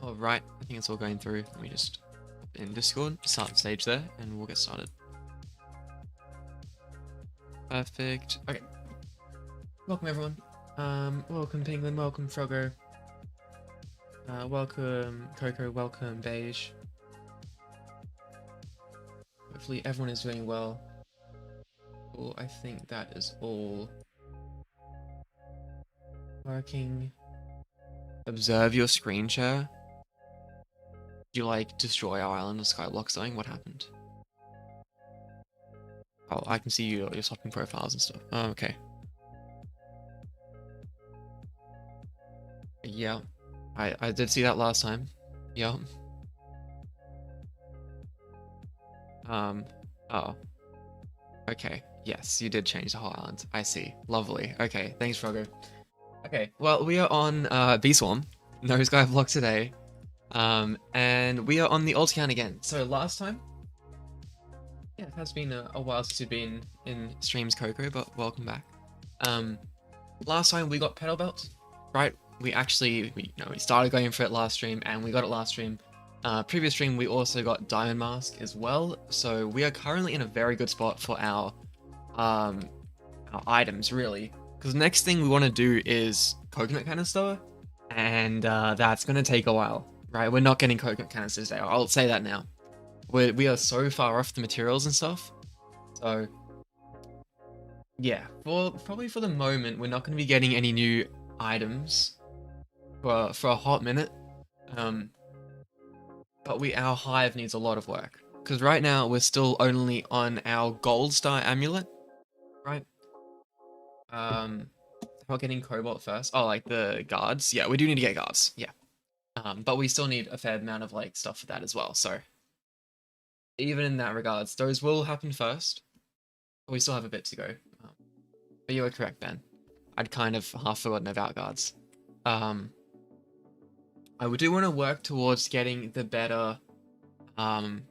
Alright, I think it's all going through. Let me just hop in Discord, start the stage there, and we'll get started. Perfect. Okay. Welcome everyone. Welcome Penguin, welcome Froggo. Welcome Coco, welcome Beige. Hopefully everyone is doing well. Cool, I think that is all working. Observe your screen share. Did you like destroy our island or skyblock something? What happened? Oh, I can see your swapping profiles and stuff. Oh, okay. Yeah. I did see that last time. Yeah. Oh. Okay. Yes, you did change the whole island. I see. Lovely. Okay, thanks, Froggo. Okay, well, we are on B-Swarm. No skyblock today. And we are on the ult count again. So last time, yeah, it has been a while since we've been in streams, Coco, but welcome back. Last time we got Petal Belt, right? We started going for it last stream, and we got it last stream. Previous stream, we also got Diamond Mask as well. So we are currently in a very good spot for our items, really. Because the next thing we want to do is Coconut Canister, and that's going to take a while, right? We're not getting Coconut Canisters today, I'll say that now. We are so far off the materials and stuff, so yeah, probably for the moment, we're not going to be getting any new items for a hot minute. But our Hive needs a lot of work, because right now we're still only on our Gold Star Amulet, right? We're getting Cobalt first. Oh, like the guards. Yeah, we do need to get guards. Yeah. But we still need a fair amount of like stuff for that as well. So even in that regards, those will happen first. We still have a bit to go. But you were correct, Ben. I'd kind of half forgotten about guards. I do want to work towards getting the better Star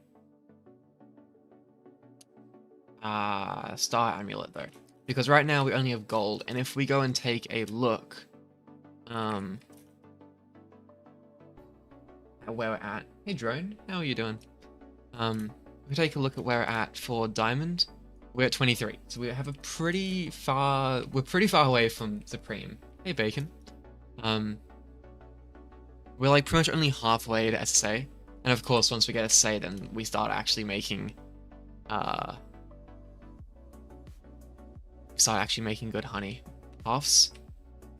Amulet though. Because right now we only have gold, and if we go and take a look at where we're at. Hey Drone, how are you doing? If we take a look at where we're at for Diamond, we're at 23. So we have we're pretty far away from Supreme. Hey Bacon. We're like pretty much only halfway to SSA. And of course, once we get SSA, then we start actually making good honey puffs.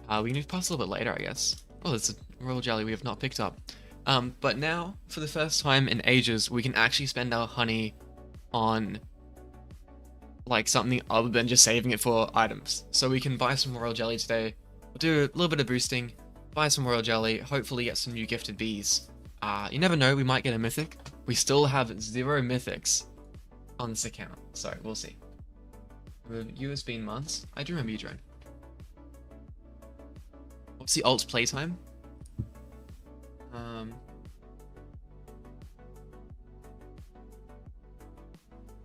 We can do puffs a little bit later, I guess. Oh, there's a royal jelly we have not picked up. But now, for the first time in ages, we can actually spend our honey on like something other than just saving it for items. So we can buy some royal jelly today. We'll do a little bit of boosting, buy some royal jelly, hopefully get some new gifted bees. You never know, we might get a mythic. We still have 0 mythics on this account, so we'll see. You has been months. I do remember you, Drone. What's the ult playtime?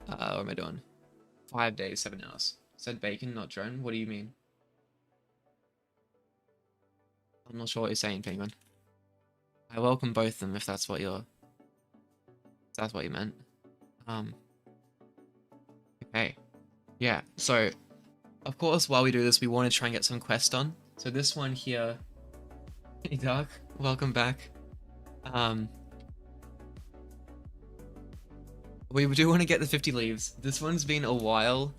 What am I doing? 5 days, 7 hours. Said Bacon, not Drone. What do you mean? I'm not sure what you're saying, Penguin. I welcome both of them if that's what you meant. Okay. Yeah, so of course while we do this we want to try and get some quests done. So this one here, hey Dark, welcome back. We do want to get the 50 leaves. This one's been a while.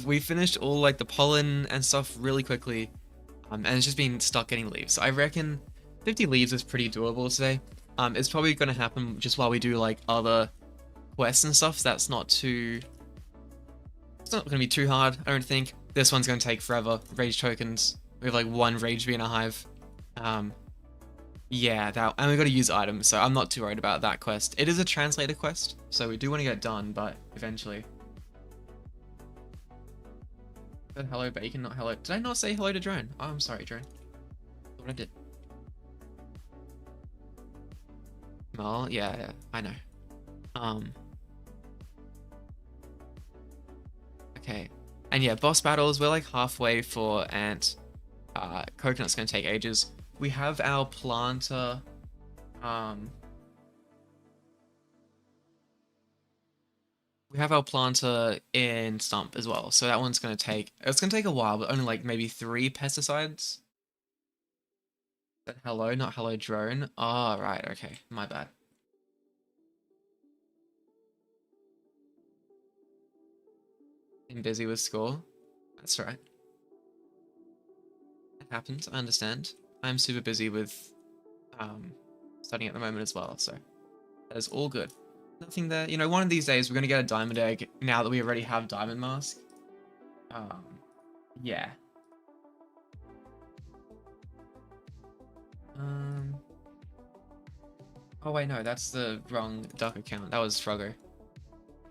We finished all like the pollen and stuff really quickly. And it's just been stuck getting leaves. So I reckon 50 leaves is pretty doable today. It's probably going to happen just while we do like other quests and stuff. So that's not too... It's not going to be too hard, I don't think. This one's going to take forever. Rage tokens. We have like 1 rage bee in a hive. Yeah, and we got to use items, so I'm not too worried about that quest. It is a translator quest, so we do want to get it done, but eventually. Said hello Bacon, not hello. Did I not say hello to Drone? Oh, I'm sorry, Drone. What I did. Well, yeah, I know. Okay. And yeah, boss battles, we're like halfway for Ant. Coconut's gonna take ages. we have our planter. Um, we have our planter in stump as well, so that one's gonna take. It's gonna take a while, but only like maybe 3 pesticides. But hello, not hello drone. Oh, right, okay, my bad. Been busy with school. That's right. It happens. I understand. I'm super busy with studying at the moment as well, so that is all good. Nothing there. You know, one of these days we're gonna get a diamond egg now that we already have diamond mask. Um, yeah. Um. Oh wait, no, that's the wrong duck account. That was Frogger.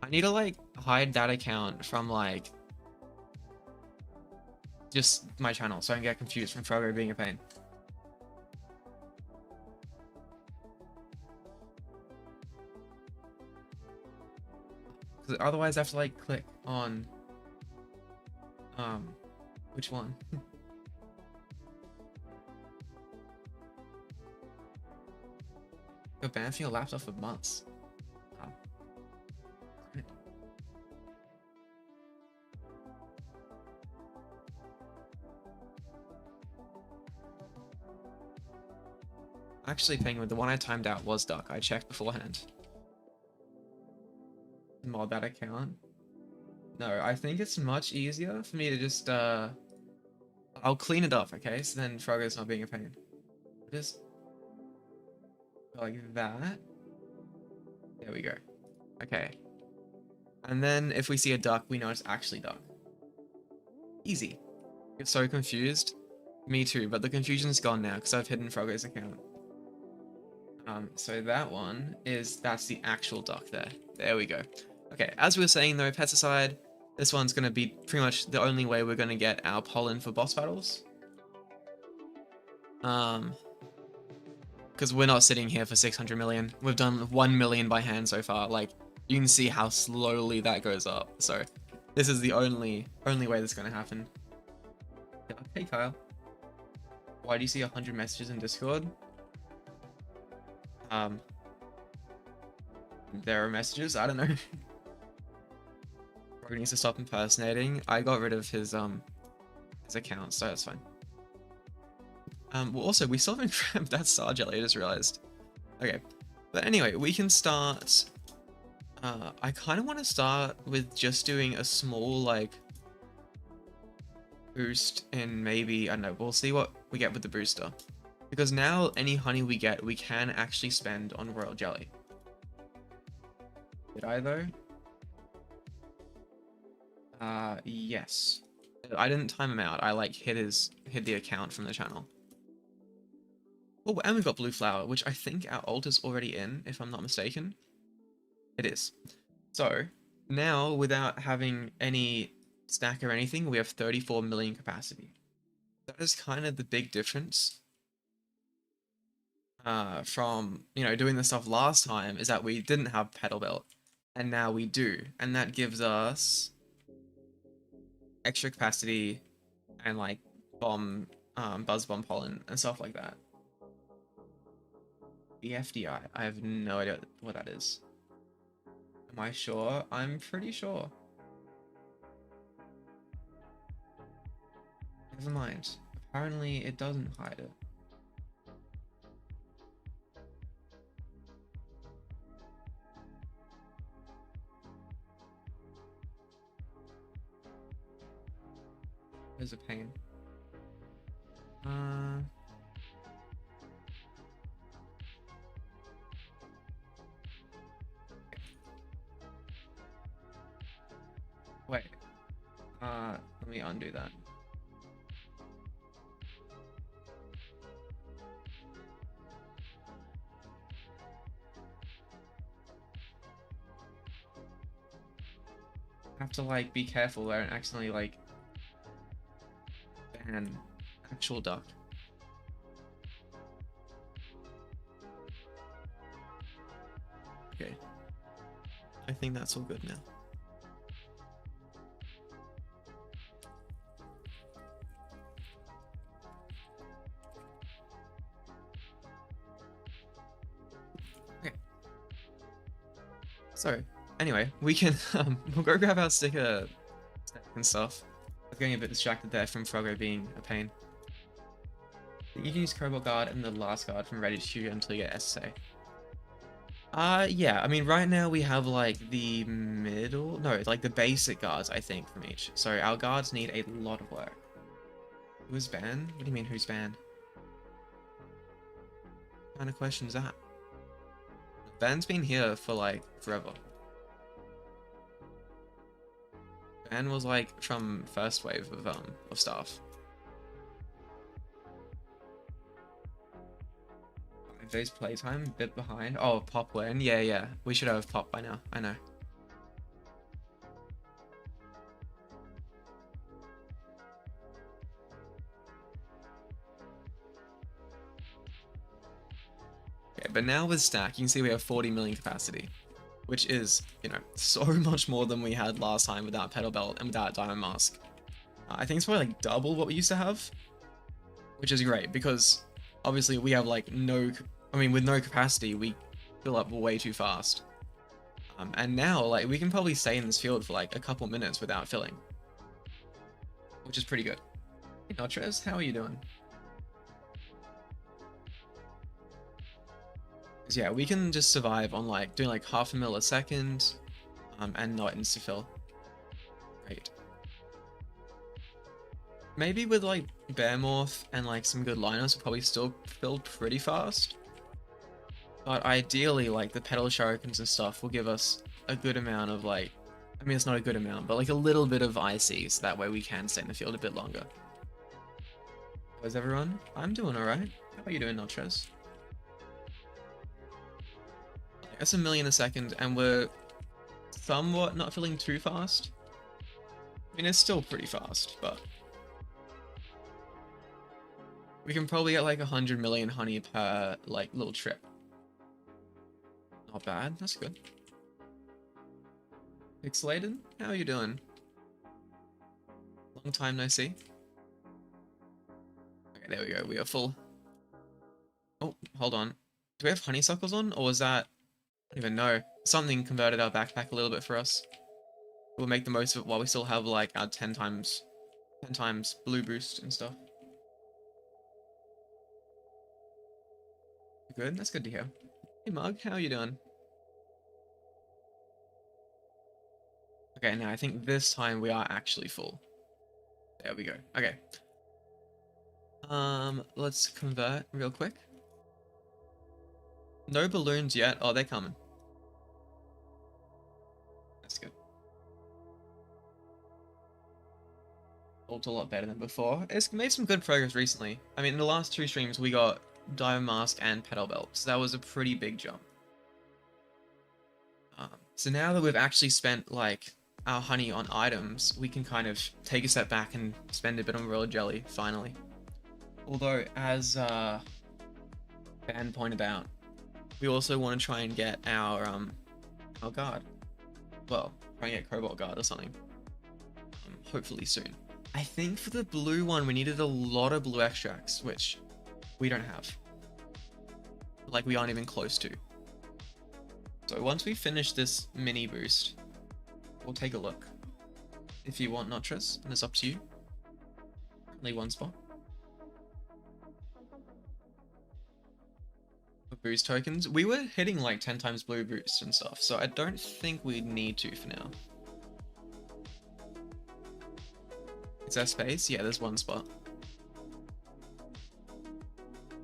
I need to like hide that account from like just my channel so I can get confused from Frogger being a pain. Because otherwise I have to like click on which one? You're banned from your laptop for months. Oh. Right. Actually, Penguin, the one I timed out was duck. I checked beforehand. Mod that account. No, I think it's much easier for me to just I'll clean it up, okay? So then Frogger's not being a pain. Just go like that. There we go. Okay. And then if we see a duck, we know it's actually duck. Easy. Get so confused. Me too, but the confusion's gone now because I've hidden Frogger's account. So that one that's the actual duck there. There we go. Okay, as we were saying though, pesticide, this one's going to be pretty much the only way we're going to get our pollen for boss battles. Because we're not sitting here for 600 million. We've done 1 million by hand so far. Like, you can see how slowly that goes up. So, this is the only way that's going to happen. Yeah, hey, Kyle. Why do you see 100 messages in Discord? There are messages? I don't know. Rogue needs to stop impersonating. I got rid of his account, so that's fine. Well, also, we still haven't grabbed that star jelly, I just realized. Okay, but anyway, we can start... I kind of want to start with just doing a small, like, boost in maybe, I don't know, we'll see what we get with the booster. Because now, any honey we get, we can actually spend on royal jelly. Did I, though? Yes. I didn't time him out. I, like, hid the account from the channel. Oh, and we've got blue flower, which I think our ult is already in, if I'm not mistaken. It is. So, now, without having any stack or anything, we have 34 million capacity. That is kind of the big difference from, you know, doing the stuff last time, is that we didn't have petal belt, and now we do. And that gives us extra capacity and, like, bomb, buzz bomb pollen and stuff like that. EFDI. I have no idea what that is. Am I sure? I'm pretty sure. Never mind. Apparently it doesn't hide it. There's a pain. Wait. Let me undo that. I have to, like, be careful where I don't accidentally, like, ban actual duck. Okay. I think that's all good now. So, anyway, we can we'll go grab our sticker and stuff. I was getting a bit distracted there from Froggo being a pain. You can use Cobalt Guard and the last guard from Ready to Shoot until you get SSA. Yeah, I mean, right now we have like the middle, no, like the basic guards, I think, from each. So our guards need a lot of work. Who's banned? What do you mean, who's banned? What kind of question is that? Ban's been here for like forever. Ban was like from first wave of staff. Days playtime, a bit behind. Oh, Pop when? Yeah. We should have Pop by now. I know. Okay, but now with Stack, you can see we have 40 million capacity, which is, you know, so much more than we had last time without Petal Belt and without Diamond Mask. I think it's probably like double what we used to have, which is great because obviously we have like with no capacity, we fill up way too fast. And now, like, we can probably stay in this field for like a couple minutes without filling, which is pretty good. Hey, Notres, how are you doing? Because yeah, we can just survive on like doing like half a mil a second, and not insta-fill. Great. Maybe with like Bear Morph and like some good liners, we'll probably still fill pretty fast. But ideally, like, the Petal Shurikens and stuff will give us a good amount of, like... I mean, it's not a good amount, but, like, a little bit of IC, so that way we can stay in the field a bit longer. How's everyone? I'm doing alright. How are you doing, Notres? That's a million a second, and we're somewhat not filling too fast. I mean, it's still pretty fast, but... we can probably get, like, 100 million honey per, like, little trip. Not bad, that's good. Pixelated, how are you doing? Long time no see. Okay, there we go, we are full. Oh, hold on. Do we have honeysuckles on, or was that... I don't even know. Something converted our backpack a little bit for us. We'll make the most of it while we still have like our 10 times blue boost and stuff. Good, that's good to hear. Hey Mug, how are you doing? Okay, now I think this time we are actually full. There we go. Okay. Let's convert real quick. No balloons yet. Oh, they're coming. That's good. Looked a lot better than before. It's made some good progress recently. I mean, in the last 2 streams, we got Diamond Mask and Petal Belt, so that was a pretty big jump. So now that we've actually spent, like, our honey on items, we can kind of take a step back and spend a bit on Royal Jelly, finally. Although, as Ben pointed out, we also want to try and get our guard. Well, try and get Cobalt Guard or something. Hopefully soon. I think for the blue one, we needed a lot of blue extracts, which we don't have. Like, we aren't even close to. So once we finish this mini boost, we'll take a look. If you want Notres, and it's up to you. Only 1 spot. For boost tokens, we were hitting like 10 times blue boost and stuff, so I don't think we need to for now. Is there space? Yeah, there's 1 spot.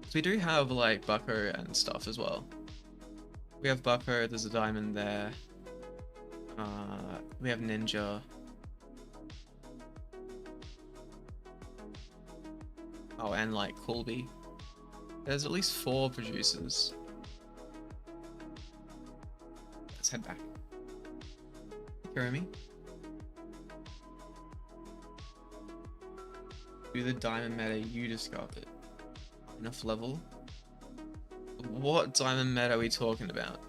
So we do have like Bucko and stuff as well. We have Bucko, there's a diamond there. We have Ninja. Oh, and like Colby. There's at least 4 producers. Let's head back. Jeremy. Do the diamond meta you discovered. Enough level? What diamond meta are we talking about?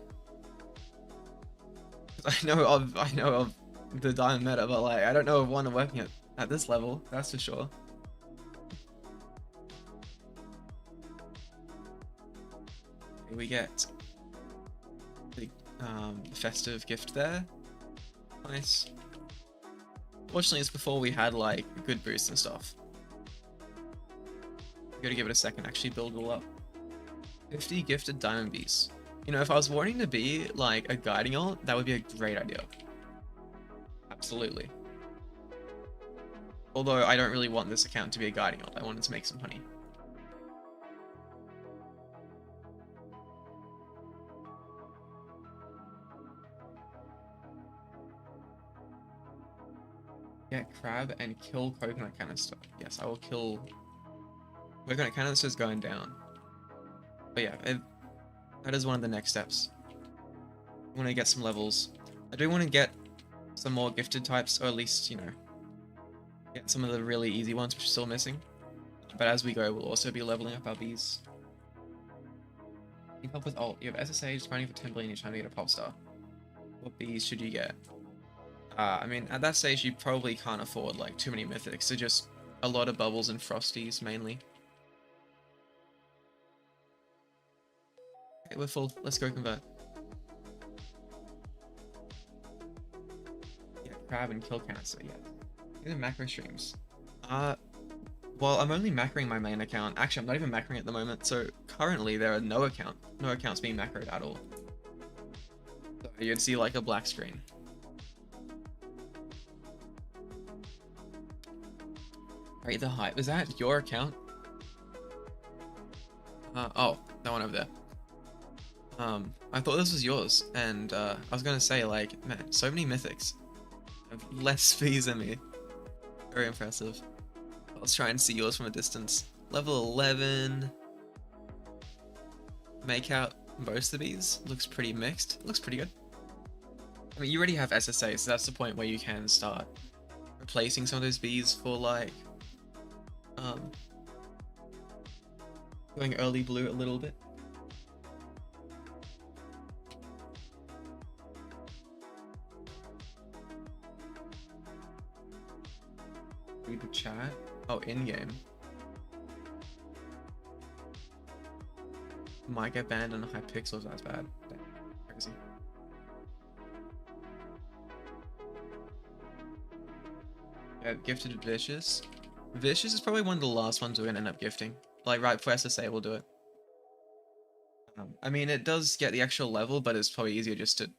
I know of the diamond meta, but like I don't know of one working at this level, that's for sure. We get the festive gift there. Nice. Fortunately, it's before we had like good boosts and stuff. Gotta give it a second, actually build it all up. 50 gifted diamond bees. You know, if I was wanting to be like a guiding ult, that would be a great idea. Absolutely. Although I don't really want this account to be a guiding ult, I wanted to make some honey. Get crab and kill coconut canister. Yes, I will kill. Coconut canister is going down. But yeah, that is one of the next steps. I want to get some levels. I do want to get some more gifted types, or at least, you know, get some of the really easy ones which are still missing. But as we go, we'll also be leveling up our bees. Keep up with ult. You have SSA just running for 10 billion each time to get a pop star. What bees should you get? I mean, at that stage, you probably can't afford like too many mythics, so just a lot of bubbles and frosties mainly. Okay, we're full. Let's go convert. Yeah, crab and kill canister. Yeah. These are macro streams. Well, I'm only macroing my main account. Actually, I'm not even macroing at the moment. So currently, there are no accounts being macroed at all. So you'd see like a black screen. Right, the Hive. Is that your account? Oh, that one over there. I thought this was yours, and I was gonna say, like, man, so many mythics. I have less fees than me. Very impressive. Let's try and see yours from a distance. Level 11. Make out most of these. Looks pretty mixed. Looks pretty good. I mean, you already have SSA, so that's the point where you can start replacing some of those bees for, like, going early blue a little bit. Read the chat. Oh, in-game. Might get banned on high pixels, that's bad. Damn, crazy. Yeah, gifted Vicious. Vicious is probably one of the last ones we're gonna end up gifting. Like, right for SSA, we'll do it. I mean, it does get the actual level, but it's probably easier just to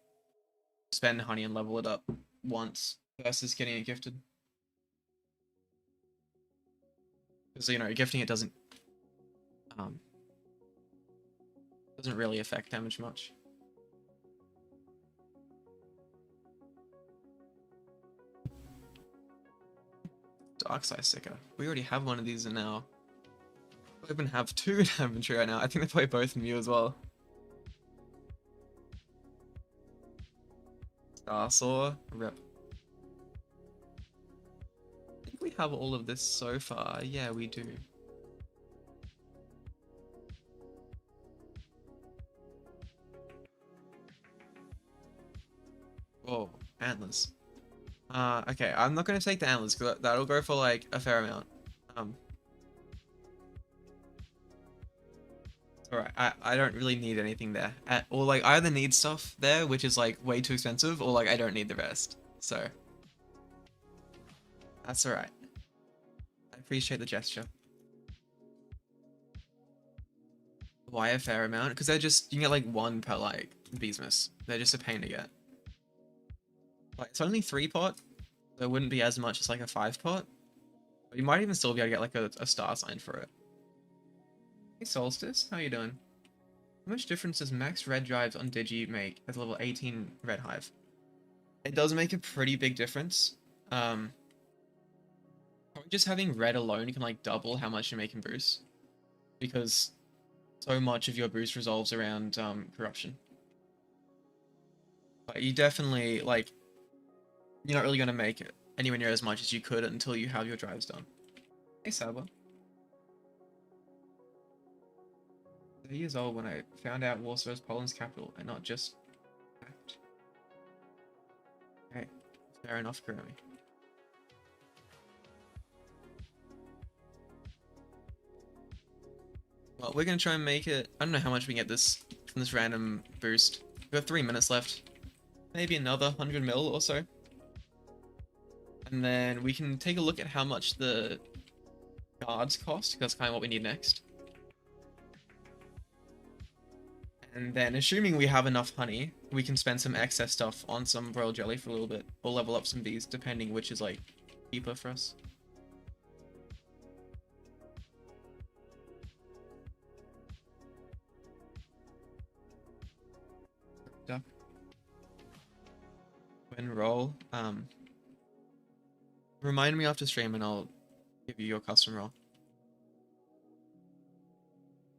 spend honey and level it up once versus getting it gifted. Because, you know, gifting it doesn't really affect damage much. Dark Side sticker. We already have one of these now. We even have two in inventory right now. I think they're probably both Mew as well. Starsaw, rep. I think we have all of this so far. Yeah, we do. Whoa, antlers. Okay, I'm not gonna take the antlers because that'll go for like a fair amount. Alright, I don't really need anything there. Or like I either need stuff there, which is like way too expensive, or like I don't need the rest. So that's alright. I appreciate the gesture. Why a fair amount? Because they're just, you can get like one per like Beesmas. They're just a pain to get. Like it's only 3 pot, so it wouldn't be as much as like a 5 pot. But you might even still be able to get like a star sign for it. Hey Solstice, how you doing? How much difference does max red drives on Digi make as level 18 red hive? It does make a pretty big difference. Probably just having red alone can like double how much you make in boost. Because so much of your boost resolves around corruption. But you definitely, like, you're not really going to make it anywhere near as much as you could until you have your drives done. Hey Saba. 3 years old when I found out Warsaw is Poland's capital and not just fact. Okay, fair enough, Kurumi. Well, we're gonna try and make it. I don't know how much we can get this from this random boost, We have 3 minutes left. Maybe another 100 mil or so. And then we can take a look at how much the guards cost, because that's kind of what we need next. And then, assuming we have enough honey, we can spend some excess stuff on some royal jelly for a little bit, or level up some bees, depending which is, like, cheaper for us. Duck. When roll, remind me after stream and I'll give you your custom roll.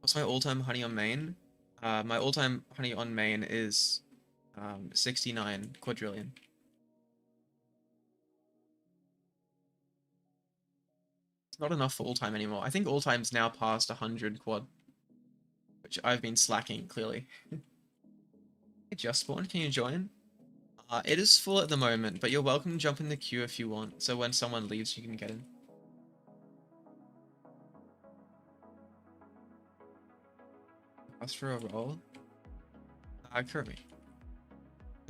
What's my all-time honey on main? My all-time honey on main is 69 quadrillion. It's not enough for all-time anymore. I think all-time's now past 100 quad, which I've been slacking, clearly. Hey, Just Spawn, can you join? It is full at the moment, but you're welcome to jump in the queue if you want, so when someone leaves, you can get in. Ask for a role? Currently.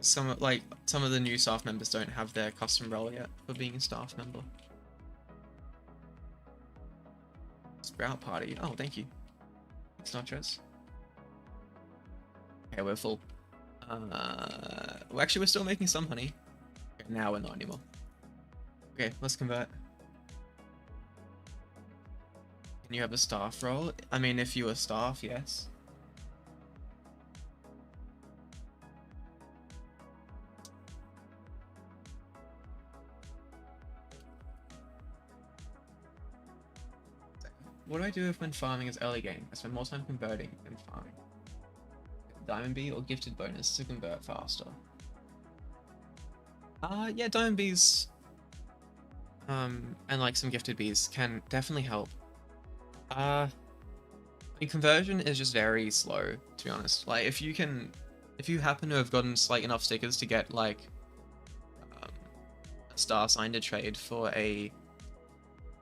Some of the new staff members don't have their custom role yet for being a staff member. Sprout party. Oh, thank you. It's nachos. Okay, we're full. Well, actually, we're still making some honey. Okay, now we're not anymore. Okay, let's convert. Can you have a staff role? I mean, if you were staff, yes. What do I do if when farming is early game? I spend more time converting than farming. Diamond bee or gifted bonus to convert faster? Yeah, diamond bees and like some gifted bees can definitely help. I mean, conversion is just very slow, to be honest. Like if you happen to have gotten like enough stickers to get like a star sign to trade for a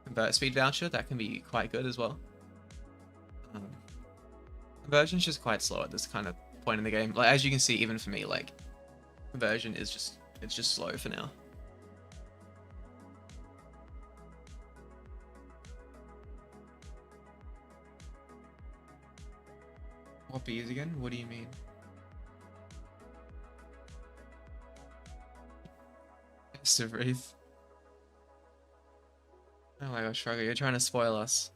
convert speed voucher, that can be quite good as well. Conversion's just quite slow at this kind of point in the game. Like as you can see, even for me, like conversion is just slow for now. What bees again? What do you mean? Wreath. Oh my gosh, Frogger, you're trying to spoil us.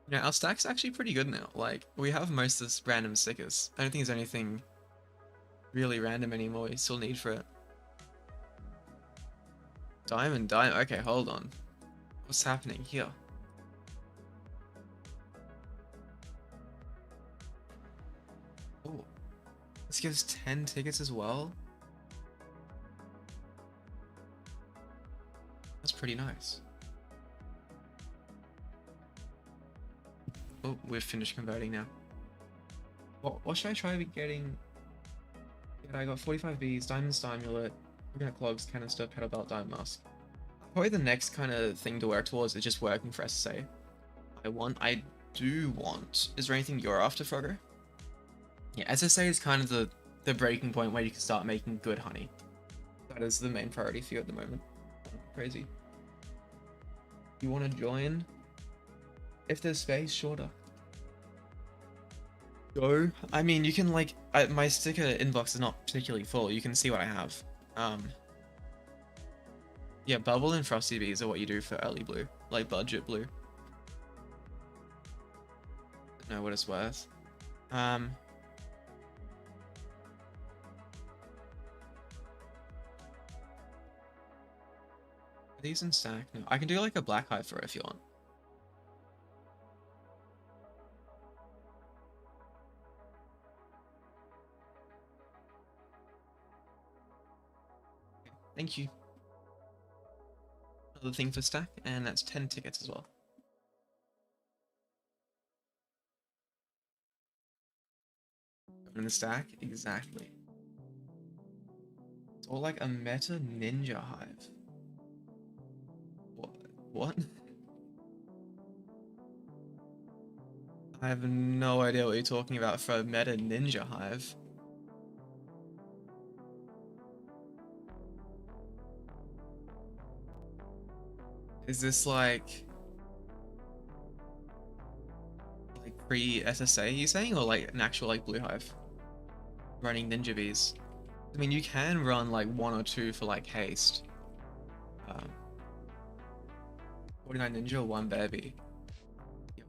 You know, our stack's actually pretty good now. Like, we have most of this random stickers. I don't think there's anything really random anymore we still need for it. Diamond. Okay, hold on. What's happening here? Oh, this gives 10 tickets as well? That's pretty nice. Oh, we've finished converting now. What should I try getting? Yeah, I got 45 bees, diamond star amulet, coconut clogs, canister, pedal belt, diamond mask. Probably the next kind of thing to work towards is just working for SSA. I do want. Is there anything you're after, Frogger? Yeah, SSA is kind of the breaking point where you can start making good honey. That is the main priority for you at the moment. Crazy. You want to join? If there's space, shorter. Go. I mean, you can like my sticker inbox is not particularly full. You can see what I have. Yeah, bubble and frosty bees are what you do for early blue, like budget blue. Don't know what it's worth. Are these in stack? No, I can do like a black hive for it if you want. Thank you. Another thing for stack, and that's 10 tickets as well. In the stack? Exactly. It's all like a meta ninja hive. What? I have no idea what you're talking about for meta ninja hive. Is this like pre-SSA you saying, or like an actual like blue hive running ninja bees? I mean, you can run like 1 or 2 for like haste. 49 ninja, 1 baby. Yep.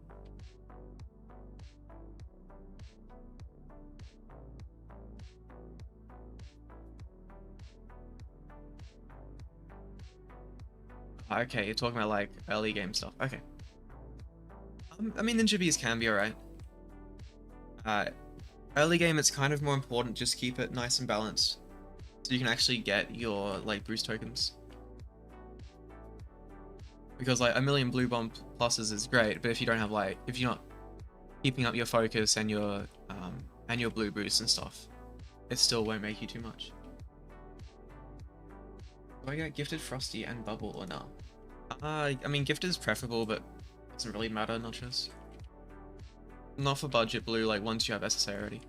Okay, you're talking about like early game stuff. Okay. I mean, ninja bees can be alright. Early game, it's kind of more important. Just keep it nice and balanced, so you can actually get your like boost tokens. Because like a million blue bomb pluses is great, but if you don't have like, if you're not keeping up your focus and your blue boosts and stuff, it still won't make you too much. Do I get gifted Frosty and Bubble or no? I mean, gifted is preferable, but it doesn't really matter, notches. Not for budget blue, like once you have SSA already.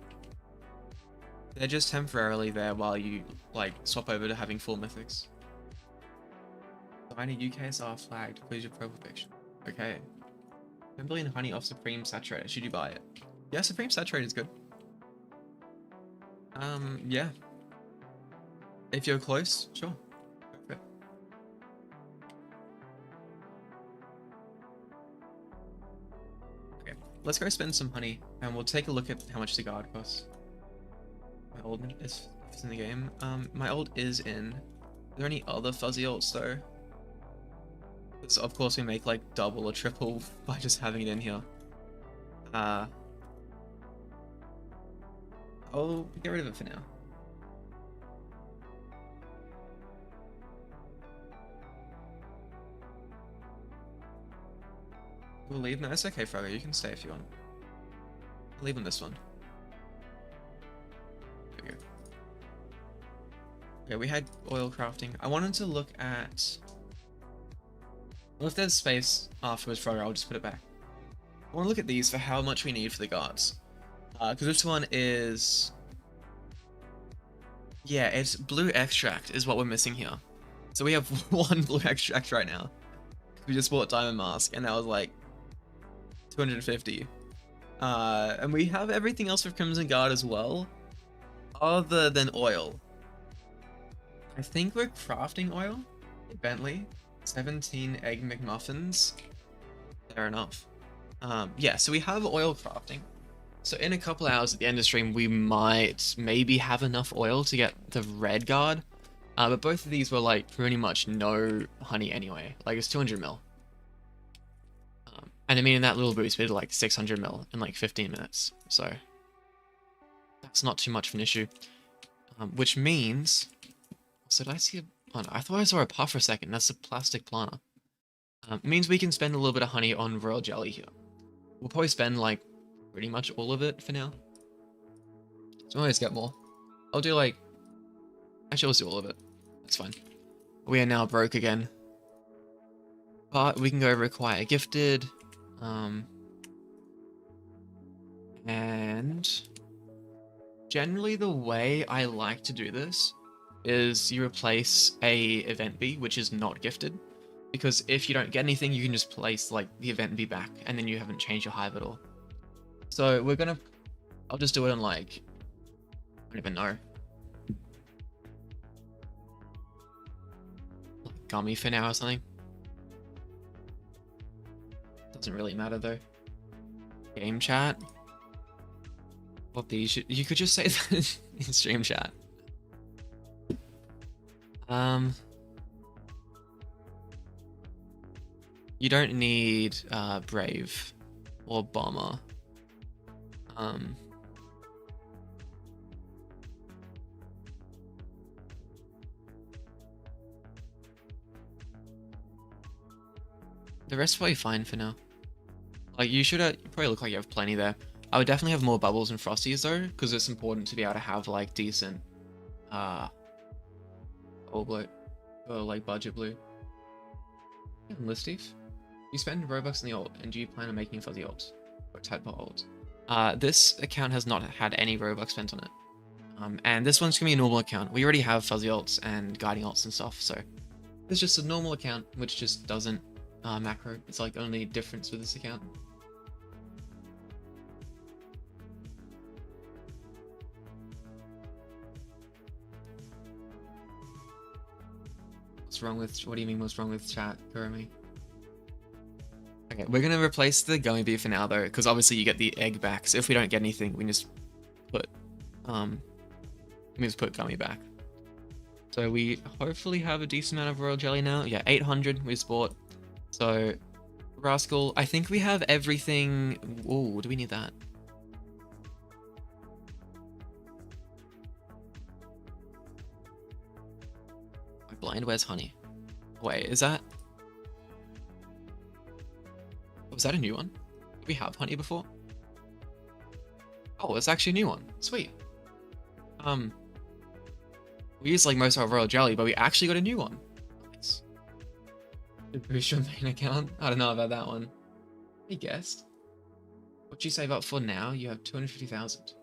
They're just temporarily there while you like swap over to having full mythics. Tiny UKSR flagged, please your profile picture. Okay. 10 billion honey off Supreme Saturated. Should you buy it? Yeah, Supreme Saturated is good. Yeah. If you're close, sure. Go for it. Okay, let's go spend some honey, and we'll take a look at how much the guard costs. My ult is in the game. My ult is in. Are there any other fuzzy ults though? So of course we make like double or triple by just having it in here. I'll get rid of it for now. We'll leave? No, it's okay, Frogger. You can stay if you want. I'll leave on this one. There we go. Okay, we had oil crafting. I wanted to look at... Well, if there's space afterwards, Frogger, I'll just put it back. I want to look at these for how much we need for the guards. Because this one is... Yeah, it's blue extract is what we're missing here. So we have 1 blue extract right now. We just bought Diamond Mask, and that was like 250. And we have everything else for Crimson Guard as well, other than oil. I think we're crafting oil. Bentley, 17 egg McMuffins. Fair enough. Yeah, so we have oil crafting. So in a couple hours at the end of stream, we might maybe have enough oil to get the red guard. But both of these were like pretty much no honey anyway. Like it's 200 mil. And I mean in that little boost we did like 600 mil in like 15 minutes. So that's not too much of an issue. Which means... So did I see a... Oh no, I thought I saw a puff for a second. That's a plastic planter. Means we can spend a little bit of honey on royal jelly here. We'll probably spend like pretty much all of it for now. So I always get more. I'll do like... Actually, let's do all of it. That's fine. We are now broke again. But we can go require gifted. And generally the way I like to do this is you replace a event bee, which is not gifted. Because if you don't get anything, you can just place like the event bee back and then you haven't changed your hive at all. So we're gonna... I'll just do it on like... I don't even know. Gummy for now or something. Doesn't really matter though. Game chat. What these? You could just say that in stream chat. You don't need Brave or Bomber. The rest are probably fine for now. Like, you should you probably look like you have plenty there. I would definitely have more bubbles and frosties though, because it's important to be able to have like decent all blue or like budget blue. And Listif, you spend Robux in the ult, and do you plan on making fuzzy ults? Tadpole. This account has not had any Robux spent on it. And this one's gonna be a normal account. We already have fuzzy alts and guiding alts and stuff, so it's just a normal account which just doesn't macro. It's like only difference with this account. What's wrong with? What do you mean? What's wrong with chat, Kurumi? Okay, we're gonna replace the gummy bee for now though, because obviously you get the egg back. So if we don't get anything, we can just put gummy back. So we hopefully have a decent amount of royal jelly now. Yeah, 800 we just bought. So rascal, I think we have everything. Oh, do we need that? Blind, where's honey? Wait, is that? Was that a new one? Did we have honey before? Oh, it's actually a new one. Sweet. We used like most of our royal jelly, but we actually got a new one. Nice. Did boost your main account? I don't know about that one. He guessed. What'd you save up for now? You have 250,000.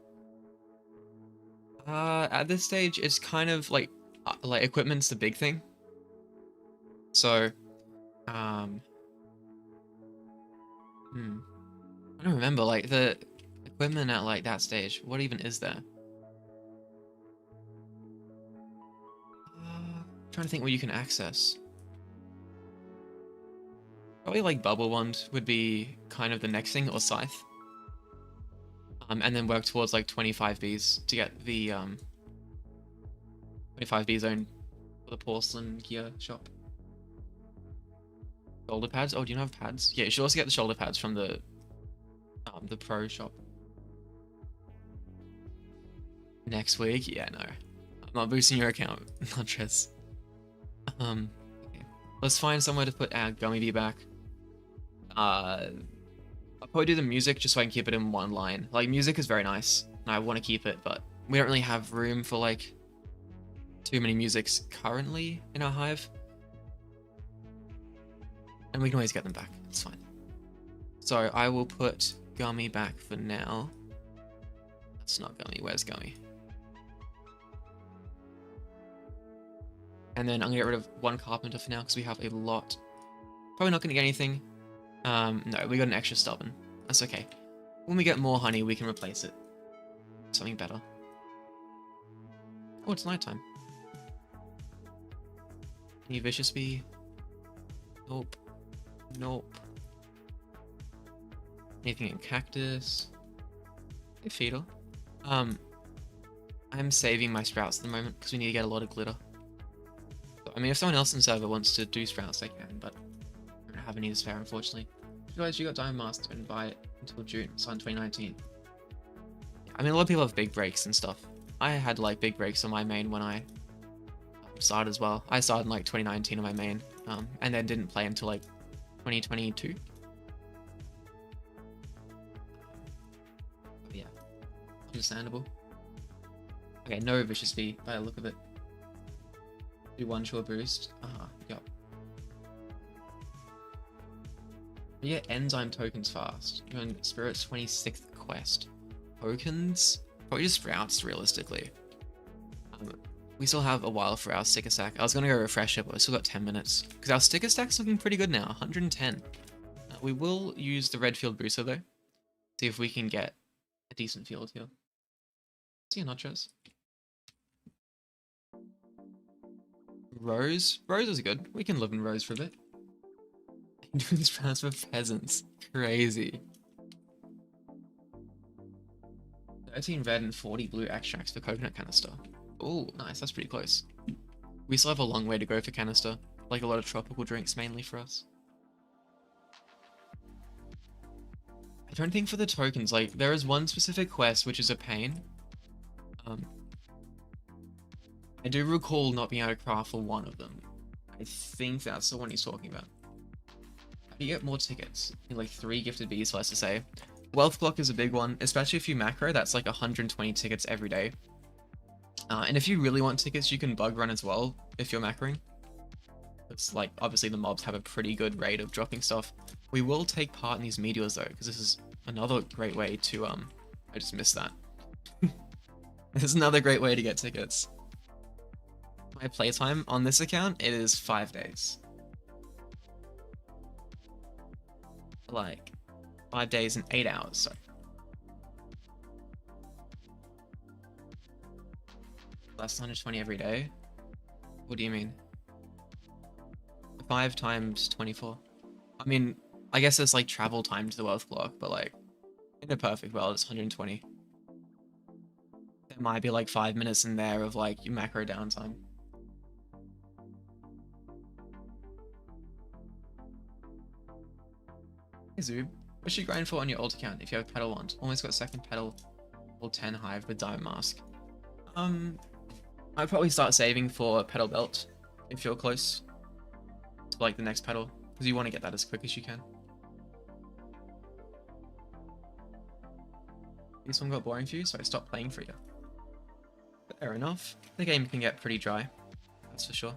At this stage, it's kind of like equipment's the big thing. So, I don't remember like the equipment at like that stage. What even is there? Trying to think what you can access. Probably like Bubble Wand would be kind of the next thing, or Scythe. And then work towards like 25 Bs to get the 25 B zone for the porcelain gear shop. Shoulder pads? Oh, do you not have pads? Yeah, you should also get the shoulder pads from the pro shop. Next week? Yeah, no. I'm not boosting your account, not stress. Okay. Let's find somewhere to put our gummy bee back. I'll probably do the music just so I can keep it in one line. Like, music is very nice, and I want to keep it, but we don't really have room for, like, too many musics currently in our hive. And we can always get them back, it's fine. So I will put gummy back for now. That's not gummy, where's gummy? And then I'm gonna get rid of one carpenter for now because we have a lot. Probably not gonna get anything. No, we got an extra stubborn. That's okay. When we get more honey, we can replace it. Something better. Oh, it's nighttime. Any vicious bee? Nope. Nope. Anything in cactus? Hey, feeder. I'm saving my sprouts at the moment because we need to get a lot of glitter. I mean, if someone else in the server wants to do sprouts, they can, but I don't have any to spare, unfortunately. Guys, you got Diamond Master and buy it until June, so in 2019. I mean, a lot of people have big breaks and stuff. I had like big breaks on my main when I started as well. I started in like 2019 on my main, and then didn't play until like 2022. But yeah, understandable. Okay, no vicious bee by the look of it. Do one short boost. Yep. You get enzyme tokens fast. You're on Spirit's 26th quest. Tokens? Probably just sprouts, realistically. We still have a while for our sticker stack. I was gonna go refresh it, but I still got 10 minutes. Because our sticker stack's looking pretty good now, 110. We will use the red field booster though. See if we can get a decent field here. See you, nachos. Rose? Rose is good. We can live in Rose for a bit. Doing sprouts for peasants. Crazy. 13 red and 40 blue extracts for coconut canister. Oh, nice. That's pretty close. We still have a long way to go for canister. Like a lot of tropical drinks mainly for us. I don't think for the tokens, like, there is one specific quest which is a pain. I do recall not being able to craft for one of them. I think that's the one he's talking about. How do you get more tickets? Like 3 gifted bees for SSA. Wealth block is a big one, especially if you macro, that's like 120 tickets every day. And if you really want tickets, you can bug run as well if you're macroing. It's like, obviously the mobs have a pretty good rate of dropping stuff. We will take part in these meteors though, because this is another great way to, I just missed that. This is another great way to get tickets. My playtime on this account, it is 5 days. Like, 5 days and 8 hours, sorry. Less than 120 every day? What do you mean? 5 times 24. I mean, I guess it's like travel time to the wealth block, but like, in a perfect world, it's 120. There might be like 5 minutes in there of like your macro downtime. Hey Zoob, what should you grind for on your alt account if you have petal wand? Almost got second petal or 10 hive with diamond mask. I'd probably start saving for petal belt if you're close to like the next petal, because you want to get that as quick as you can. This one got boring for you, so I stopped playing for you. Fair enough. The game can get pretty dry, that's for sure.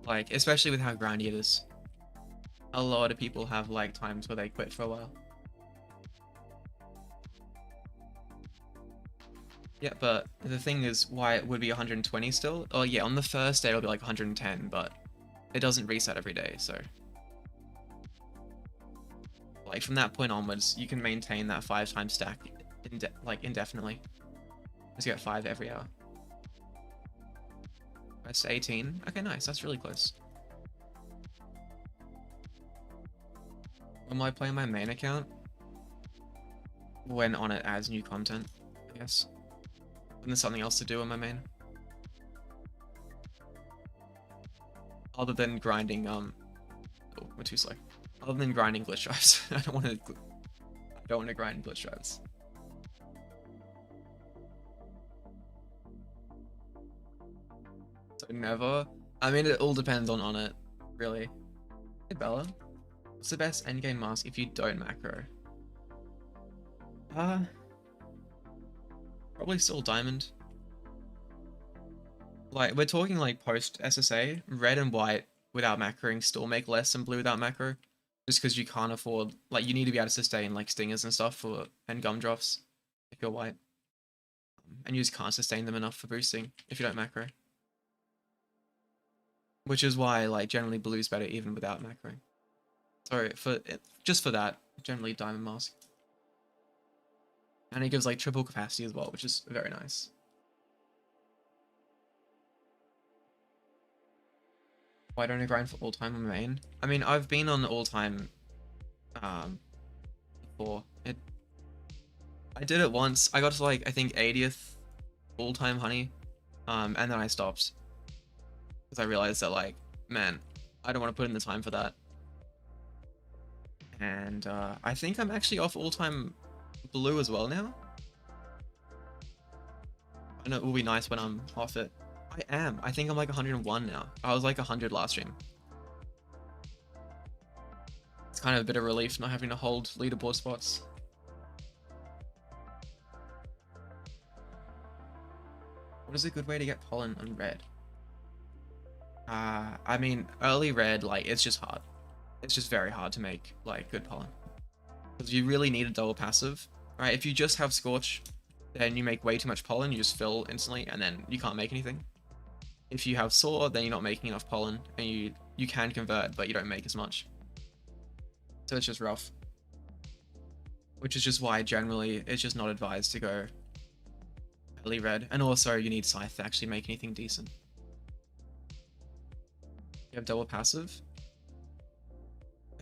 Like, especially with how grindy it is. A lot of people have like times where they quit for a while. Yeah, but the thing is why it would be 120 still. Oh yeah, on the first day it'll be like 110, but it doesn't reset every day, so. Like from that point onwards, you can maintain that 5 times stack indefinitely. Just get 5 every hour. That's 18. Okay, nice. That's really close. Am I playing my main account? When on it adds new content, I guess. And there's something else to do on my main. Other than grinding, oh, we're too slow. Other than grinding glitch drives. I don't want to grind glitch drives. So never. I mean, it all depends on it, really. Hey Bella, what's the best endgame mask if you don't macro? Probably still diamond. Like, we're talking like post SSA, red and white without macroing still make less than blue without macro. Just because you can't afford, like, you need to be able to sustain like stingers and stuff and gumdrops if you're white. And you just can't sustain them enough for boosting if you don't macro. Which is why, like, generally blue's better even without macroing. Sorry, just for that, generally diamond mask. And it gives like triple capacity as well, which is very nice. Why don't I grind for all time on main? I mean, I've been on all time before. I did it once. I got to like, I think 80th all time honey. And then I stopped. Because I realized that like, man, I don't want to put in the time for that. And I think I'm actually off all time blue as well now. I know it will be nice when I'm off it. I am. I think I'm like 101 now. I was like 100 last stream. It's kind of a bit of relief not having to hold leaderboard spots. What is a good way to get pollen on red? I mean, early red, like, it's just hard. It's just very hard to make, like, good pollen. Because you really need a double passive, right? If you just have Scorch, then you make way too much pollen, you just fill instantly, and then you can't make anything. If you have Soar, then you're not making enough pollen, and you can convert, but you don't make as much. So it's just rough. Which is just why, generally, it's just not advised to go early red. And also, you need Scythe to actually make anything decent. You have double passive?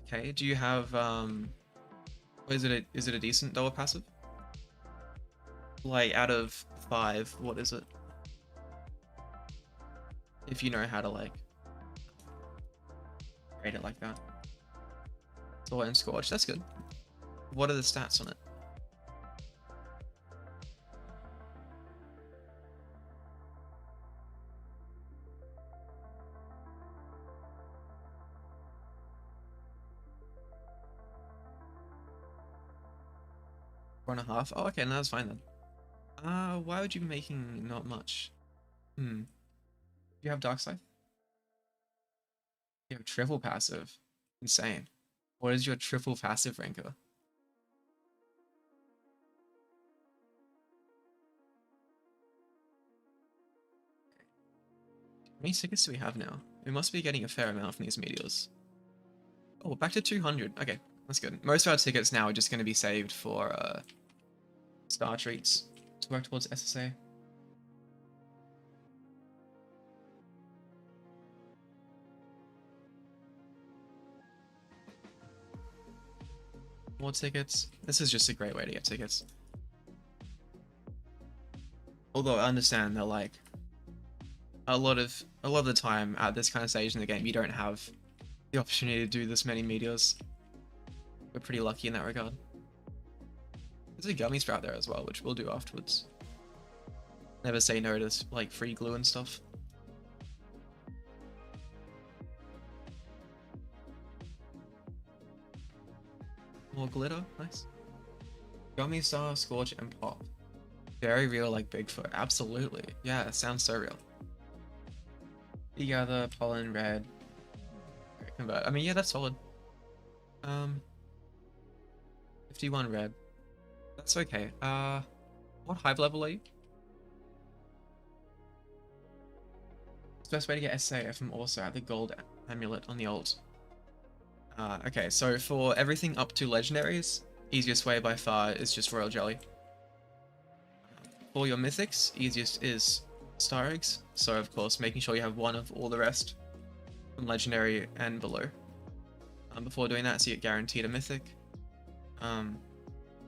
Okay, do you have, is it a decent double passive? Like, out of 5, what is it? If you know how to, like, rate it like that. Soar and Scorch, that's good. What are the stats on it? Four and a half? Oh, okay, no, that's fine then. Why would you be making not much? Do you have Dark Scythe? You have triple passive. Insane. What is your triple passive ranker? How many tickets do we have now? We must be getting a fair amount from these meteors. Oh, back to 200. Okay, that's good. Most of our tickets now are just going to be saved for star treats to work towards SSA. More tickets. This is just a great way to get tickets. Although I understand that like a lot of the time at this kind of stage in the game you don't have the opportunity to do this many meteors. We're pretty lucky in that regard. There's a gummy sprout there as well, which we'll do afterwards. Never say no to like free glue and stuff. More glitter, nice. Gummy star, scorch, and pop. Very real like Bigfoot, absolutely. Yeah, it sounds so real. You gather, pollen, red. Convert. I mean, yeah, that's solid. 51 red. That's okay. What hive level are you? It's the best way to get SSA from also at the gold amulet on the ult. Okay, so for everything up to legendaries, easiest way by far is just royal jelly. For your mythics, easiest is star eggs. So of course, making sure you have one of all the rest from legendary and below. Before doing that, so you get guaranteed a mythic. And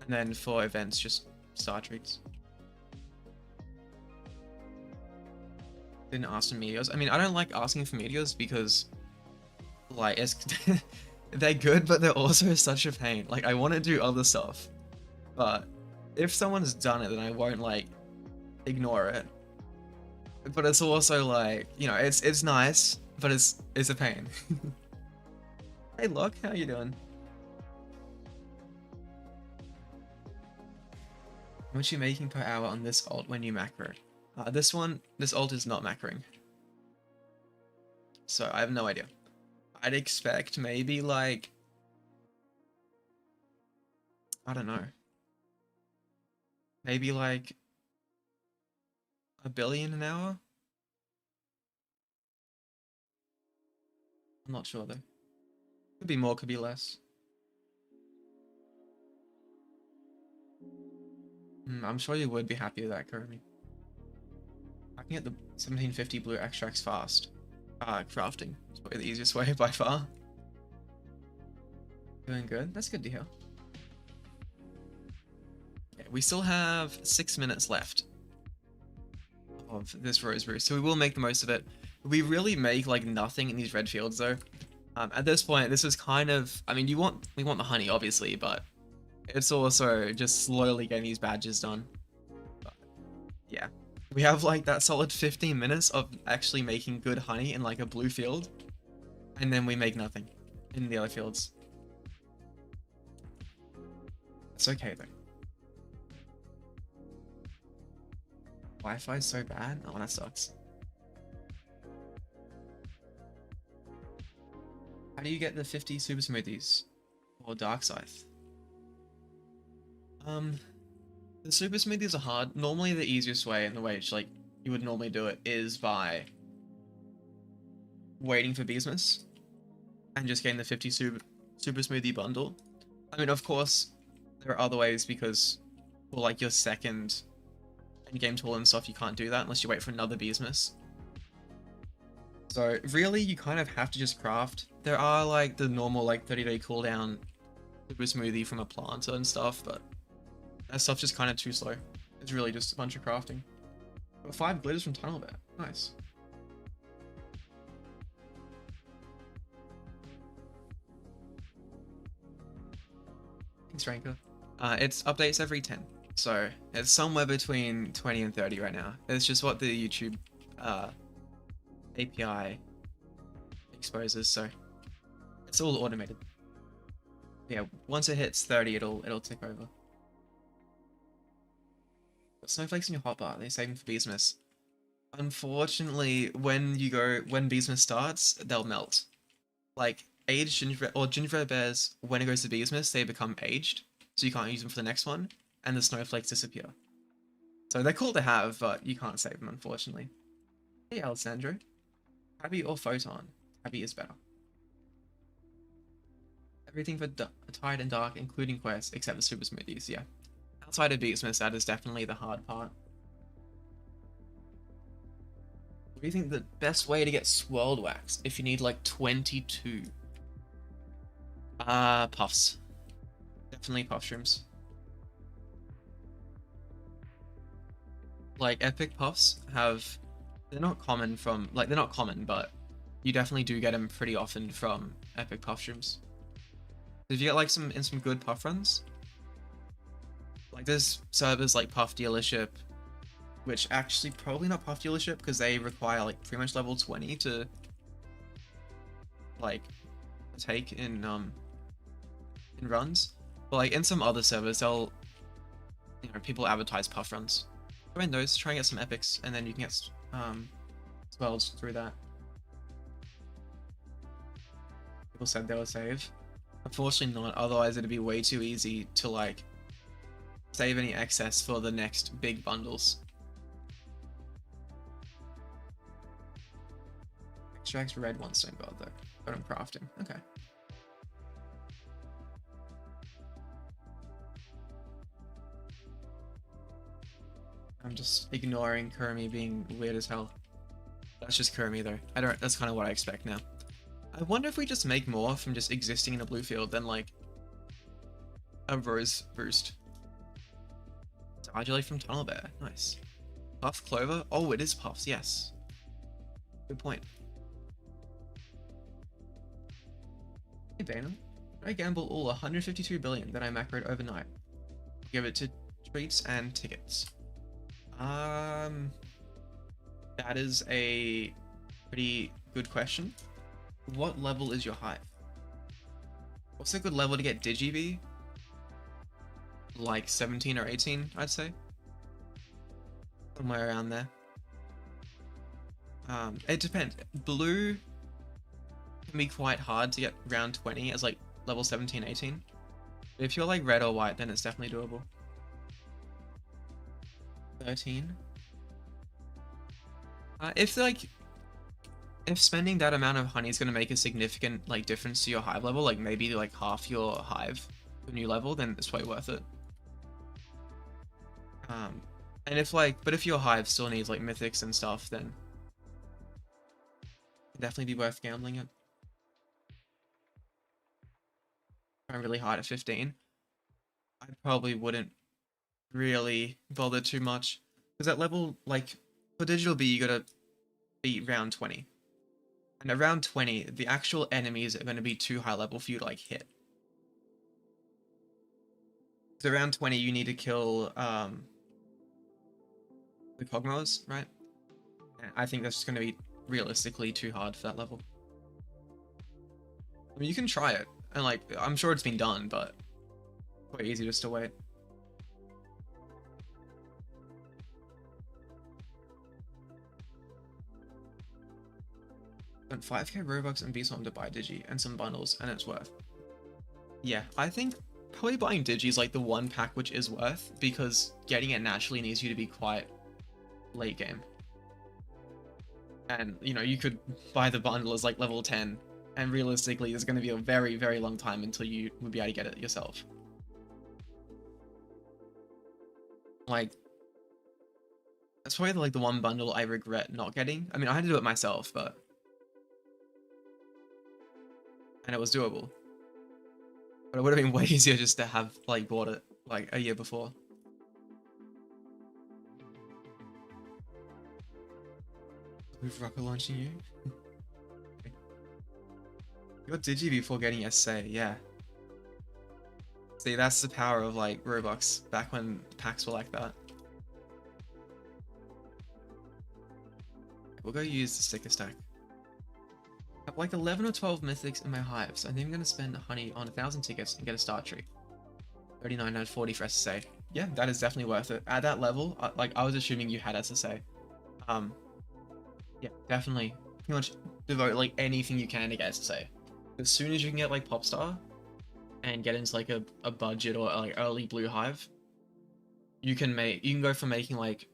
then for events, just star treats. Didn't ask for meteors. I mean, I don't like asking for meteors because, like, it's they're good, but they're also such a pain. Like, I want to do other stuff, but if someone's done it, then I won't like ignore it. But it's also like, you know, it's nice, but it's a pain. Hey, Locke, how you doing? How much are you making per hour on this ult when you macro? This ult is not macroing. So I have no idea. I'd expect maybe like, I don't know. Maybe like 1 billion an hour? I'm not sure though. Could be more, could be less. I'm sure you would be happy with that, Kurumi. I can get the 1750 blue extracts fast. Crafting is probably the easiest way by far. Doing good. That's good to hear. Okay, we still have 6 minutes left of this rose boost, so we will make the most of it. We really make like nothing in these red fields though. At this point, this is kind of, I mean, we want the honey obviously, but it's also just slowly getting these badges done. But yeah, we have like that solid 15 minutes of actually making good honey in like a blue field, and then we make nothing in the other fields. It's okay though. Wi-Fi is so bad? Oh, that sucks. How do you get the 50 super smoothies or dark scythe? The super smoothies are hard. Normally the easiest way, and the way like you would normally do it, is by waiting for Beesmas and just getting the 50 super smoothie bundle. I mean, of course, there are other ways because for like your second in-game tool and stuff, you can't do that unless you wait for another Beesmas. So really, you kind of have to just craft. There are like the normal like 30-day cooldown super smoothie from a planter and stuff, but that stuff's just kind of too slow. It's really just a bunch of crafting. But 5 glitters from Tunnel Bear. Nice. Thanks, Ranker. It's updates every 10. So it's somewhere between 20 and 30 right now. It's just what the YouTube API exposes, so it's all automated. Yeah, once it hits 30, it'll tick over. But snowflakes in your hotbar, they save them for Beesmas. Unfortunately, when Beesmas starts, they'll melt. like aged gingerbread or gingerbread bears, when it goes to Beesmas, they become aged, so you can't use them for the next one, and the snowflakes disappear. So they're cool to have, but you can't save them, unfortunately. Hey, Alessandro. Tabby or Photon? Tabby is better. Everything for Tide and Dark, including quests, except the super smoothies, yeah. Outside of Beatsmith, that is definitely the hard part. What do you think the best way to get swirled wax if you need like 22? Puffs. Definitely puff shrooms. Like epic puffs have, they're not common from, like they're not common, but you definitely do get them pretty often from epic puff shrooms. If you get like some good puff runs, like there's servers like Puff Dealership, which actually probably not Puff Dealership because they require like pretty much level 20 to like take in runs. But like in some other servers, they'll, you know, people advertise puff runs. Join those, try and get some epics, and then you can get spells through that. People said they would save. Unfortunately not, otherwise it'd be way too easy to like save any excess for the next big bundles. Extracts red one stone god though, but I'm crafting. Okay. I'm just ignoring Kurumi being weird as hell. That's just Kurumi though. That's kind of what I expect now. I wonder if we just make more from just existing in a blue field than like a rose boost. Argilate from Tunnel Bear, nice. Puff Clover, oh it is puffs, yes. Good point. Hey Banal, I gamble all 152 billion that I macroed overnight. Give it to treats and tickets. That is a pretty good question. What level is your Hive? What's a good level to get Digiv? Like 17 or 18, I'd say. Somewhere around there. It depends. Blue can be quite hard to get round 20 as like level 17, 18. But if you're like red or white, then it's definitely doable. 13. If spending that amount of honey is going to make a significant like difference to your Hive level, like maybe like half your Hive to a new level, then it's way worth it. And if your Hive still needs like mythics and stuff, then it'd definitely be worth gambling it. Trying really hard at 15. I probably wouldn't really bother too much because at level, like for digital B, you gotta beat round 20. And at round 20, the actual enemies are going to be too high level for you to like hit. So around 20, you need to kill the Cogmos, right? And I think that's just going to be realistically too hard for that level. I mean, you can try it, and like I'm sure it's been done, but quite easy just to wait. Spent 5k Robux and Bswarm to buy Digi and some bundles, and it's worth. Yeah, I think probably buying Digi is like the one pack which is worth, because getting it naturally needs you to be quite late game. And, you know, you could buy the bundle as like level 10, and realistically there's going to be a very, very long time until you would be able to get it yourself. Like, that's probably like the one bundle I regret not getting. I mean, I had to do it myself, but... and it was doable. But it would have been way easier just to have like bought it like a year before. Who's rocket launching you? You got Digi before getting SSA, yeah. See, that's the power of like Roblox back when packs were like that. We'll go use the sticker stack. I have like 11 or 12 mythics in my Hive, so I think I'm going to spend honey on 1,000 tickets and get a star tree. 39.40 for SSA. Yeah, that is definitely worth it. At that level, like I was assuming you had SSA. Yeah, definitely. Pretty much devote like anything you can to get SSA. As soon as you can get like Popstar and get into like a budget or like early blue hive, you can go from making like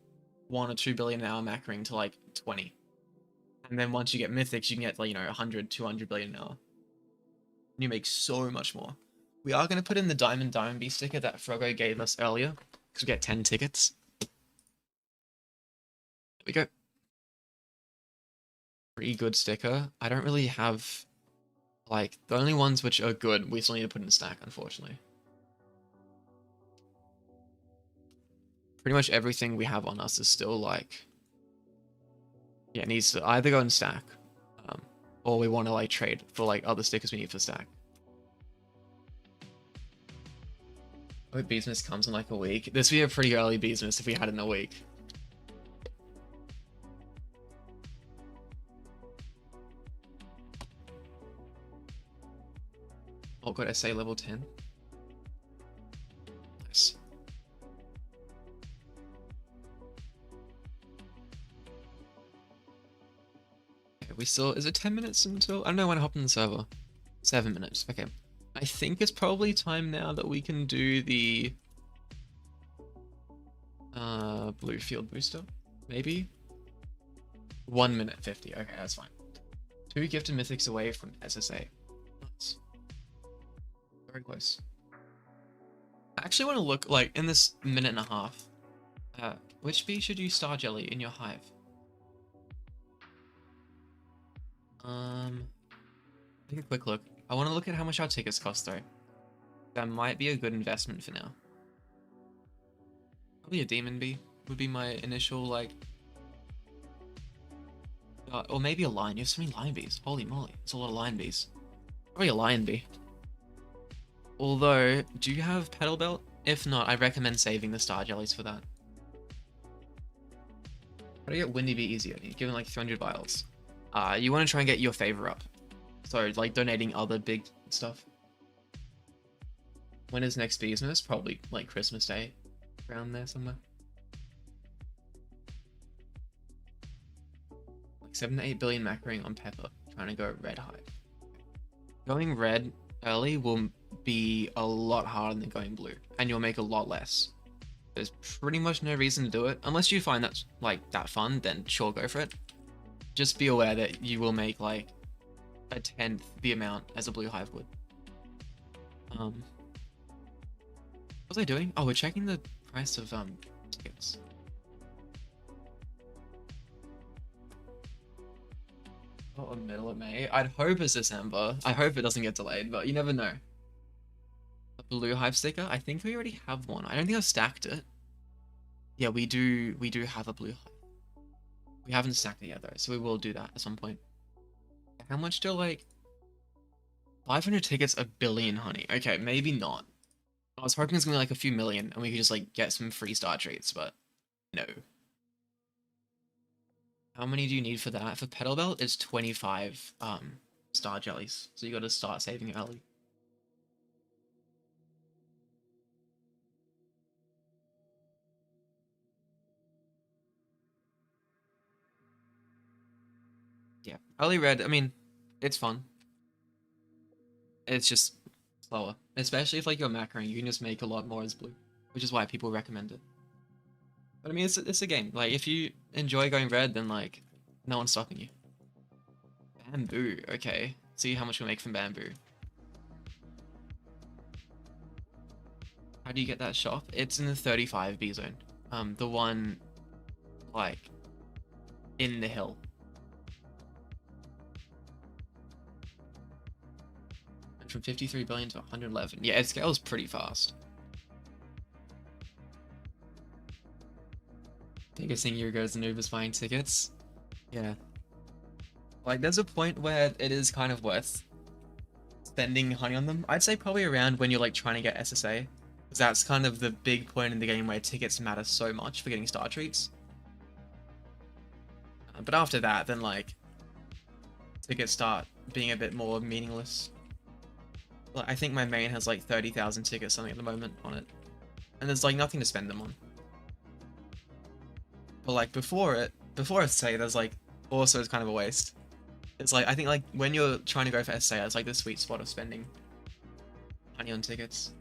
1 or 2 billion an hour macroing to like 20. And then once you get mythics, you can get like, you know, 100, 200 billion an hour. And you make so much more. We are going to put in the Diamond Beast sticker that Froggo gave us earlier, because we get 10 tickets. There we go. Pretty good sticker. I don't really have, like, the only ones which are good, we still need to put in the stack, unfortunately. Pretty much everything we have on us is still, like, yeah, it needs to either go in stack, or we want to, like, trade for, like, other stickers we need for stack. I hope Beesmas comes in, like, a week. This would be a pretty early Beesmas if we had it in a week. Oh god, SA level 10. Nice. Okay, we still, is it 10 minutes until, I don't know when I hop on the server. 7 minutes, okay. I think it's probably time now that we can do the blue field booster, maybe? 1 minute 50, okay, that's fine. 2 gifted mythics away from SSA. Nice. Very close. I actually want to look, like, in this minute and a half, which bee should you star jelly in your hive? Take a quick look. I want to look at how much our tickets cost, though. That might be a good investment for now. Probably a demon bee would be my initial, like... or maybe a lion. You have so many lion bees. Holy moly, it's a lot of lion bees. Probably a lion bee. Although, do you have Petal Belt? If not, I recommend saving the star jellies for that. How do you get Windy Bee easier? You're given like 300 vials. You want to try and get your favor up. So, like, donating other big stuff. When is next Beesmas? Probably, like, Christmas Day. Around there somewhere. Like 7 to 8 billion macroing on Pepper. Trying to go red Hive. Going red early will be a lot harder than going blue. And you'll make a lot less. There's pretty much no reason to do it. Unless you find that's, like, that fun, then sure, go for it. Just be aware that you will make, like, a 10th the amount as a blue hive would. What was I doing? Oh, we're checking the price of tickets. Oh, middle of May. I'd hope it's December. I hope it doesn't get delayed, but you never know. A blue hive sticker? I think we already have one. I don't think I've stacked it. Yeah, we do have a blue hive. We haven't stacked it yet though, so we will do that at some point. How much do, like, 500 tickets, a billion honey? Okay, maybe not. I was hoping it's gonna be like a few million and we could just, like, get some free star treats, but no. How many do you need for that? For Petal Belt, it's 25 star jellies, so you gotta start saving early. Yeah, early red, I mean, it's fun. It's just slower. Especially if, like, you're macroing, you can just make a lot more as blue. Which is why people recommend it. But I mean, it's a game. Like, if you enjoy going red, then, like, no one's stopping you. Bamboo, okay. See how much we make from bamboo. How do you get that shop? It's in the 35 B zone. The one, like, in the hill. And from 53 billion to 111. Yeah, it scales pretty fast. Biggest thing here goes the noobs buying tickets. Yeah. Like, there's a point where it is kind of worth spending honey on them. I'd say probably around when you're, like, trying to get SSA. Because that's kind of the big point in the game where tickets matter so much for getting star treats. But after that, then, like, tickets start being a bit more meaningless. Like, I think my main has, like, 30,000 tickets something at the moment on it. And there's, like, nothing to spend them on. But, like, before SSA, there's, like, also it's kind of a waste. It's like, I think like when you're trying to go for SSA, it's like the sweet spot of spending money on tickets.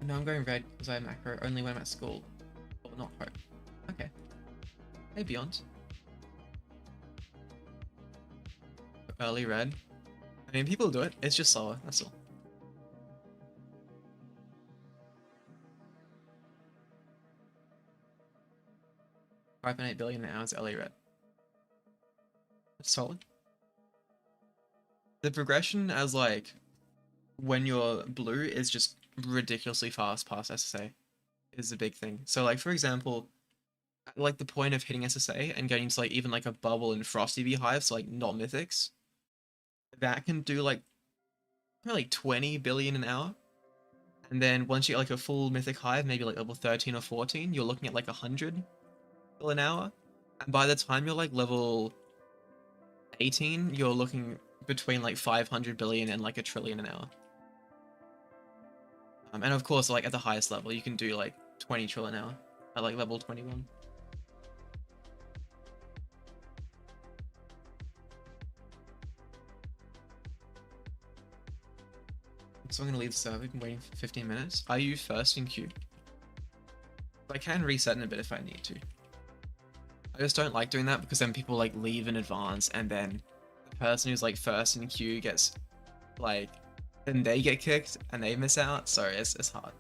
No, I'm going red because I have macro only when I'm at school. Or not home. Okay. Hey, Beyond. Early red. I mean, people do it. It's just slower. That's all. $5.8 billion an hour is early red. That's solid. The progression as like when you're blue is just ridiculously fast past SSA is a big thing. So like for example, like the point of hitting SSA and getting to like even like a bubble in Frosty V Hive, so like not mythics, that can do like probably 20 billion an hour. And then once you get like a full mythic hive, maybe like level 13 or 14, you're looking at like 100 an hour. And by the time you're like level 18, you're looking between like 500 billion and like a trillion an hour. And of course, like at the highest level, you can do like 20 trillion an hour at like level 21. So I'm gonna leave the server. I've been waiting for 15 minutes. Are you first in queue? I can reset in a bit if I need to. I just don't like doing that because then people like leave in advance and then the person who's like first in queue gets like, then they get kicked and they miss out. So it's hard.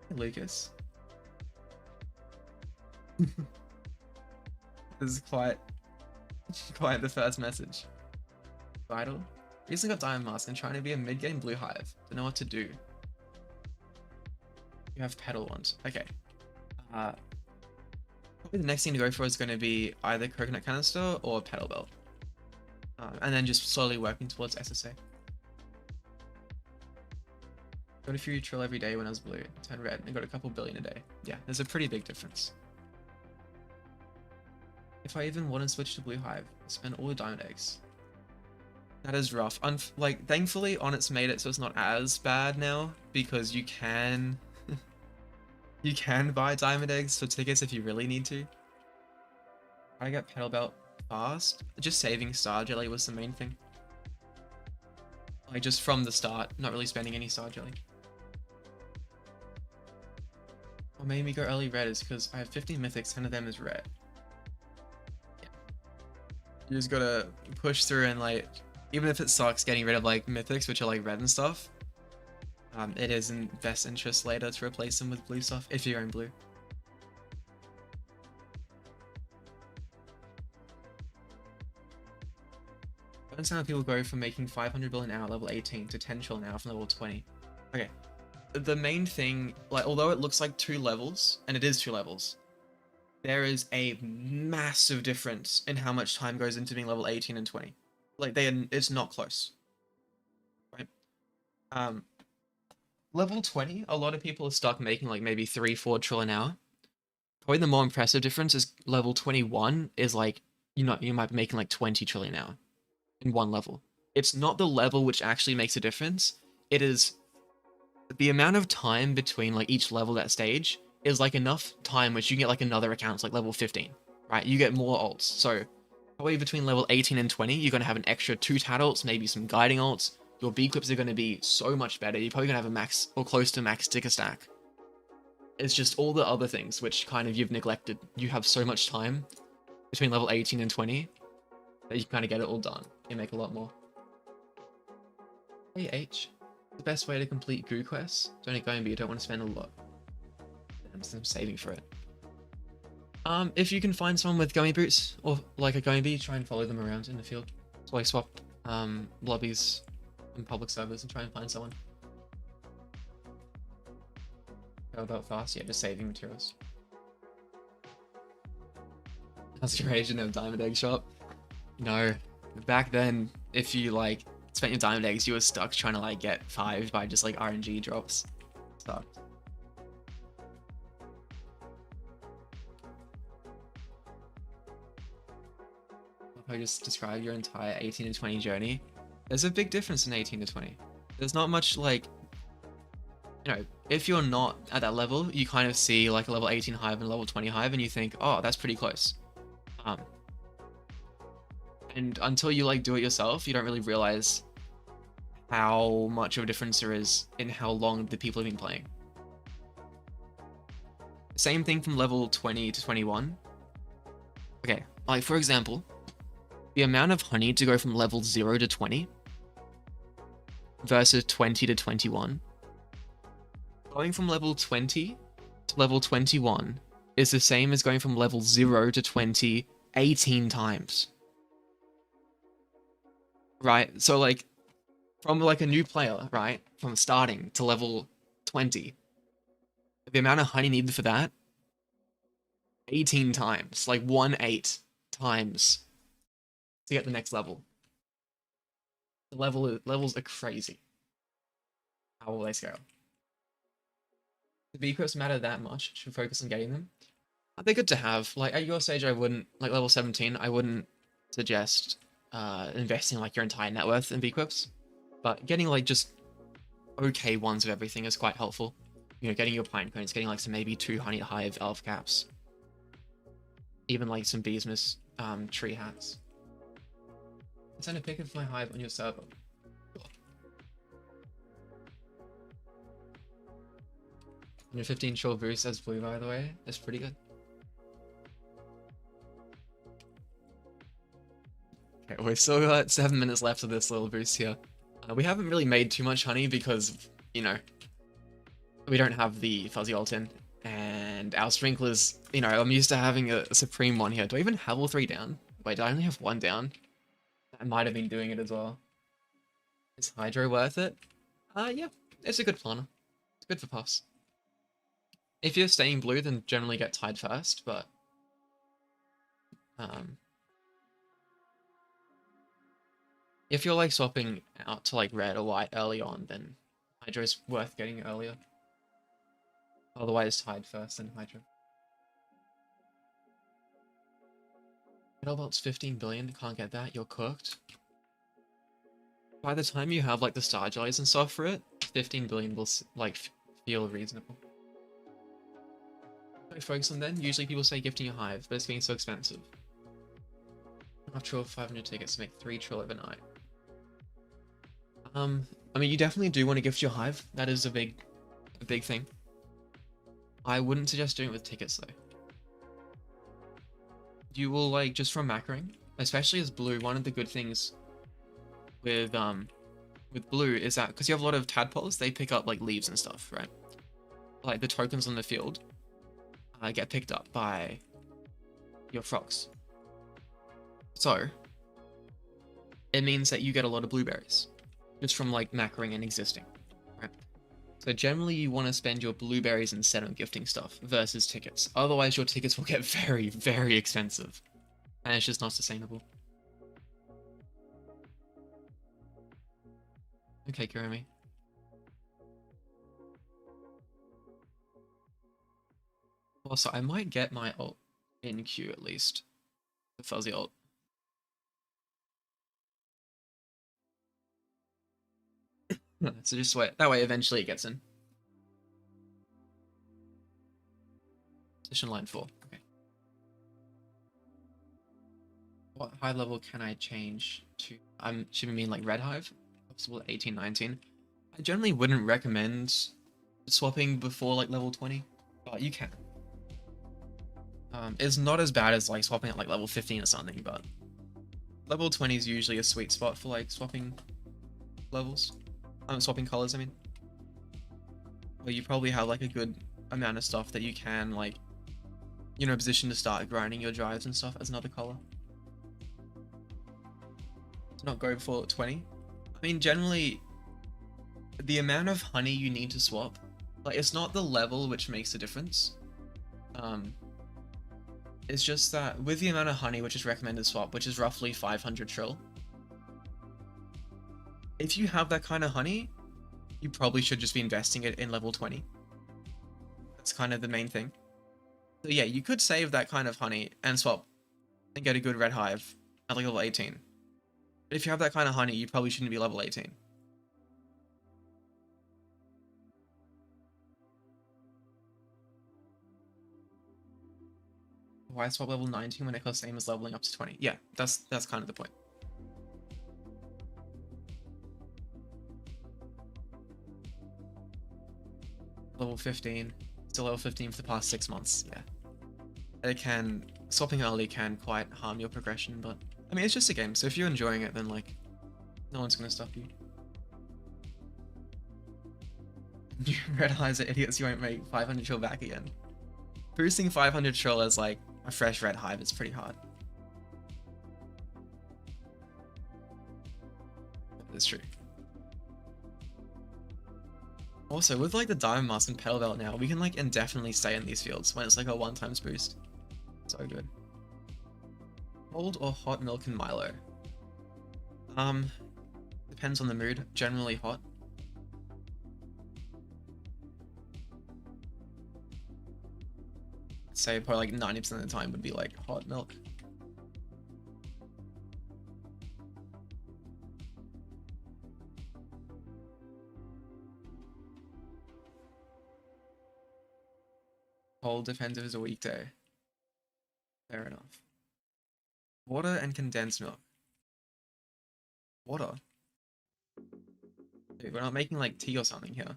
Hey, Lucas. This is quite the first message. Vital. Recently got Diamond Mask and trying to be a mid-game blue hive. Don't know what to do. You have pedal ones. Okay. Probably the next thing to go for is going to be either coconut canister or pedal belt. And then just slowly working towards SSA. Got a few trill every day when I was blue. Turned red and got a couple billion a day. Yeah, there's a pretty big difference. If I even want to switch to blue hive, I spend all the diamond eggs. That is rough. Like, thankfully, Onyx made it so it's not as bad now because you can you can buy diamond eggs for tickets if you really need to. I got pedal belt fast. Just saving star jelly was the main thing. Like just from the start, not really spending any star jelly. What made me go early red is because I have 15 mythics, 10 of them is red. Yeah. You just gotta push through and like, even if it sucks getting rid of like mythics, which are like red and stuff, it is in best interest later to replace them with blue stuff if you're in blue. I understand how people go from making 500 bill an hour level 18 to 10 trill an hour from level 20. Okay, the main thing, like although it looks like 2 levels, and it is 2 levels, there is a massive difference in how much time goes into being level 18 and 20. Like it's not close, right? Level 20, a lot of people are stuck making like maybe 3-4 trill an hour. Probably the more impressive difference is level 21 is like, you might be making like 20 trillion an hour in one level. It's not the level which actually makes a difference. It is the amount of time between like each level that stage is like enough time which you can get like another account like level 15, right? You get more ults. So probably between level 18 and 20, you're going to have an extra 2 tat ults, maybe some guiding ults. Your B clips are going to be so much better. You're probably going to have a max or close to max sticker stack. It's just all the other things which kind of you've neglected. You have so much time between level 18 and 20 that you kind of get it all done. You make a lot more. Hey H, the best way to complete goo quests? Don't go but you don't want to spend a lot. I'm saving for it. If you can find someone with gummy boots or like a gummy bee, try and follow them around in the field. So I swap lobbies in public servers and try and find someone. How about fast? Yeah, just saving materials. How's your Asian of diamond egg shop? No, back then, if you like spent your diamond eggs, you were stuck trying to like get 5 by just like RNG drops. Sucked. I just described your entire 18 to 20 journey. There's a big difference in 18 to 20. There's not much like, you know, if you're not at that level, you kind of see like a level 18 hive and a level 20 hive and you think, oh, that's pretty close. Um, and until you like do it yourself, you don't really realize how much of a difference there is in how long the people have been playing. Same thing from level 20 to 21. Okay, like for example, the amount of honey to go from level 0 to 20 versus 20 to 21. Going from level 20 to level 21 is the same as going from level 0 to 20 18 times. Right? So like from like a new player, right? From starting to level 20, the amount of honey needed for that 18 times, like 1/8 times to get the next level. The levels are crazy. How will they scale? The B equips matter that much. Should focus on getting them. They're good to have. Like at your stage, I wouldn't like level 17. I wouldn't suggest investing like your entire net worth in B equips, but getting like just okay ones of everything is quite helpful. You know, getting your pine cones, getting like some maybe 2 honey hive elf caps, even like some beesmas tree hats. Send a pic of my hive on your server. Your 15 troll boost as blue, by the way. That's pretty good. Okay, we've still got 7 minutes left of this little boost here. We haven't really made too much honey because, you know, we don't have the fuzzy ult in. And our sprinklers, you know, I'm used to having a supreme one here. Do I even have all 3 down? Wait, do I only have 1 down? I might have been doing it as well. Is Hydro worth it? Yeah, it's a good planner. It's good for puffs. If you're staying blue, then generally get tied first, but if you're like swapping out to like red or white early on, then Hydro is worth getting earlier. Otherwise, tied first, then Hydro. Metalbolt's 15 billion, can't get that, you're cooked. By the time you have like the star jellies and stuff for it, 15 billion will like feel reasonable. What I focus on then? Usually people say gifting a hive, but it's getting so expensive. After all, 500 tickets to make 3 trill overnight. I mean, you definitely do want to gift your hive. That is a big thing. I wouldn't suggest doing it with tickets though. You will like just from macroing, especially as blue. One of the good things with blue is that because you have a lot of tadpoles, they pick up like leaves and stuff, right? Like the tokens on the field get picked up by your frogs. So it means that you get a lot of blueberries just from like macroing and existing, right? So generally you want to spend your blueberries instead on gifting stuff versus tickets. Otherwise your tickets will get very, very expensive and it's just not sustainable. Okay, Kurumi. Also, I might get my ult in queue at least. The fuzzy ult. So just wait. That way eventually it gets in. Position line 4. Okay. What high level can I change to? I'm should mean like red hive? Possible 18, 19. I generally wouldn't recommend swapping before like level 20, but you can. It's not as bad as like swapping at like level 15 or something, but level 20 is usually a sweet spot for like swapping levels. Swapping colors, I mean. Well, you probably have like a good amount of stuff that you can like, you know, position to start grinding your drives and stuff as another color. To not go for 20. I mean, generally, the amount of honey you need to swap, like it's not the level which makes the difference. It's just that with the amount of honey which is recommended swap, which is roughly 500 trill, if you have that kind of honey, you probably should just be investing it in level 20. That's kind of the main thing. So yeah, you could save that kind of honey and swap and get a good red hive at like level 18. But if you have that kind of honey, you probably shouldn't be level 18. Why swap level 19 when Nicholas aim is leveling up to 20? Yeah, that's kind of the point. Level 15. Still level 15 for the past 6 months. Yeah. Swapping early can quite harm your progression, but I mean, it's just a game, so if you're enjoying it, then like, no one's gonna stop you. Red Hives are idiots, you won't make 500 trill back again. Boosting 500 trill as like a fresh red hive is pretty hard. That's true. Also, with like the Diamond Mask and Petal Belt now, we can like indefinitely stay in these fields when it's like a 1x boost. So good. Cold or hot milk and Milo? Depends on the mood. Generally hot. I'd say probably like 90% of the time would be like hot milk. Cold depends if it's a weekday. Fair enough. Water and condensed milk. Water? Dude, we're not making like tea or something here.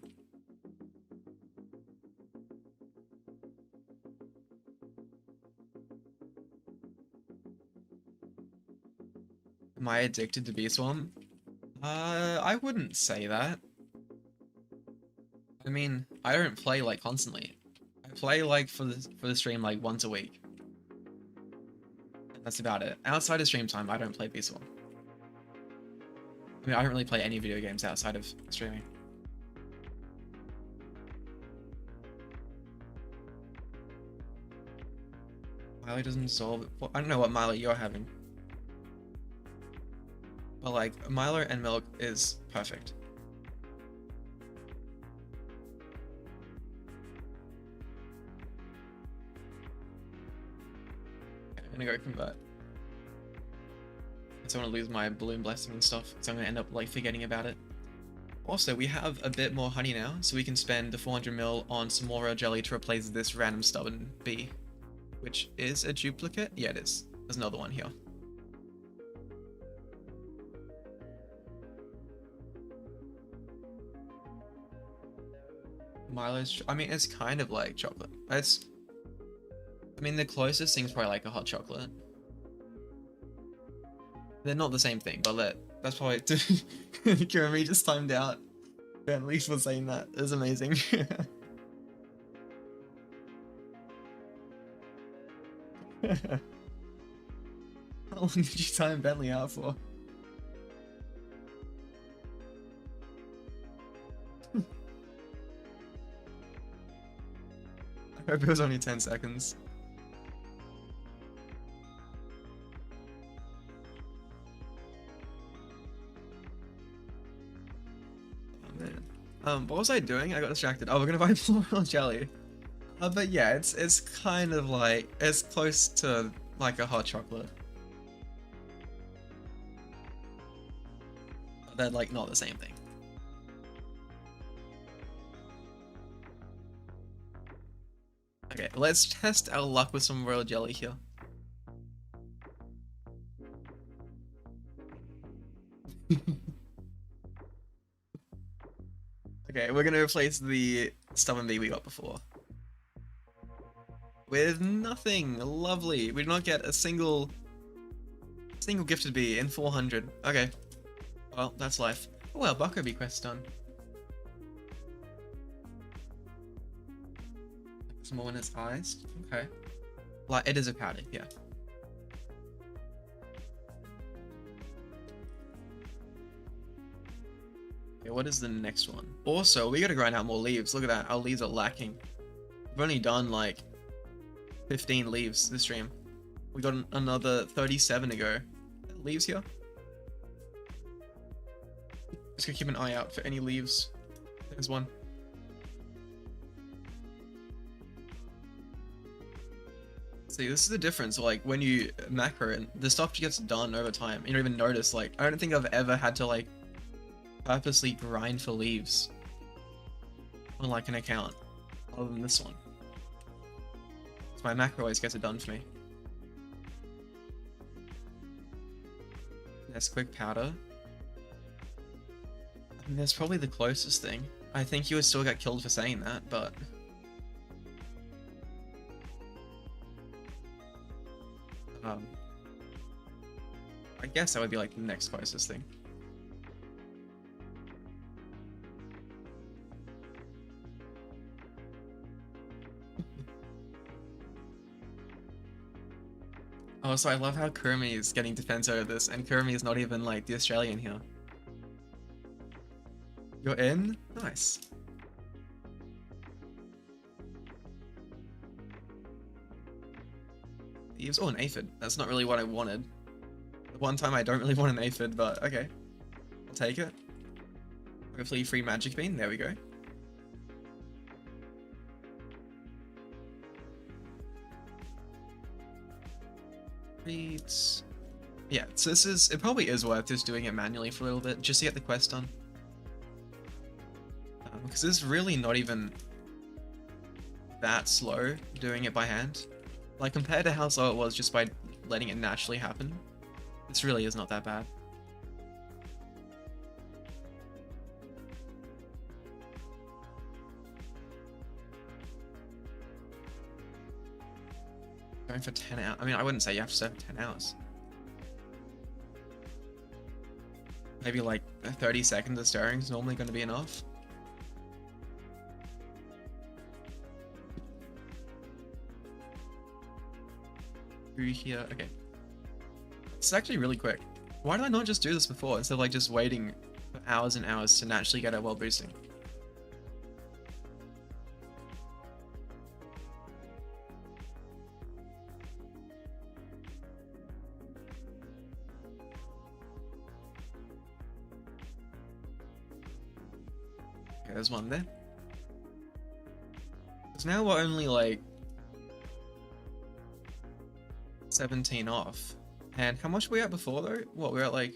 Am I addicted to B-Swarm? I wouldn't say that. I mean, I don't play like constantly. I play like for the stream like once a week. That's about it. Outside of stream time, I don't play B-Swarm. I mean, I don't really play any video games outside of streaming. Milo doesn't dissolve. Well, I don't know what Milo you're having. But like, Milo and milk is perfect. Okay, I'm gonna go convert. I don't want to lose my balloon blessing and stuff, so I'm gonna end up like forgetting about it. Also, we have a bit more honey now, so we can spend the 400 mil on some more royal jelly to replace this random stubborn bee. Which is a duplicate? Yeah, it is. There's another one here. Milo's, I mean, it's kind of like chocolate. I mean, the closest thing's probably like a hot chocolate. They're not the same thing, but that's probably... Kirami just timed out. Bentley was saying that. It was amazing. How long did you time Bentley out for? I hope it was only 10 seconds. Oh man. What was I doing? I got distracted. Oh, we're gonna buy floral jelly. But yeah, it's kind of like, it's close to like a hot chocolate. But they're like not the same thing. Okay, let's test our luck with some royal jelly here. Okay, we're gonna replace the stubborn bee we got before. With nothing. Lovely. We did not get a single gifted bee in 400. Okay. Well, that's life. Oh well, Bucko bee quest done. More when it's iced. Okay. Like, it is a powder, yeah. Okay, what is the next one? Also, we gotta grind out more leaves. Look at that, our leaves are lacking. We've only done like 15 leaves this stream. We got another 37 to go. Leaves here? Just gonna keep an eye out for any leaves. There's one. See, this is the difference, like, when you macro and the stuff gets done over time. You don't even notice, like, I don't think I've ever had to, like, purposely grind for leaves on, like, an account, other than this one. So my macro always gets it done for me. Nesquik powder. I mean, that's probably the closest thing. I think you would still get killed for saying that, but um, I guess that would be like the next closest thing. Also, I love how Kurumi is getting defense over this, and Kurumi is not even like the Australian here. You're in? Nice. Thieves? Oh, an aphid. That's not really what I wanted. The one time I don't really want an aphid, but okay. I'll take it. Hopefully free magic bean. There we go. Reads. Yeah, so it probably is worth just doing it manually for a little bit, just to get the quest done. Because it's really not even that slow doing it by hand. Like, compared to how slow it was just by letting it naturally happen, this really is not that bad. Going for 10 hours. I mean, I wouldn't say you have to serve for 10 hours. Maybe like 30 seconds of stirring is normally going to be enough. Through here, okay. It's actually really quick. Why did I not just do this before instead of like just waiting for hours and hours to naturally get it while boosting? Okay, there's one there. Because now we're only like 17 off. And how much were we at before though? What, we were at like...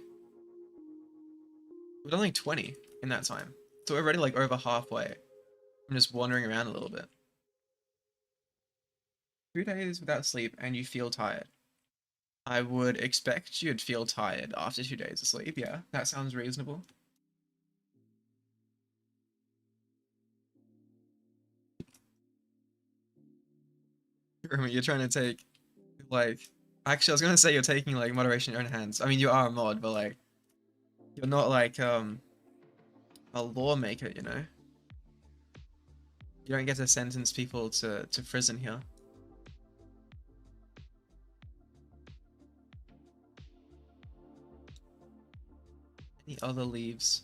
We've done like 20 in that time. So we're already like over halfway. I'm just wandering around a little bit. 2 days without sleep and you feel tired. I would expect you'd feel tired after 2 days of sleep. Yeah, that sounds reasonable. You're trying to take, like... Actually, I was gonna say you're taking, like, moderation in your own hands. I mean, you are a mod, but, like... You're not, like, a lawmaker, you know? You don't get to sentence people to prison here. Any other leaves?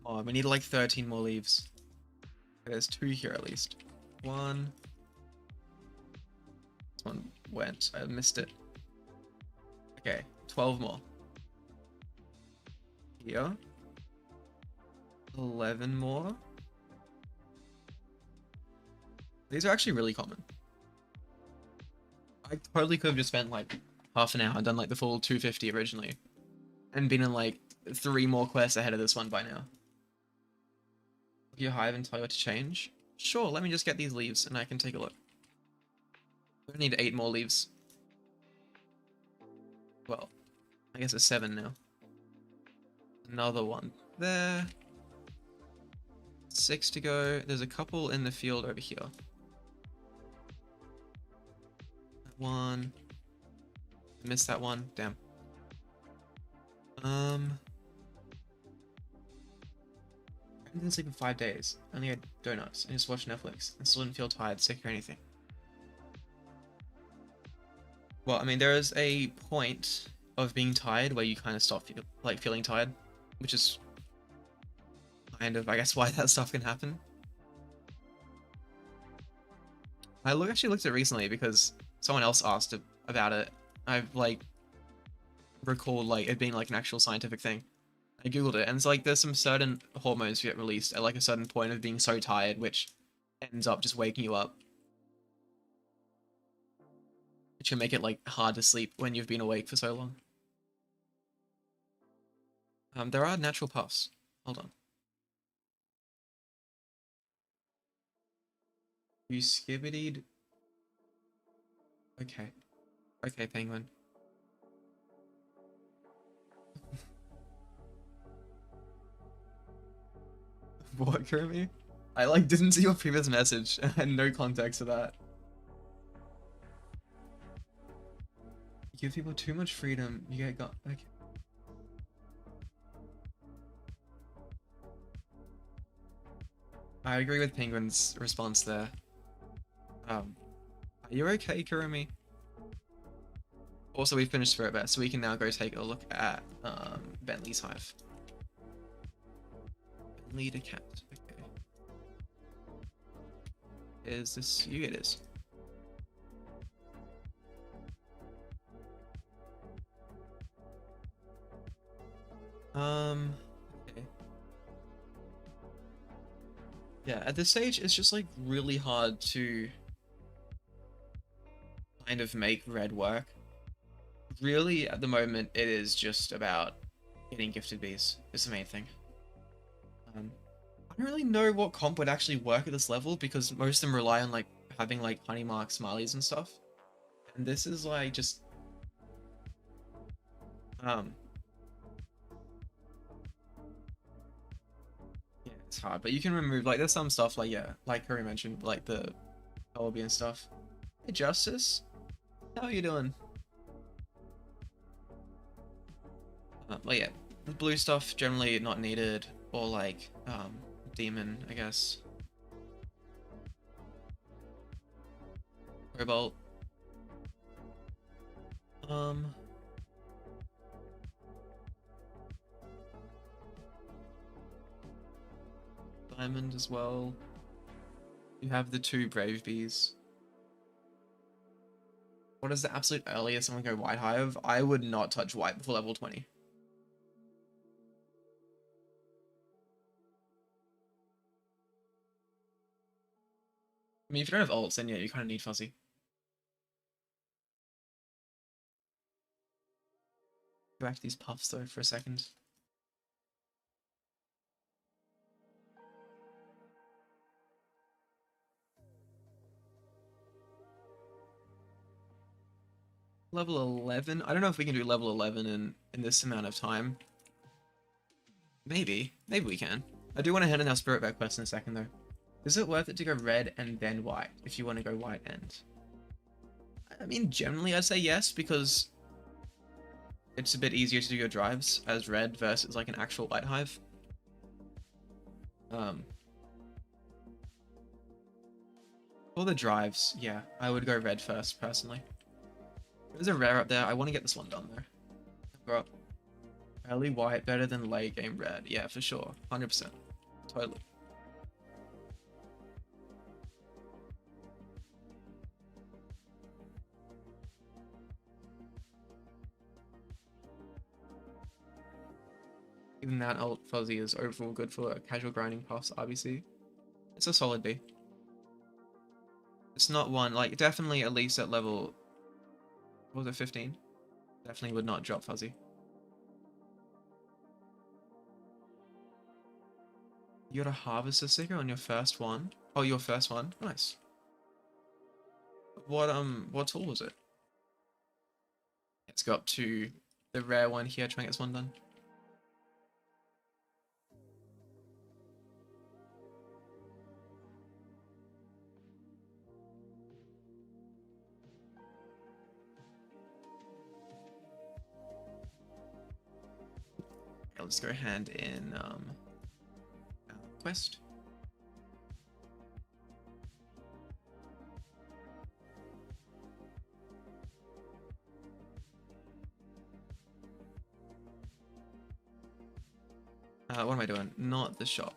Oh, we need like 13 more leaves. There's 2 here at least. 1. This one went. I missed it. Okay, 12 more. Here. 11 more. These are actually really common. I totally could have just spent like half an hour and done like the full 250 originally. And been in like 3 more quests ahead of this one by now. Your Hive and tell you what to change? Sure, let me just get these leaves and I can take a look. We need 8 more leaves. Well, I guess it's 7 now. Another one there. 6 to go. There's a couple in the field over here. 1. Missed that one. Damn. I didn't sleep in 5 days. I only had donuts and just watched Netflix. I still didn't feel tired, sick, or anything. Well, I mean, there is a point of being tired where you kind of stop feeling tired, which is kind of, I guess, why that stuff can happen. I actually looked at it recently because someone else asked about it. I've like recalled like it being like an actual scientific thing. I googled it and it's like there's some certain hormones get released at like a certain point of being so tired, which ends up just waking you up. Which can make it like hard to sleep when you've been awake for so long. There are natural puffs. Hold on. You skibbidied. Okay. Okay, penguin. What, Kirby? I like didn't see your previous message and had no context for that. You give people too much freedom, you get got okay. I agree with Penguin's response there. Are you okay, Kurumi? Also, we finished Spirit Bet, so we can now go take a look at Bentley's Hive. Bentley to cat. Okay. Is this you? It is. Okay. Yeah, at this stage, it's just like really hard to kind of make red work. Really, at the moment, it is just about getting gifted bees. Is the main thing. I don't really know what comp would actually work at this level because most of them rely on like having like honey mark smileys and stuff. And this is like just yeah, it's hard, but you can remove like there's some stuff like yeah, like Curry mentioned, like the Colby and stuff. Hey Justice, how are you doing? Well yeah, the blue stuff generally not needed, or like demon, I guess. Cobalt. Diamond as well. You have the 2 brave bees. What is the absolute earliest someone go white hive? I would not touch white before level 20. I mean, if you don't have ults, then yeah, you kind of need fuzzy. Go back to these puffs though for a second. Level 11? I don't know if we can do level 11 in this amount of time. Maybe. Maybe we can. I do want to head in our spirit back quest in a second though. Is it worth it to go red and then white if you want to go white and... I mean, generally I'd say yes because it's a bit easier to do your drives as red versus like an actual white hive. For the drives, yeah, I would go red first personally. There's a rare up there. I want to get this one done though. Bro, early white better than late game red. Yeah, for sure. 100%. Totally. Even that old fuzzy is overall good for casual grinding puffs, RBC. It's a solid B. It's not one, like, definitely at least at level... What was it, 15? Definitely would not drop fuzzy. You got a harvester sticker on your first one? Oh, your first one? Nice. What tool was it? Let's go up to the rare one here, try and get this one done. Okay, let's go hand in quest. What am I doing? Not the shop.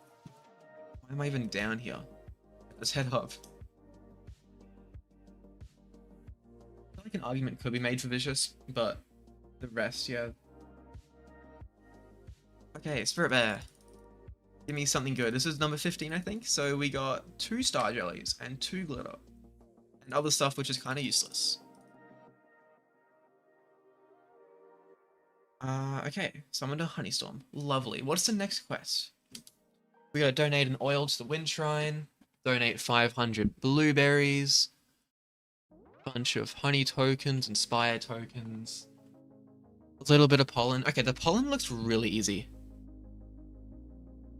Why am I even down here? Let's head up. I feel like an argument could be made for Vicious, but the rest, yeah. Okay, Spirit Bear. Give me something good. This is number 15, I think. So we got 2 star jellies and 2 glitter. And other stuff which is kind of useless. Okay. Summoned a Honeystorm. Lovely. What's the next quest? We gotta donate an oil to the Wind Shrine. Donate 500 blueberries. Bunch of honey tokens and spire tokens. A little bit of pollen. Okay, the pollen looks really easy.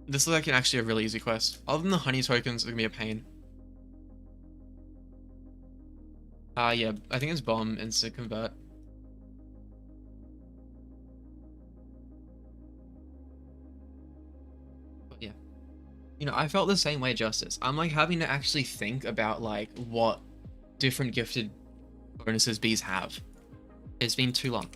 This looks like actually a really easy quest. Other than the honey tokens, it's gonna be a pain. Yeah, I think it's bomb instant convert. But yeah. You know, I felt the same way, Justice. I'm like having to actually think about like what different gifted bonuses bees have. It's been too long.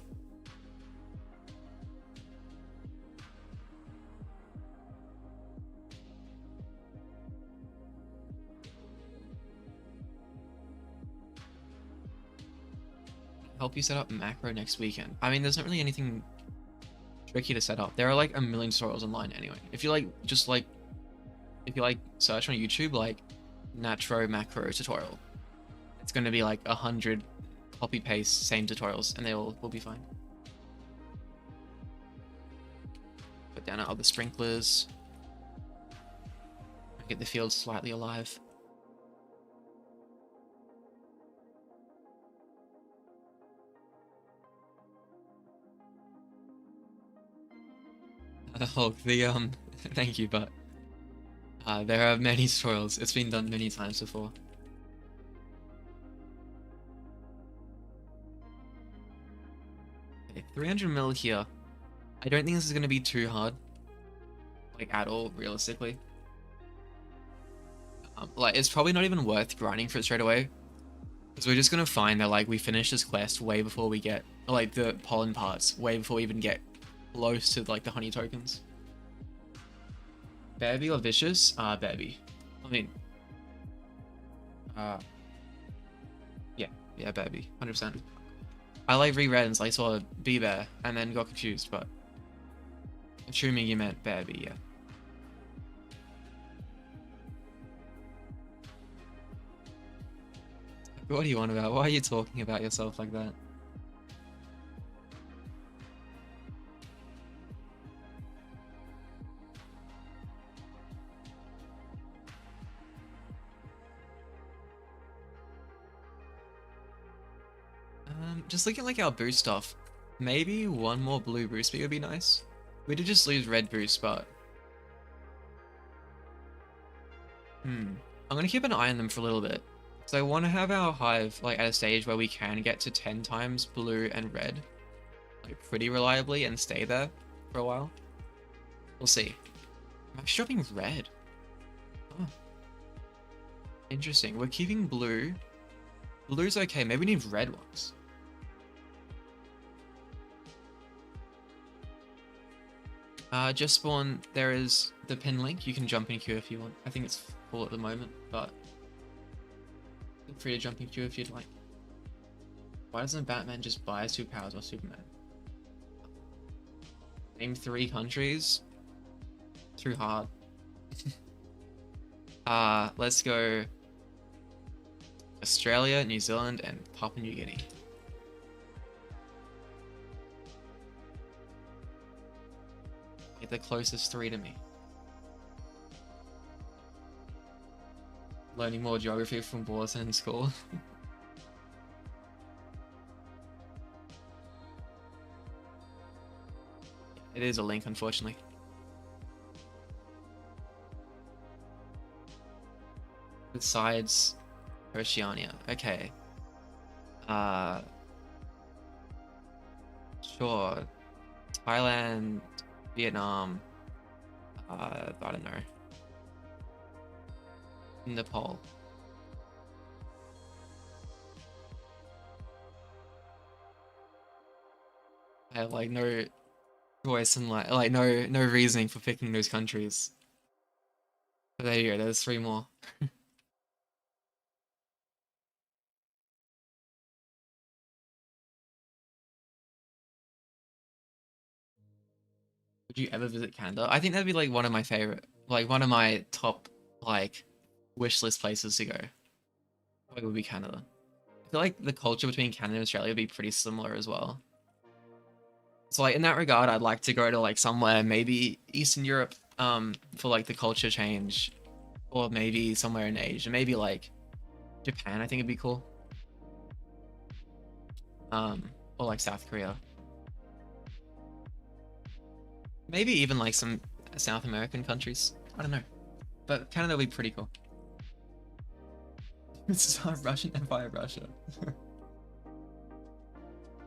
Help you set up macro next weekend. I mean, there's not really anything tricky to set up. There are like a million tutorials online anyway. If you like, just like, if you like search on YouTube, like Natro macro tutorial, it's going to be like 100 copy paste same tutorials and they will be fine. Put down our other sprinklers. Get the field slightly alive. Oh, thank you, but there are many tutorials. It's been done many times before. Okay, 300 mil here. I don't think this is going to be too hard, like at all, realistically. Like, it's probably not even worth grinding for it straight away, because we're just going to find that like we finish this quest way before we get, like, the pollen parts, way before we even get close to like the honey tokens. Baby or vicious? Baby. I mean, yeah, baby, 100%. I like reread and I saw Bee Bear and then got confused, but assuming you meant baby, yeah. What do you want about? Why are you talking about yourself like that? Just looking at like our boost stuff, maybe one more blue boost speed would be nice. We did just lose red boost, but I'm gonna keep an eye on them for a little bit. So I want to have our hive like at a stage where we can get to 10 times blue and red, like pretty reliably, and stay there for a while. We'll see. I'm actually dropping red. Oh. Interesting. We're keeping blue. Blue's okay. Maybe we need red ones. Just spawn. There is the pin link. You can jump in queue if you want. I think it's full at the moment, but feel free to jump in queue if you'd like. Why doesn't Batman just buy superpowers or Superman? Name 3 countries. Too hard. Let's go Australia, New Zealand, and Papua New Guinea. Get the closest 3 to me. Learning more geography from Boston in school. It is a link, unfortunately. Besides Oceania. Okay. Sure. Thailand, Vietnam, I don't know. Nepal. I have like no choice and like no reasoning for picking those countries. But there you go, there's 3 more. Would you ever visit Canada? I think that'd be like one of my favorite, like one of my top like wish list places to go. Probably would be Canada. I feel like the culture between Canada and Australia would be pretty similar as well. So like in that regard, I'd like to go to like somewhere, maybe Eastern Europe, for like the culture change, or maybe somewhere in Asia, maybe like Japan. I think it'd be cool. or like South Korea. Maybe even like some South American countries. I don't know. But Canada would be pretty cool. It's Russian Empire, Russia.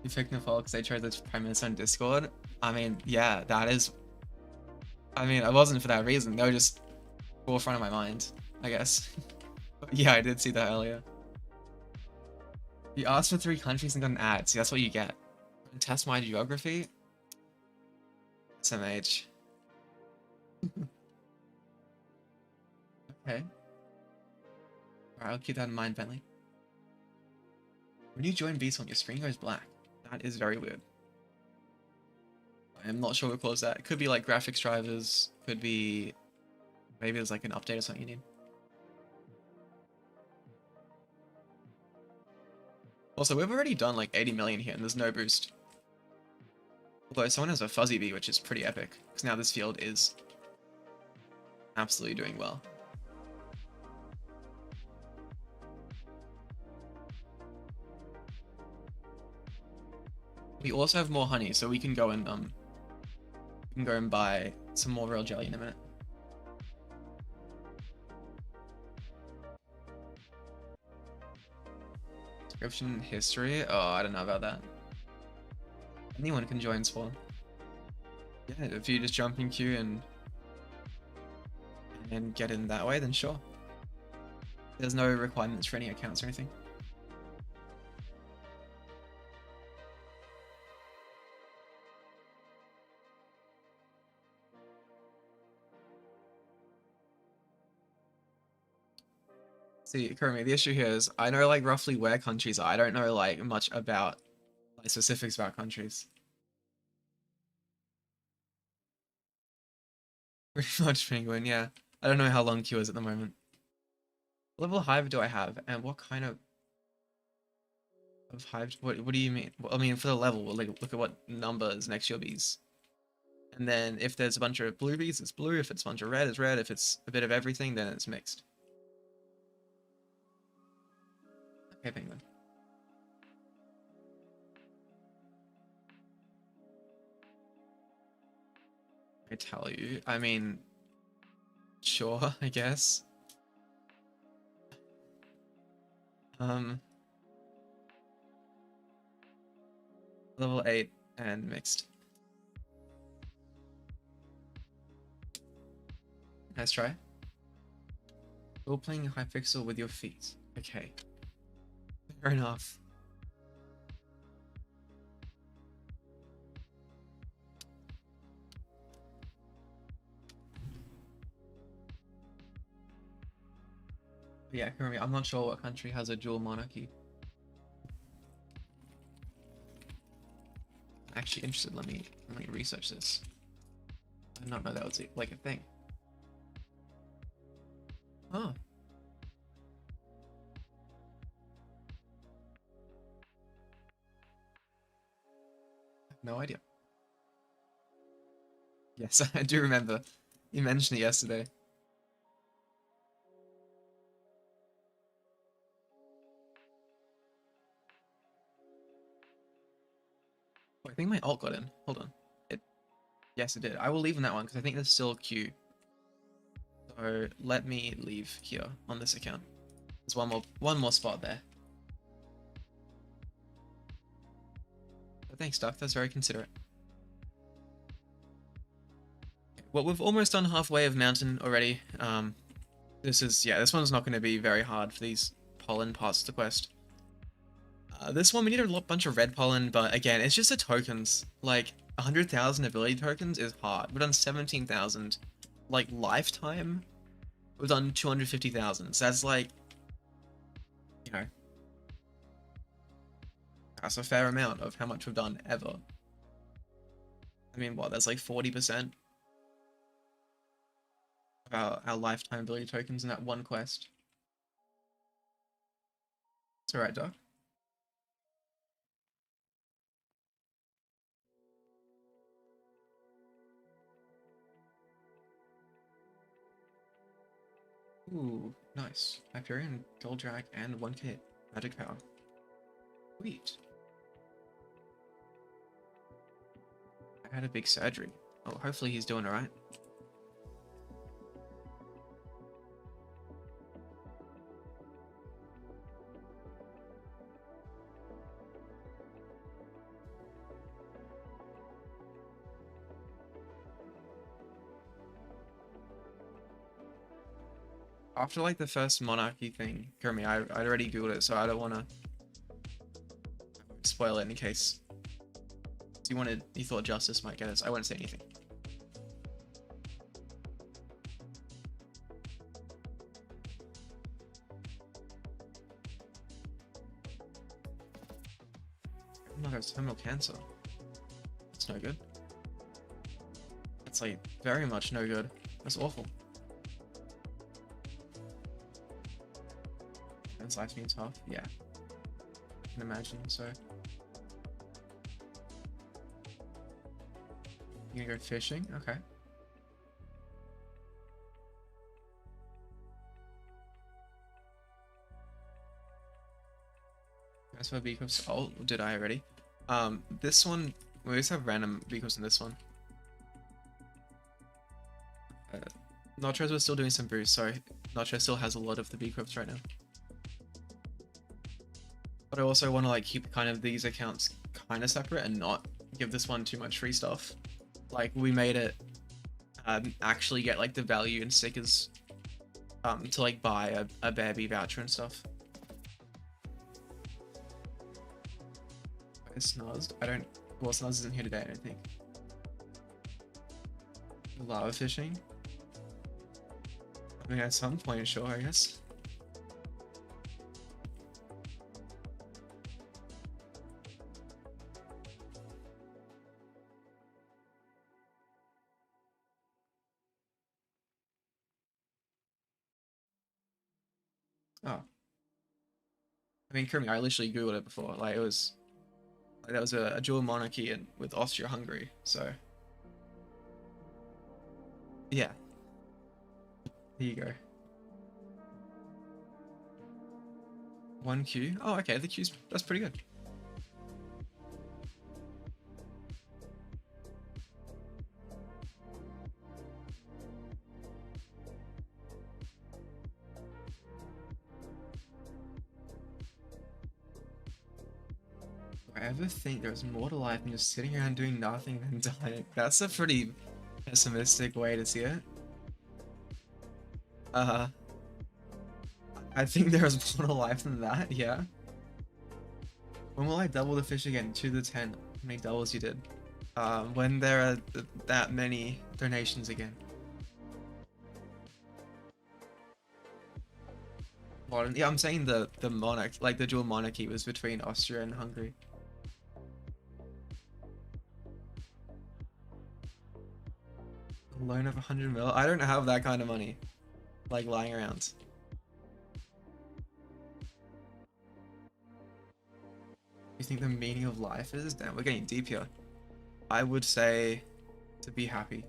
You picked Nepal because they chose the Prime Minister on Discord. I mean, yeah, that is. I mean, it wasn't for that reason. They were just forefront of my mind, I guess. But yeah, I did see that earlier. You asked for 3 countries and got an ad. See, that's what you get. Test my geography. SMH. Okay. Alright, I'll keep that in mind, Bentley. When you join VSOM, your screen goes black. That is very weird. I am not sure what caused that. It could be like graphics drivers. Could be... Maybe there's like an update or something you need. Also, we've already done like 80 million here and there's no boost. Although someone has a fuzzy bee, which is pretty epic. Because now this field is absolutely doing well. We also have more honey, so we can go and buy some more real jelly in a minute. Description history? Oh, I don't know about that. Anyone can join spawn. Yeah, if you just jump in queue and get in that way, then sure. There's no requirements for any accounts or anything. See, Kurumi, the issue here is I know like roughly where countries are. I don't know like much about like specifics about countries. Pretty much penguin, yeah. I don't know how long queue is at the moment. What level hive do I have? And what kind of hive? What do you mean? Well, I mean for the level, like look at what numbers next to your bees. And then if there's a bunch of blue bees, it's blue. If it's a bunch of red, it's red. If it's a bit of everything, then it's mixed. Okay, penguin. I tell you, I mean, sure, I guess. Level 8 and mixed. Nice try. You're playing Hypixel with your feet. Okay. Fair enough. But yeah, Kurumi, I'm not sure what country has a dual monarchy. I'm actually interested. Let me research this. I did not know that was like a thing. Oh. No idea. Yes, I do remember. You mentioned it yesterday. Oh, I think my alt got in. Hold on. Yes, it did. I will leave in that one because I think there's still a queue. So let me leave here on this account. There's one more spot there. But thanks, Duck. That's very considerate. Well, we've almost done halfway of mountain already. This one's not going to be very hard for these pollen parts of the quest. This one we need a bunch of red pollen, but again, it's just the tokens. Like 100,000 ability tokens is hard. We've done 17,000. Like lifetime, we've done 250,000. So that's like, you know, that's a fair amount of how much we've done ever. I mean, what? That's like 40% of our lifetime ability tokens in that one quest. It's alright, Doc. Ooh, nice. Hyperion, Gold Drag, and 1k magic power. Sweet. I had a big surgery. Oh, hopefully he's doing alright. After like the first monarchy thing, Kermie, I'd already googled it, so I don't want to spoil it in case you thought justice might get us. I won't say anything. No, it's terminal cancer. That's no good. That's like very much no good. That's awful. And life's been tough. Yeah, I can imagine. So you gonna go fishing? Okay. That's for vehicles. Oh, did I already? This one, we just have random vehicles in this one. Notros was still doing some boosts, so Notro still has a lot of the vehicles right now. But I also want to like keep kind of these accounts kind of separate and not give this one too much free stuff. Like we made it actually get like the value and stickers to like buy a Bear Bee voucher and stuff. Snuzzed? Well, Snuzz isn't here today, I don't think. Lava fishing? I mean, at some point, sure, I guess. Oh. I mean, Kermit, I literally googled it before. Like, it was... Like, that was a dual monarchy with Austria-Hungary, so... Yeah. There you go. 1Q? Oh, okay, the Q's... That's pretty good. I ever think there's more to life than just sitting around doing nothing than dying? That's a pretty pessimistic way to see it. I think there's more to life than that, yeah. When will I double the fish again? 2 to 10. How many doubles you did? When there are that many donations again. Modern, yeah, I'm saying the monarch, like the dual monarchy was between Austria and Hungary. A loan of 100 mil? I don't have that kind of money, like lying around. You think the meaning of life is? Damn, we're getting deep here. I would say to be happy.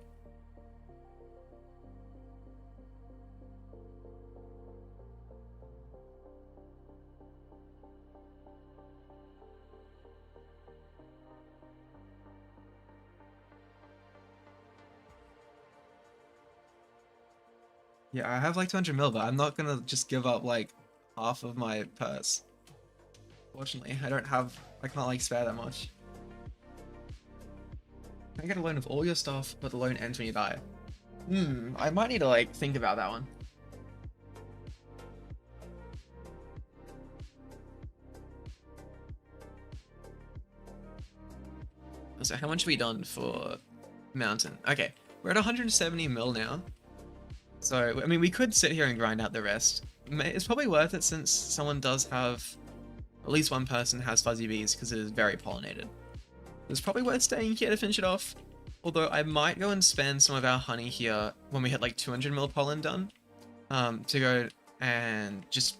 Yeah, I have like 200 mil, but I'm not gonna just give up like half of my purse. Fortunately, I can't like spare that much. Can I get a loan of all your stuff, but the loan ends when you die? I might need to like think about that one. So how much have we done for Mountain? Okay, we're at 170 mil now. So, I mean, we could sit here and grind out the rest. It's probably worth it since someone does have, at least one person has fuzzy bees because it is very pollinated. It's probably worth staying here to finish it off. Although I might go and spend some of our honey here when we hit like 200 mil pollen done, to go and just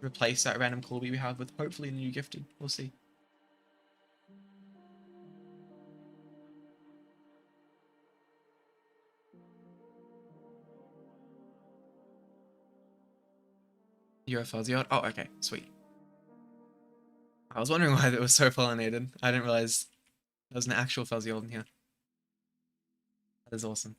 replace that random cool bee we have with hopefully a new gifted. We'll see. You're a fuzzy odd? Oh, okay, sweet. I was wondering why it was so pollinated. I didn't realize there was an actual fuzzy old in here. That is awesome.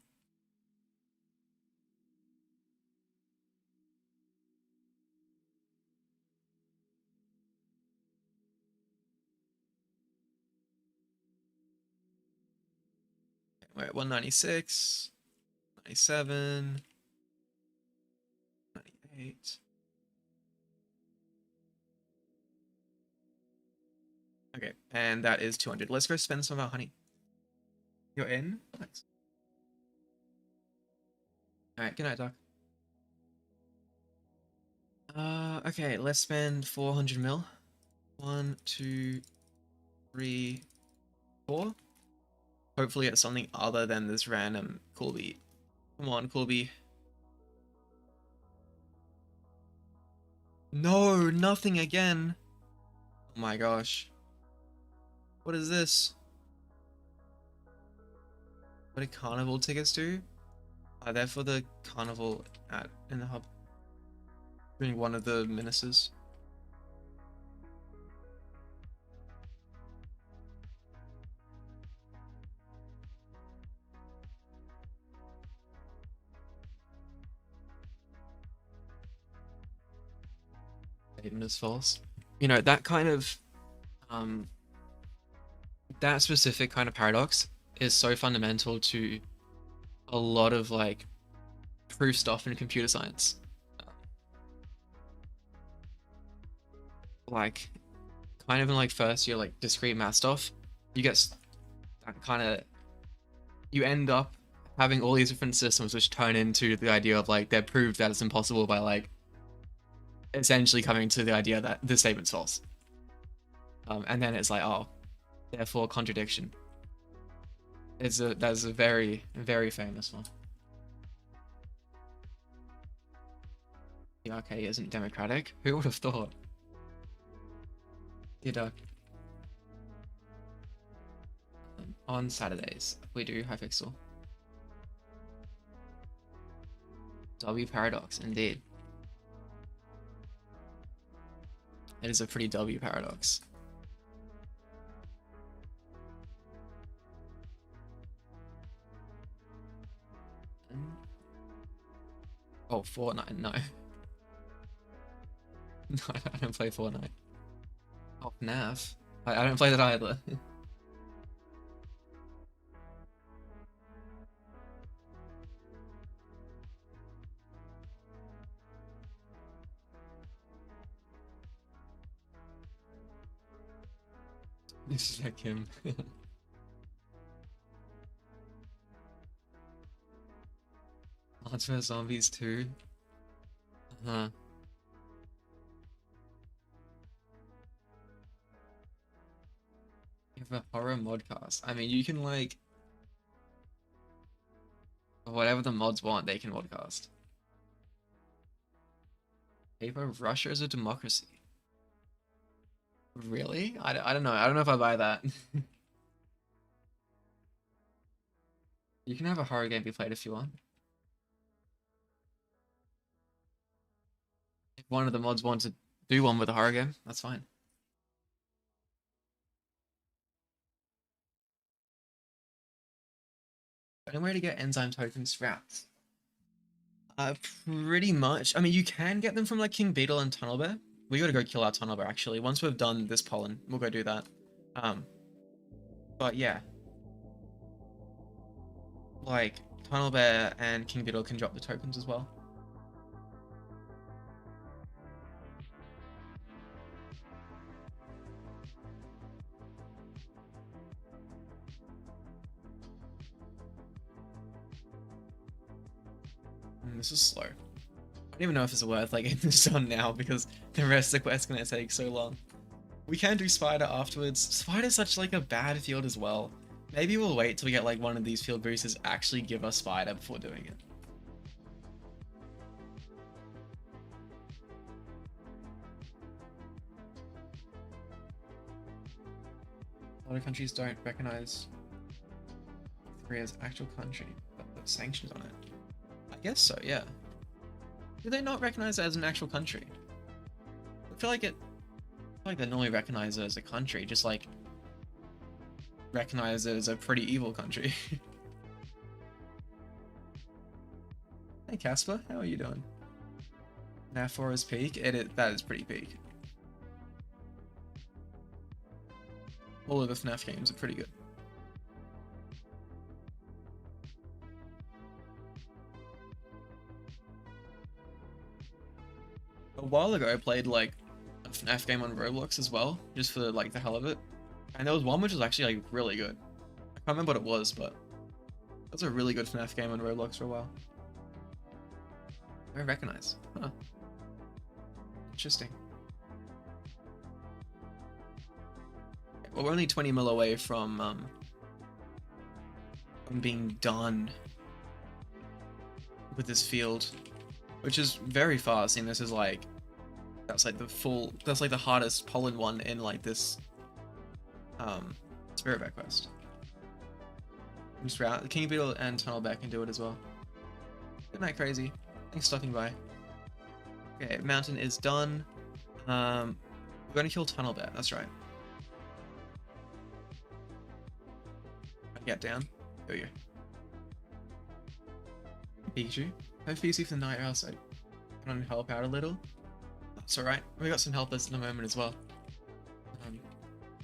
We're at 196, 97, 98. Okay, and that is 200. Let's go spend some of our honey. You're in? Thanks. Alright, good night, Doc. Okay, let's spend 400 mil. 1, 2, 3, 4. Hopefully it's something other than this random Coolby. Come on, Coolby. No, nothing again. Oh my gosh. What is this? What do carnival tickets do? They're for the carnival in the hub. Doing one of the ministers. Statement is false. You know, that kind of that specific kind of paradox is so fundamental to a lot of like proof stuff in computer science. Like kind of in like first year like discrete math stuff, you get that kind of, you end up having all these different systems which turn into the idea of like they're proved that it's impossible by like essentially coming to the idea that the statement's false. And then it's like, oh, therefore contradiction. That's a very, very famous one. The RK isn't democratic? Who would have thought? You know. On Saturdays, we do Hypixel. W paradox, indeed. It is a pretty W paradox. Oh, Fortnite, no. No, I don't play Fortnite. Oh, FNAF. I don't play that either. This is like him. Plants vs Zombies 2. Uh-huh. You have a horror modcast. I mean, you can like whatever the mods want, they can modcast. Paper Russia is a democracy. Really? I don't know. I don't know if I buy that. You can have a horror game be played if you want. If one of the mods wants to do one with a horror game, that's fine. Anywhere to get enzyme token scraps? Pretty much. I mean, you can get them from like King Beetle and Tunnel Bear. We gotta go kill our Tunnel Bear actually. Once we've done this pollen, we'll go do that. But yeah. Like, Tunnel Bear and King Beetle can drop the tokens as well. This is slow. I don't even know if it's worth like getting this done now because the rest of the quest is gonna take so long. We can do Spider afterwards. Spider's such like a bad field as well. Maybe we'll wait till we get like one of these field boosters actually give us Spider before doing it. A lot of countries don't recognize Korea's actual country, but put sanctions on it. I guess so, yeah. Do they not recognize it as an actual country? I feel like they normally recognize it as a country, just like recognize it as a pretty evil country. Hey Casper, how are you doing? FNAF 4 is peak. That is pretty peak. All of the FNAF games are pretty good. A while ago, I played like a FNAF game on Roblox as well, just for like the hell of it. And there was one which was actually like really good. I can't remember what it was, but it was a really good FNAF game on Roblox for a while. I recognize. Huh. Interesting. Well, we're only 20 mil away from being done with this field, which is very fast. Seeing this is like that's like the hardest pollen one in like this Spirit Bear quest. Just route the King Beetle and Tunnel Bear can do it as well. Good night, Crazy. Thanks for stopping by. Okay, Mountain is done. We're gonna kill Tunnel Bear. That's right. Get down. There we go. Pikachu. Hope you see for the night outside. Can I help out a little? That's alright. We got some helpers in a moment as well.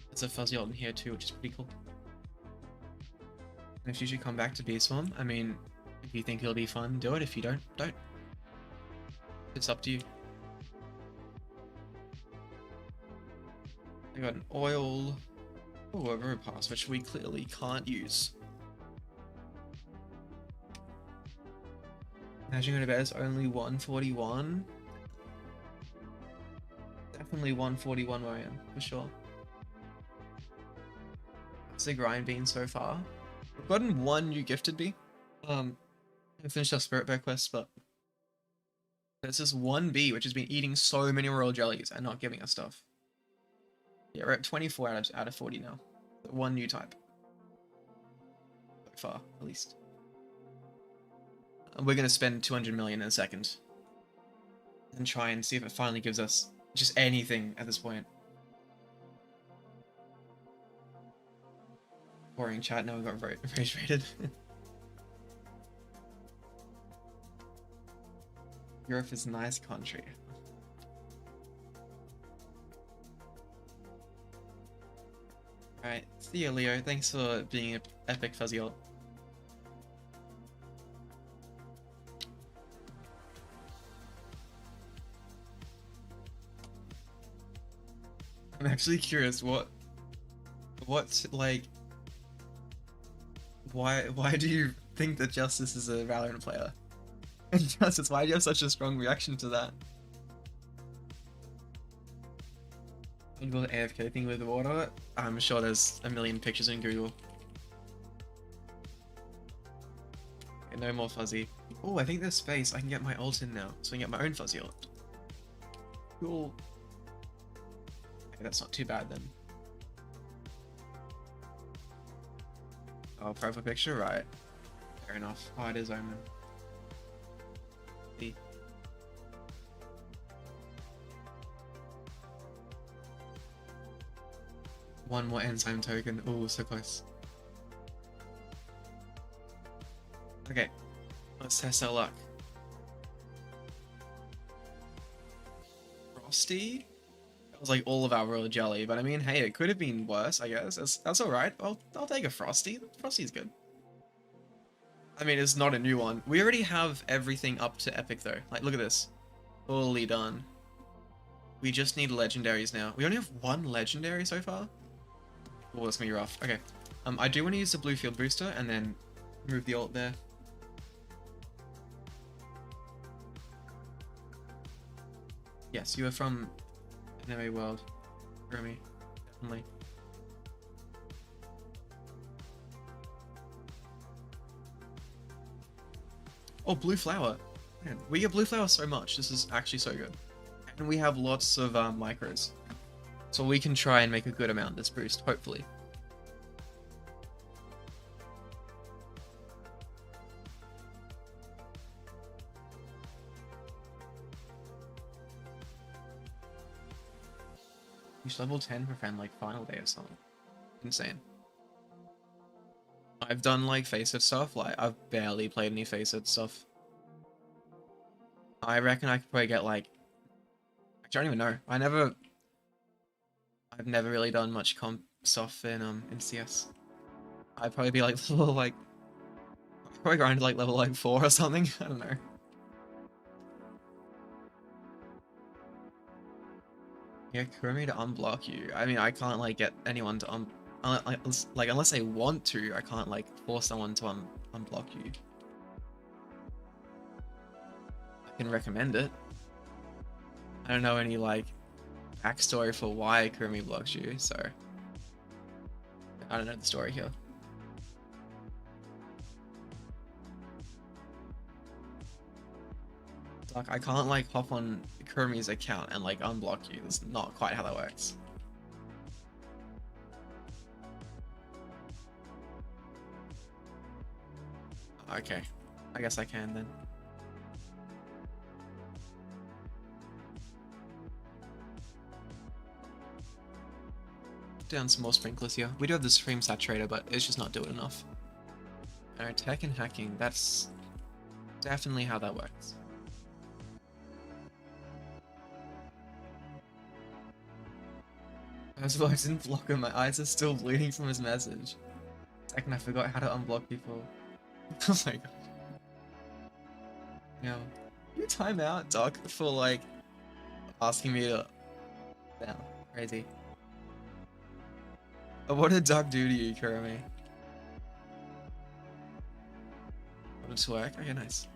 There's a Fuzzy in here too, which is pretty cool. And if you should come back to B-Swarm, I mean, if you think it'll be fun, do it. If you don't, don't. It's up to you. I got an oil. Oh, a road pass, which we clearly can't use. Imagine to bed is only 141. Definitely 141 where I am, for sure. How's the grind been so far? We've gotten one new gifted bee. I finished our Spirit Bear quest, but there's this one bee which has been eating so many royal jellies and not giving us stuff. Yeah, we're at 24 out of 40 now. One new type. So far, at least. And we're gonna spend 200 million in a second. And try and see if it finally gives us just anything at this point. Boring chat, now we got rage rated. Europe is a nice country. Alright, see you, Leo. Thanks for being an epic fuzzy ult. I'm actually curious, what's like, why do you think that Justice is a Valorant player? And Justice, why do you have such a strong reaction to that? Google AFK thing with water. I'm sure there's a million pictures in Google. Okay, no more fuzzy. Oh, I think there's space. I can get my ult in now, so I can get my own fuzzy ult. Cool. Okay, that's not too bad then. Oh, profile picture, right? Fair enough. Oh, it is Omen. One more enzyme token. Oh, so close. Okay, let's test our luck. Frosty? That was like all of our royal jelly, but I mean, hey, it could have been worse, I guess. That's alright. I'll take a Frosty. Frosty's good. I mean, it's not a new one. We already have everything up to epic though. Like, look at this. Fully done. We just need legendaries now. We only have one legendary so far. Oh, that's gonna be rough. Okay. I do want to use the blue field booster and then move the ult there. Yes, you are from anime world. Remy. Definitely. Oh, blue flower. Man, we get blue flower so much. This is actually so good. And we have lots of micros. So we can try and make a good amount this boost, hopefully. You should level 10 for friend like final day or something. Insane. I've done like Faceit stuff, like I've barely played any Faceit stuff. I reckon I could probably get like, I don't even know. I've never really done much comp stuff in CS. I'd probably be like level like, probably grind like level like 4 or something. I don't know. Yeah, Kurumi to unblock you. I mean, I can't like get anyone to unless they want to. I can't like force someone to unblock you. I can recommend it. I don't know any like backstory for why Kurumi blocks you, so I don't know the story here. Like I can't like hop on Kurumi's account and like unblock you. That's not quite how that works. Okay, I guess I can then. Down some more sprinklers here. We do have the stream saturator, but it's just not doing enough. Alright, tech and hacking. That's definitely how that works. As well, I didn't block him. My eyes are still bleeding from his message. Second, I forgot how to unblock people. Oh my god. Yeah. You time out, Doc, for like asking me to. Damn, crazy. What did Doc do to you, Kurumi? What did work? Okay, nice.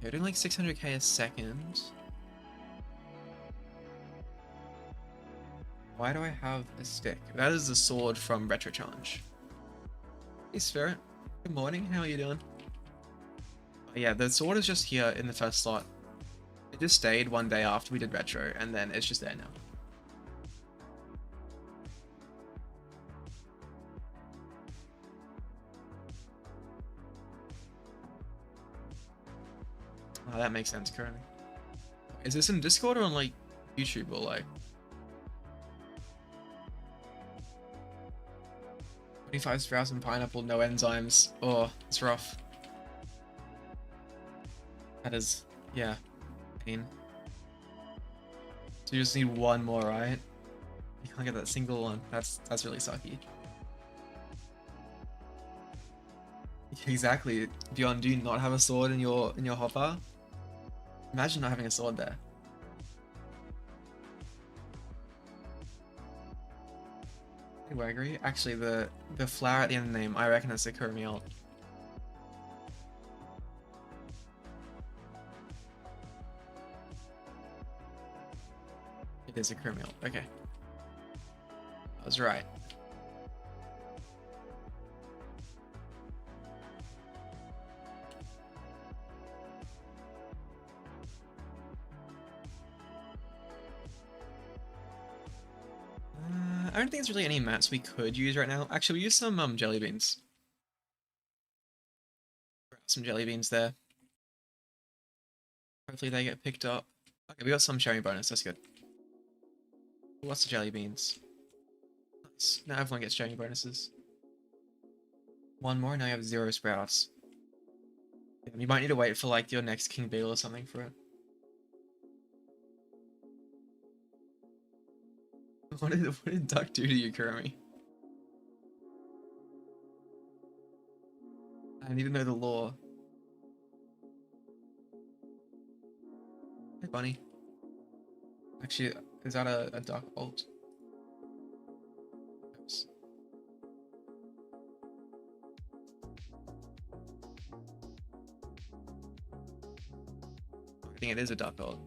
You're doing like 600k a second. Why do I have a stick? That is the sword from Retro Challenge. Hey Spirit, good morning, how are you doing? Oh, yeah, the sword is just here in the first slot. It just stayed one day after we did Retro, and then it's just there now. Oh, that makes sense currently. Is this in Discord or on like YouTube or like? 25 sprouts and pineapple, no enzymes. Oh, it's rough. That is, yeah, pain. So you just need one more, right? You can't get that single one. That's really sucky. Exactly. Beyond, do you not have a sword in your hopper? Imagine not having a sword there. I agree. Actually, the flower at the end of the name, I reckon that's a Kurumi ult. It is a Kurumi ult. Okay. I was right. I don't think there's really any mats we could use right now. Actually, we use some jelly beans. Some jelly beans there. Hopefully they get picked up. Okay, we got some sharing bonus. That's good. Lots of jelly beans. Nice. Now everyone gets sharing bonuses. One more. Now you have 0 sprouts. You might need to wait for like your next King Beetle or something for it. What did Duck do to you, Kurumi? I need to know the lore. Hey, bunny. Actually, is that a Duck ult? Oops. I think it is a Duck ult.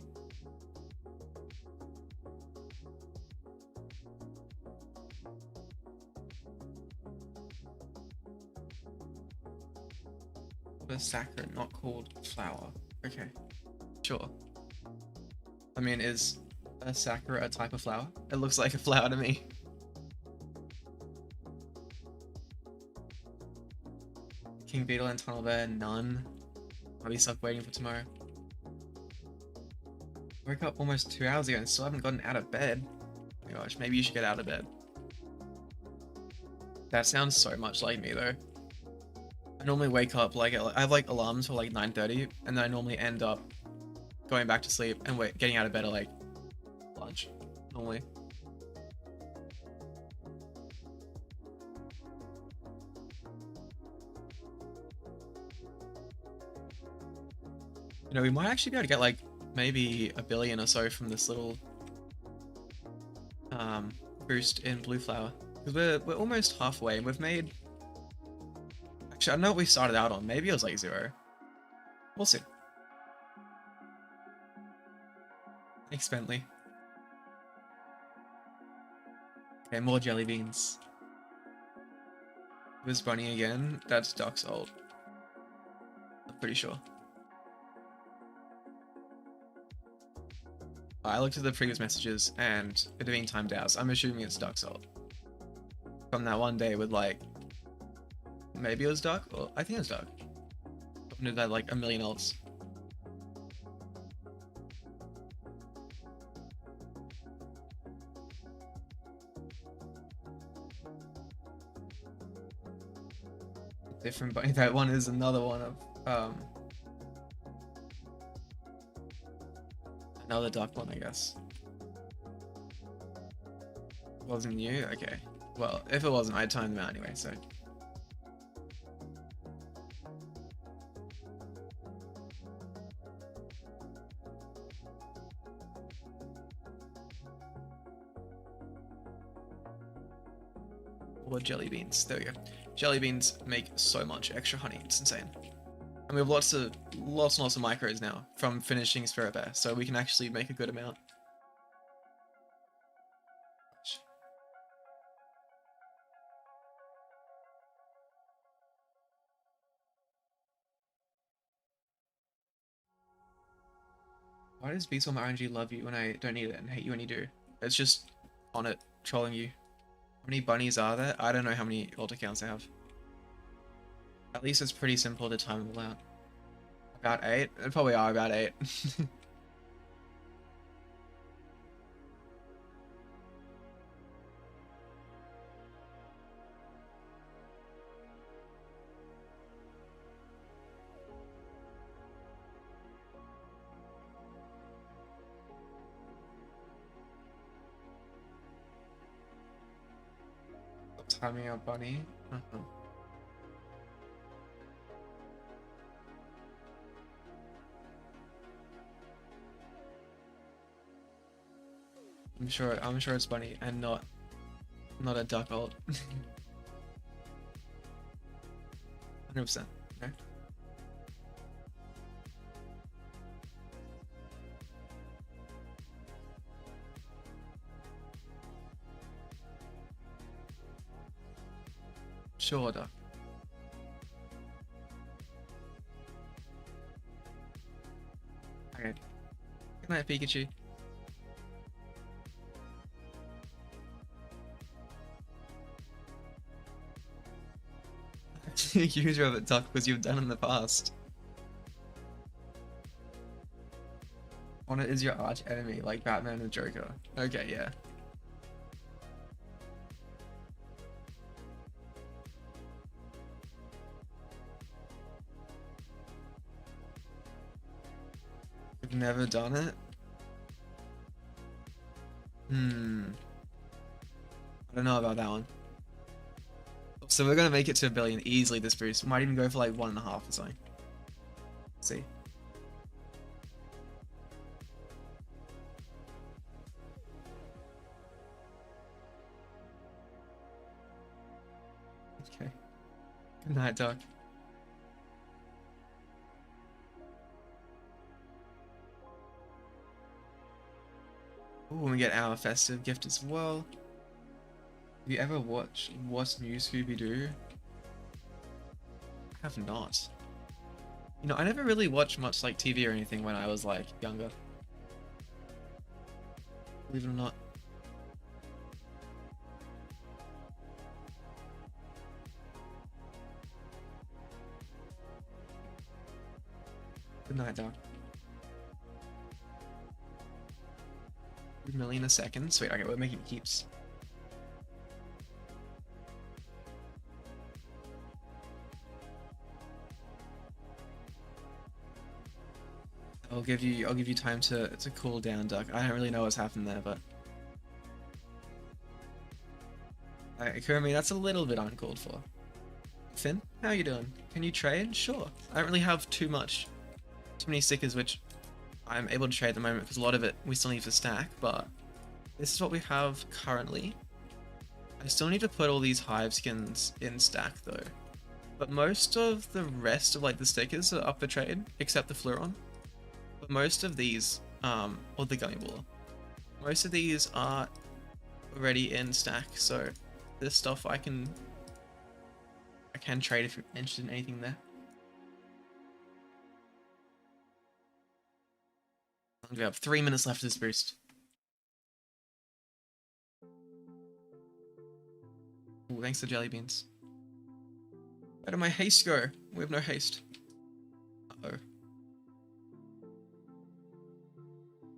A Sakura, not called flower. Okay, sure. I mean, is a Sakura a type of flower? It looks like a flower to me. King Beetle and Tunnel Bear, none. I'll be stuck waiting for tomorrow. Woke up almost 2 hours ago and still haven't gotten out of bed. Oh my gosh, maybe you should get out of bed. That sounds so much like me though. I normally wake up like I have like alarms for like 9:30, and then I normally end up going back to sleep and getting out of bed at like lunch normally. You know, we might actually be able to get like maybe 1 billion or so from this little boost in Blue Flower, because we're almost halfway and we've made. Actually, I don't know what we started out on. Maybe it was like 0. We'll see. Thanks, Bentley. Okay, more jelly beans. This bunny again. That's Duck's ult. I'm pretty sure. I looked at the previous messages and it being timed out, so I'm assuming it's Duck's ult. From that one day with like, maybe it was Duck, or I think it was Duck. Someone who had like 1 million ults. Different, but that one is another one of another Duck one, I guess. Wasn't you? Okay. Well, if it wasn't, I'd time them out anyway, so. Or jelly beans. There we go. Jelly beans make so much extra honey. It's insane. And we have lots and lots of micros now from finishing Spirit Bear, so we can actually make a good amount. Why does Beastorm RNG love you when I don't need it and hate you when you do? It's just on it, trolling you. How many bunnies are there? I don't know how many ult accounts I have. At least it's pretty simple to time them out. About 8? They probably are about 8. Timing out bunny. I'm sure it's bunny and not a duck ult. 100%. Okay. Sure, duck. Okay. Good night, Pikachu. User of it, duck, because you've done in the past. Honor is your arch enemy, like Batman and Joker. Okay, yeah. I've never done it. I don't know about that one. So we're gonna make it to 1 billion easily this boost. We might even go for like 1.5 or something. Let's see. Okay. Good night, Doc. Ooh, we get our festive gift as well. Have you ever watched What's New Scooby-Doo? I have not. You know, I never really watched much like TV or anything when I was like younger. Believe it or not. Good night, Doc. 1 million a second. Sweet, okay, we're making keeps. give you time to cool down, Duck. I don't really know what's happened there, but Kurumi, that's a little bit uncalled for. Finn, how you doing? Can you trade? Sure. I don't really have too many stickers, which I'm able to trade at the moment because a lot of it we still need to stack, but this is what we have currently. I still need to put all these Hive skins in stack though. But most of the rest of like the stickers are up for trade, except the Fleuron. But most of these, or the Gummy Baller, most of these are already in stack, so this stuff I can trade if you're interested in anything there. We have 3 minutes left of this boost. Ooh, thanks to jelly beans. Where did my haste go? We have no haste. Uh-oh.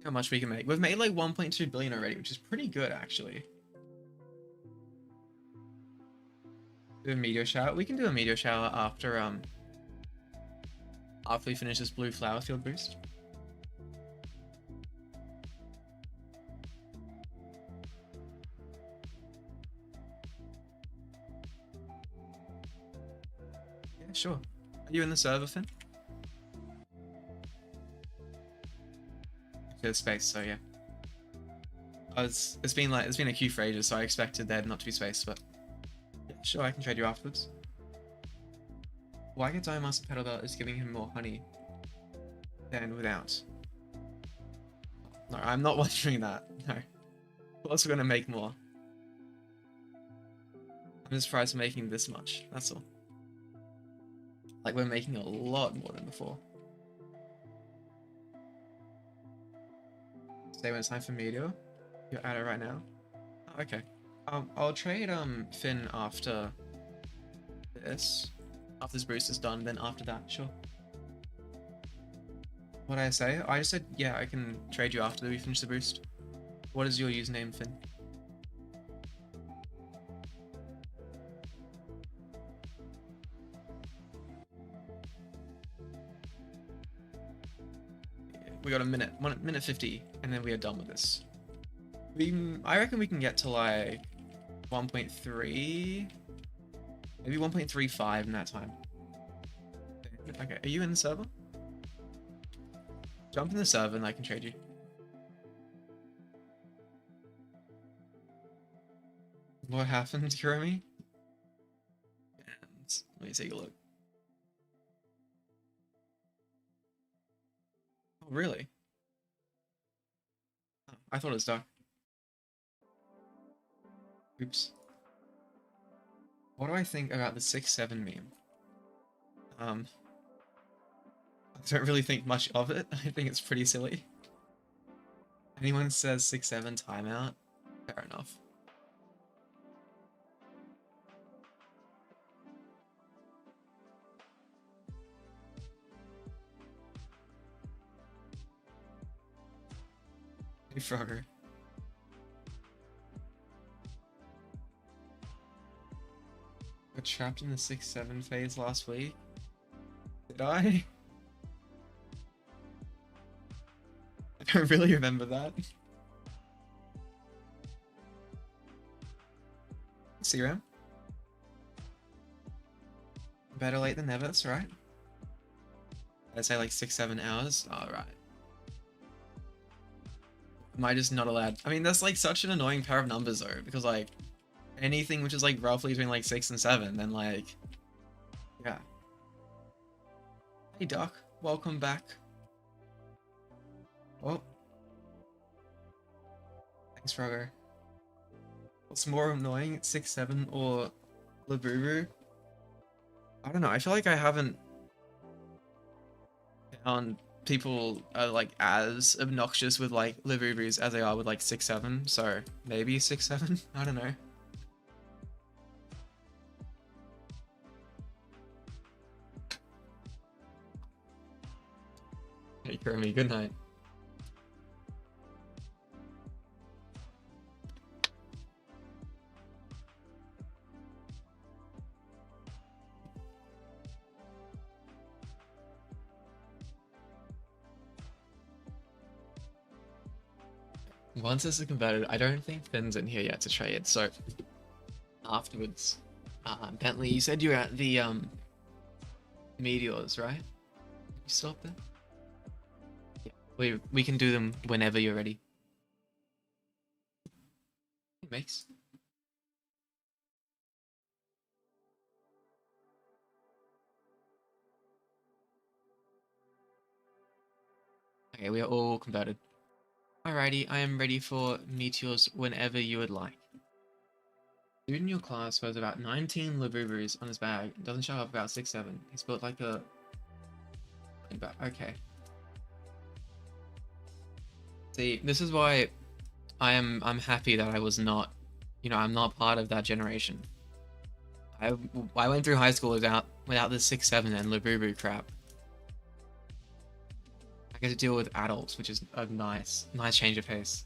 How much we can make. We've made like 1.2 billion already, which is pretty good actually. Do a meteor shower. We can do a meteor shower after we finish this blue flower field boost. Yeah, sure. Are you in the server, Finn? There's space, so yeah. It's been a queue for ages, so I expected there not to be space, but yeah, sure, I can trade you afterwards. Why get Diamond Master Petal Belt is giving him more honey than without? No, I'm not wondering that. No. We're also gonna make more. I'm just surprised we're making this much, that's all. Like, we're making a lot more than before. Stay when it's time for Meteor. You're at it right now. Oh, okay. I'll trade Finn after this. After this boost is done, then after that, sure. What did I say? I just said, yeah, I can trade you after we finish the boost. What is your username, Finn? We got a minute, 1 minute 50, and then we are done with this. I reckon we can get to like 1.3, maybe 1.35 in that time. Okay, are you in the server? Jump in the server and I can trade you. What happened, Kuromi? And let me take a look. Oh, really? Oh, I thought it was dark. Oops. What do I think about the 6-7 meme? I don't really think much of it. I think it's pretty silly. Anyone says 6-7 timeout? Fair enough. Hey, Frogger. Got trapped in the 6-7 phase last week. Did I? I don't really remember that. See you around. Better late than never, that's right. I'd say like 6-7 hours. Alright. Am I just not allowed? I mean, that's like such an annoying pair of numbers though, because like anything which is like roughly between like 6 and 7, then like, yeah. Hey Doc, welcome back. Oh. Thanks, Frogger. What's more annoying, 6-7 or Labubu? I don't know, I feel like I haven't found people are like as obnoxious with like Labubus as they are with like 6-7, so maybe 6-7? I don't know. Hey Kermie, good night. Once this is converted, I don't think Finn's in here yet to trade, so afterwards. Bentley, you said you were at the Meteors, right? You still up there? Yeah. We can do them whenever you're ready. It makes. Okay, we are all converted. Alrighty, I am ready for Meteors whenever you would like. Dude in your class has about 19 Labubus on his bag. Doesn't show up about 6, 7. He's built like a... Okay. See, this is why I'm happy that I was not, I'm not part of that generation. I went through high school without the 6, 7 and Labubu crap. I get to deal with adults, which is a nice change of pace.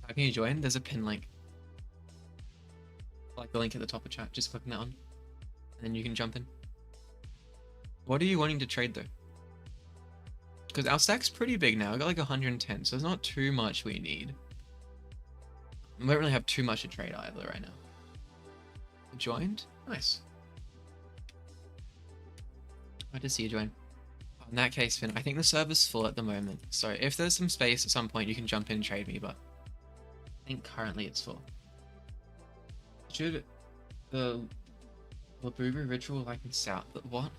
How can you join? There's a pin link. Like the link at the top of chat. Just click that on, and then you can jump in. What are you wanting to trade though? Because our stack's pretty big now. We got like 110, so there's not too much we need. We don't really have too much to trade either right now. Joined? Nice. Glad to see you join. In that case, Finn, I think the server's full at the moment. So if there's some space at some point, you can jump in and trade me, but I think currently it's full. Should the Labubu ritual like in South... What?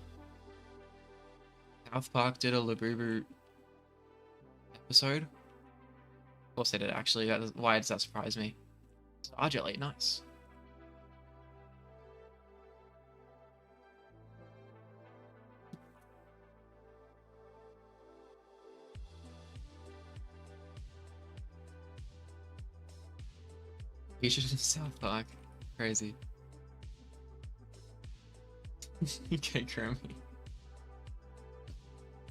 South Park did a Labubu episode? Of course they did, actually. Why does that surprise me? Argently, nice. You should in South Park. Crazy. Okay, Kermit.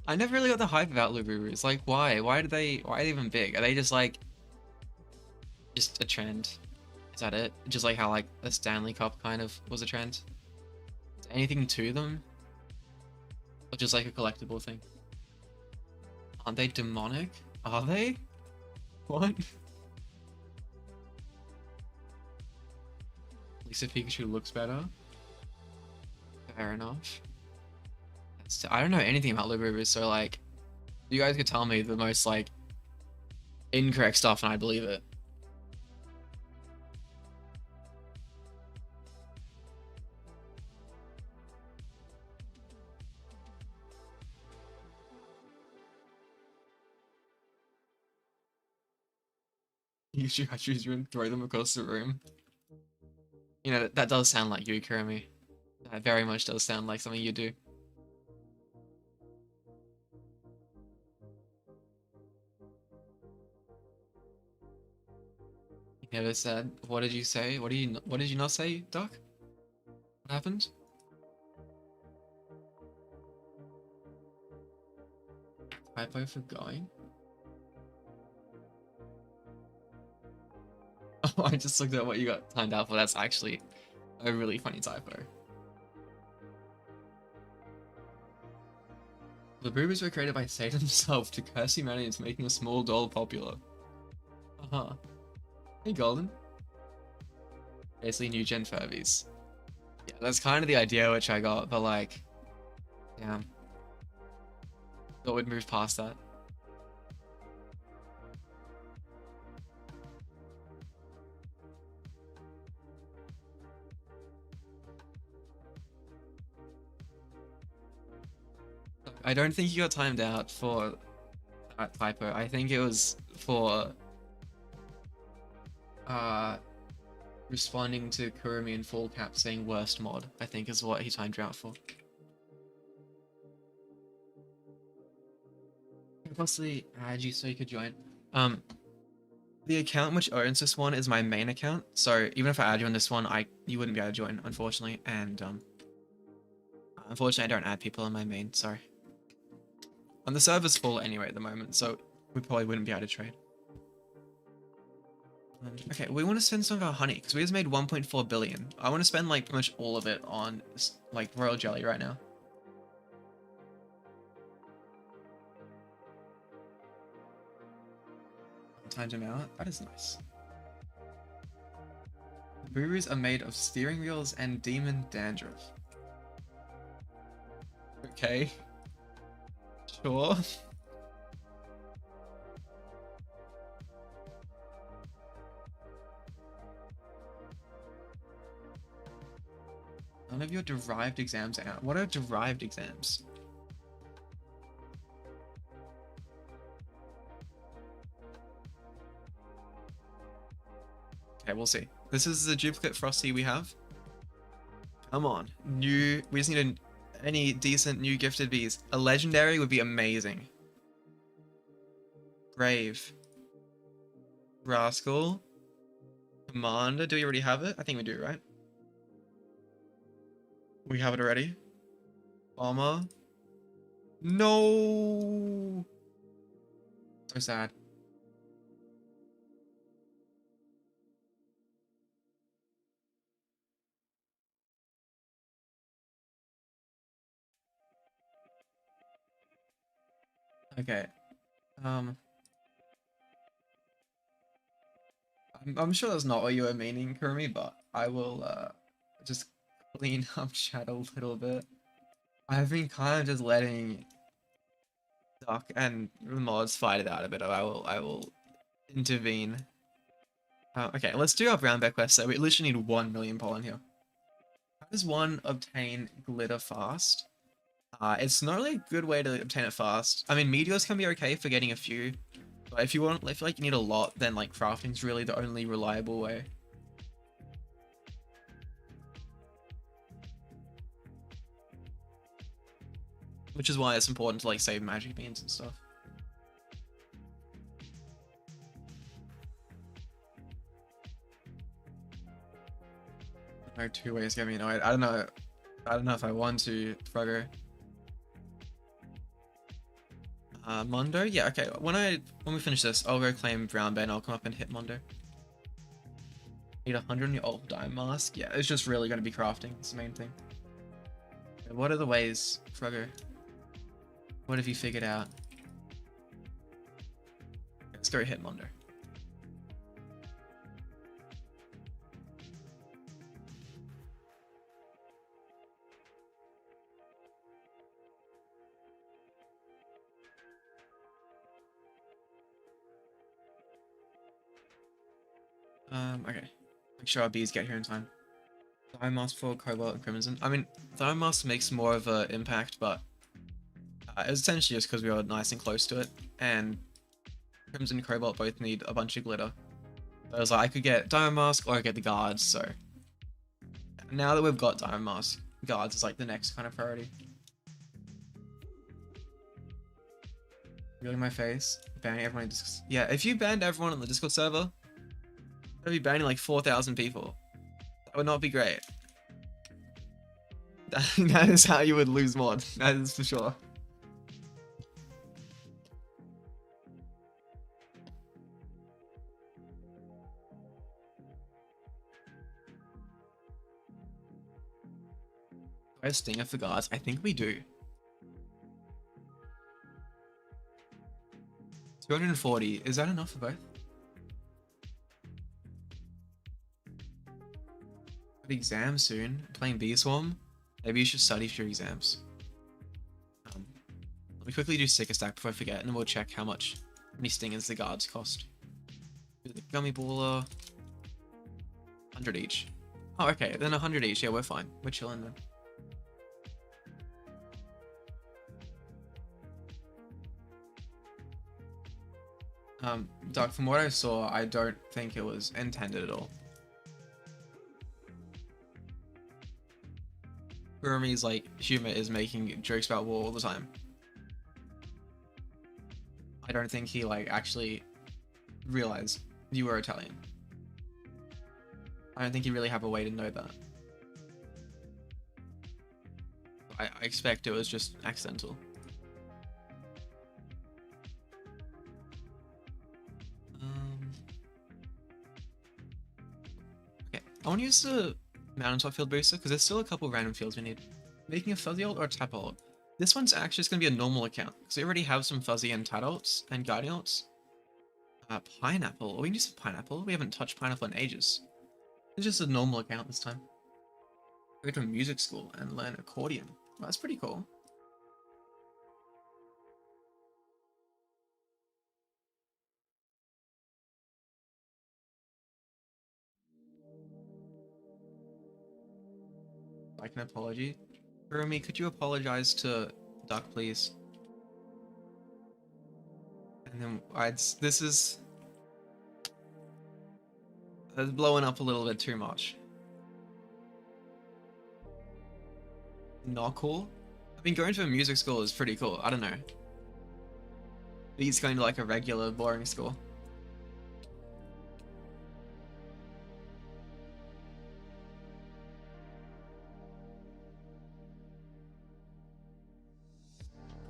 I never really got the hype about Lububus. Like, why? Why are they even big? Are they just like just a trend? Is that it? Just like how like a Stanley Cup kind of was a trend? Is there anything to them? Or just like a collectible thing? Aren't they demonic? Are they? What? At least if Pikachu looks better. Fair enough. I don't know anything about Lububus, so like, you guys could tell me the most like incorrect stuff and I'd believe it. You should I choose you and throw them across the room. You know, that does sound like you, Kurumi. That very much does sound like something you do. You never said. What did you say? What did you not say, Doc? What happened? Typo for going? Oh, I just looked at what you got timed out for. That's actually a really funny typo. The boobas were created by Satan himself to curse humanity into making a small doll popular. Uh-huh. Hey, Golden. Basically new gen Furbies. Yeah, that's kind of the idea which I got, but like, damn. Thought we'd move past that. I don't think you got timed out for that typo. I think it was for responding to Kurumi in full cap saying worst mod, I think is what he timed you out for. Possibly add you so you could join. The account which owns this one is my main account, so even if I add you on this one, you wouldn't be able to join, unfortunately. And unfortunately, I don't add people on my main. Sorry. And the server's full anyway at the moment, so we probably wouldn't be able to trade. Okay, we want to spend some of our honey because we just made 1.4 billion. I want to spend like pretty much all of it on like royal jelly right now. timed him out. That is nice. Boos are made of steering wheels and demon dandruff. Okay. Sure. None of your derived exams are out. What are derived exams? Okay, we'll see. This is the duplicate Frosty we have. Come on. New. We just need any decent new gifted bees. A legendary would be amazing. Brave. Rascal. Commander. Do we already have it? I think we do, right? We have it already. Bomber. No. So sad. Okay. I'm sure that's not what you were meaning, Kurumi, but I will just clean up chat a little bit. I've been kind of just letting Duck and the mods fight it out a bit. I will intervene. Okay, let's do our brown bear quest. So we literally need 1 million pollen here. How does one obtain glitter fast? It's not really a good way to obtain it fast. I mean, meteors can be okay for getting a few, but if you want, if you like you need a lot, then like crafting's really the only reliable way. Which is why it's important to like save magic beans and stuff. There are 2 ways to get me annoyed. I don't know if I want to, Frogger. Mondo? Yeah, okay. When we finish this, I'll go claim brown bear and I'll come up and hit Mondo. Need 100 on your old dime mask? Yeah, it's just really going to be crafting. It's the main thing. Okay, what are the ways, Frogger? What have you figured out? Let's go hit Mondo. Okay. Make sure our bees get here in time. Dime Mask for Cobalt and Crimson. I mean, Dime Mask makes more of an impact, but it was essentially just because we were nice and close to it, and Crimson and Cobalt both need a bunch of glitter. So I was like, I could get Dime Mask or I get the guards, so now that we've got Dime Mask, guards is like the next kind of priority. Really my face? Banning everyone in Discord. Yeah, if you banned everyone on the Discord server, I'd be banning like 4,000 people. That would not be great. That is how you would lose mod. That is for sure. Do I have Stinger for guards? I think we do. 240. Is that enough for both? Exam soon. Playing Bee Swarm. Maybe you should study for your exams. Let me quickly do Sticker Stack before I forget, and then we'll check how many stingers the guards cost. Do the Gummy Baller. 100 each. Oh, okay. Then 100 each. Yeah, we're fine. We're chilling then. Doug, from what I saw, I don't think it was intended at all. Kurumi's like humor is making jokes about war all the time. I don't think he like actually realized you were Italian. I don't think you really have a way to know that. I expect it was just accidental. Okay, I want to use the mountaintop field booster because there's still a couple random fields we need. Making a fuzzy ult or a tap ult? This one's actually just going to be a normal account because we already have some fuzzy and tat ults and guardian ults. Pineapple. We can use pineapple. We haven't touched pineapple in ages. It's just a normal account this time. Go to a music school and learn accordion. Well, that's pretty cool. Like an apology. Rumi, could you apologize to Duck, please? And then this is blowing up a little bit too much. Not cool. I mean, going to a music school is pretty cool. I don't know. He's going to like a regular, boring school.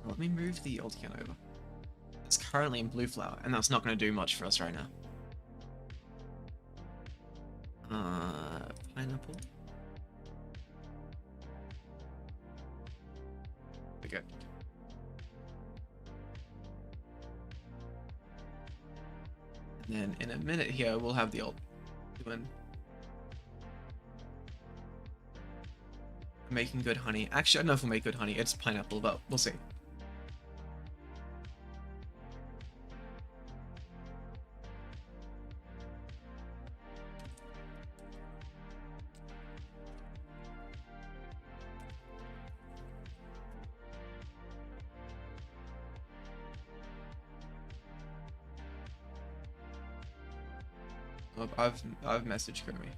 Let me move the old can over. It's currently in blue flower, and that's not going to do much for us right now. Pineapple. Okay. And then in a minute here, we'll have the old one. Making good honey. Actually, I don't know if we'll make good honey. It's pineapple, but we'll see. I've messaged Grimmy.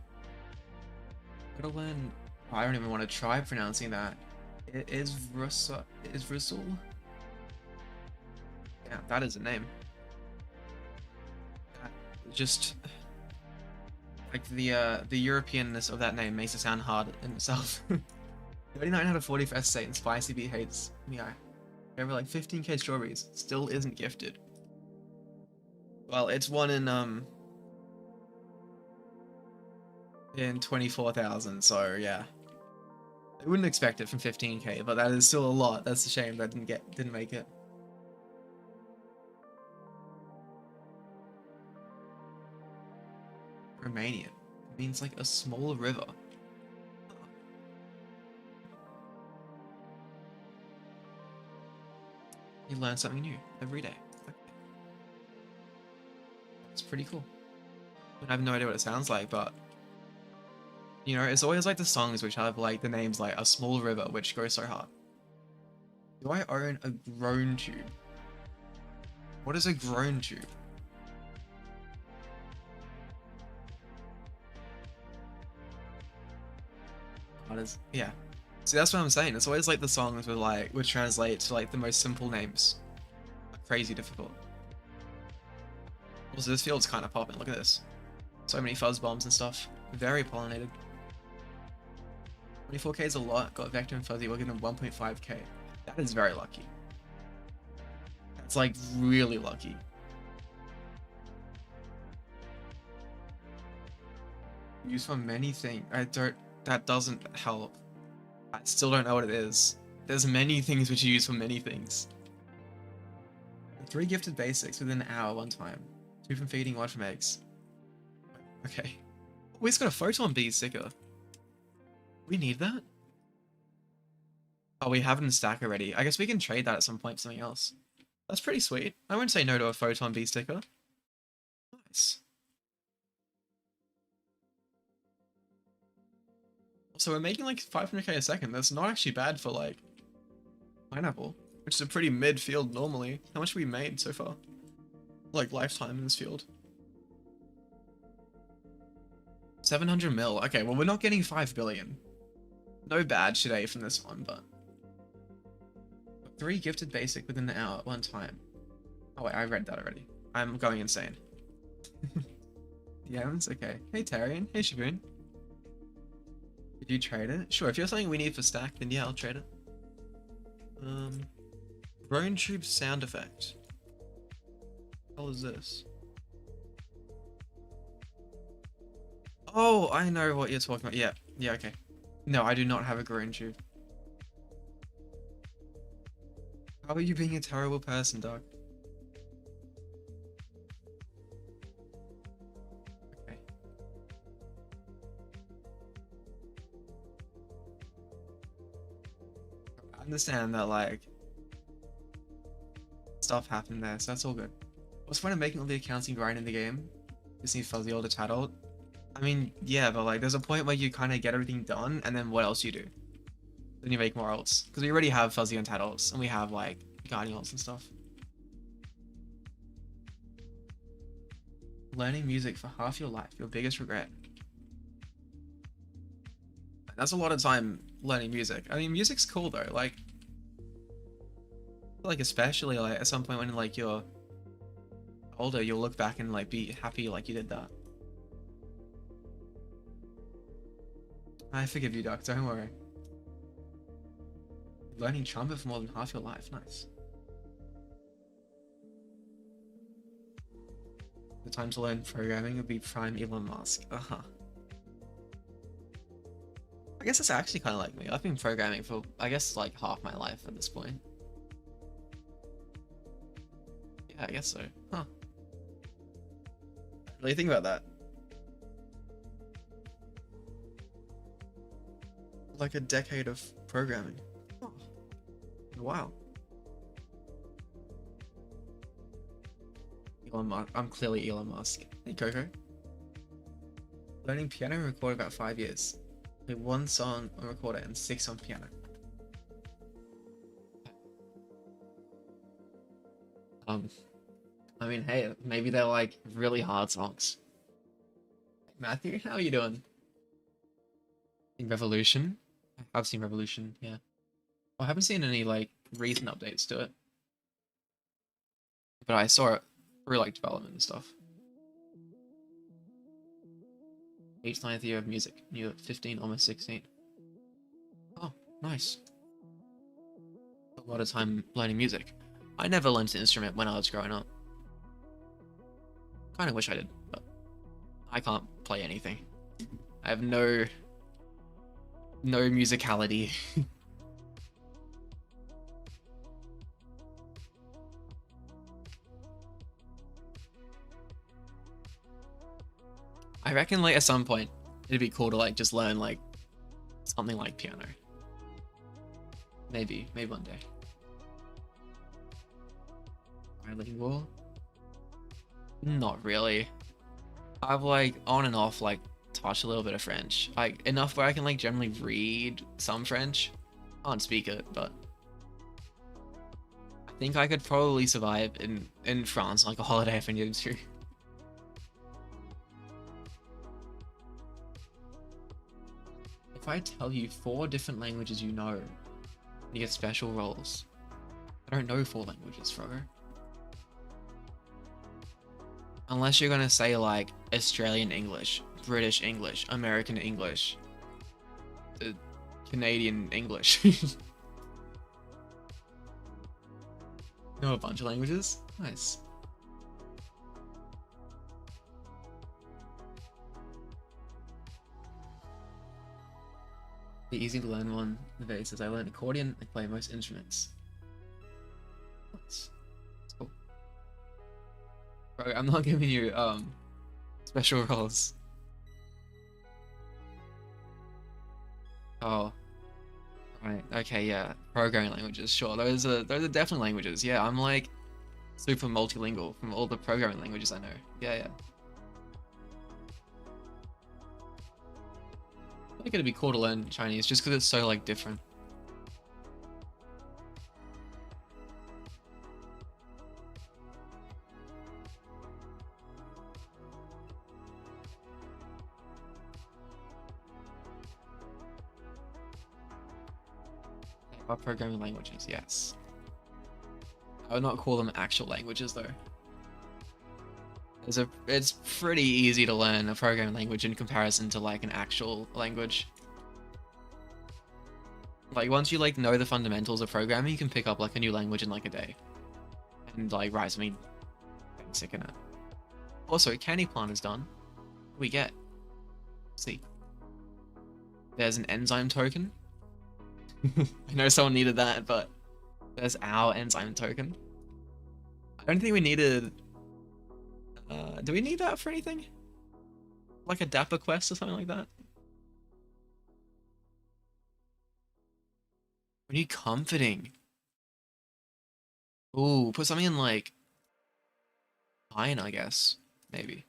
Gotta learn. I don't even want to try pronouncing that. It is Russell. Is Russell? Yeah, that is a name. Just like the Europeanness of that name makes it sound hard in itself. 39 out of 40 for SSA and Spicy B hates me. Over like 15k strawberries. Still isn't gifted. Well, it's one in 24,000, so yeah. I wouldn't expect it from 15k, but that is still a lot. That's a shame that didn't make it. Romanian means like a small river. You learn something new every day. Okay. It's pretty cool. I have no idea what it sounds like, but you know, it's always like the songs which have like the names like a small river, which goes so hard. Do I own a grown tube? What is a grown tube? What is, yeah. See, that's what I'm saying. It's always like the songs with like, would translate to like the most simple names. Crazy difficult. Also, this field's kind of popping. Look at this. So many fuzz bombs and stuff. Very pollinated. 24k is a lot. Got Vector and Fuzzy. We'll give them 1.5k. That is very lucky. That's like really lucky. Used for many things. That doesn't help. I still don't know what it is. There's many things which you use for many things. 3 gifted basics within an hour one time. 2 from feeding, 1 from eggs. Okay. We just got a photon bee sticker. We need that? Oh, we have it in stack already. I guess we can trade that at some point for something else. That's pretty sweet. I won't say no to a photon bee sticker. Nice. So we're making like 500k a second. That's not actually bad for like pineapple, which is a pretty mid field normally. How much have we made so far? Like lifetime in this field. 700 mil. Okay, well we're not getting 5 billion. No bad today from this one, but 3 gifted basic within the hour at one time. Oh wait, I read that already. I'm going insane. Yeah, it's okay. Hey Tarian. Hey Shaboon. Did you trade it? Sure, if you're something we need for stack, then yeah, I'll trade it. Drone tube sound effect. What the hell is this? Oh, I know what you're talking about. Yeah, yeah, okay. No, I do not have a grown tube. How are you being a terrible person, dog? understand that like stuff happened there, so that's all good. What's the point of making all the accounts and grind in the game? Just need fuzzy older title. I mean, yeah, but like there's a point where you kind of get everything done, and then what else you do? Then you make more alts. Because we already have fuzzy and titles, and we have like guardian alts and stuff. Learning music for half your life, your biggest regret. That's a lot of time learning music. I mean, music's cool though. Like especially like at some point when like you're older, you'll look back and like be happy like you did that. I forgive you, Duck. Don't worry. Learning trumpet for more than half your life. Nice. The time to learn programming would be prime Elon Musk. Uh-huh. I guess that's actually kind of like me. I've been programming for, I guess, like half my life at this point. Yeah, I guess so. Huh. What do you think about that? Like a decade of programming. Oh. Wow. Elon Musk. I'm clearly Elon Musk. Hey, Coco. Learning piano and recording about 5 years. Play 1 song on recorder and 6 on piano. I mean, hey, maybe they're like really hard songs. Matthew, how are you doing? In Revolution? I've seen Revolution, yeah. I haven't seen any like recent updates to it. But I saw it through like development and stuff. 8th, 9th year of music. You're 15, almost 16. Oh, nice. A lot of time learning music. I never learned an instrument when I was growing up. Kind of wish I did, but I can't play anything. I have no musicality. I reckon like at some point it'd be cool to like just learn like something like piano. Maybe one day. Bilingual? Not really. I've like on and off like touched a little bit of French. Like enough where I can like generally read some French. Can't speak it, but I think I could probably survive in France like a holiday if I needed to. If I tell you 4 different languages you know, you get special roles. I don't know 4 languages, Frogger. Unless you're gonna say like Australian English, British English, American English, Canadian English. Know a bunch of languages? Nice. Be easy to learn one. The video says I learn accordion and play most instruments. Nice. That's cool. Bro, I'm not giving you special roles. Oh. Right. Okay, yeah. Programming languages, sure. Those are definitely languages. Yeah, I'm like super multilingual from all the programming languages I know. Yeah, yeah. I think it'd be cool to learn Chinese just because it's so like different. Our programming languages, yes. I would not call them actual languages though. It's pretty easy to learn a programming language in comparison to like an actual language. Like once you like know the fundamentals of programming, you can pick up like a new language in like a day. And like rise me basic in it. Also, candy plant is done. What do we get? Let's see. There's an enzyme token. I know someone needed that, but there's our enzyme token. I don't think we needed... do we need that for anything? Like a Dapper quest or something like that? We We need comforting. Ooh, put something in like iron, I guess. Maybe.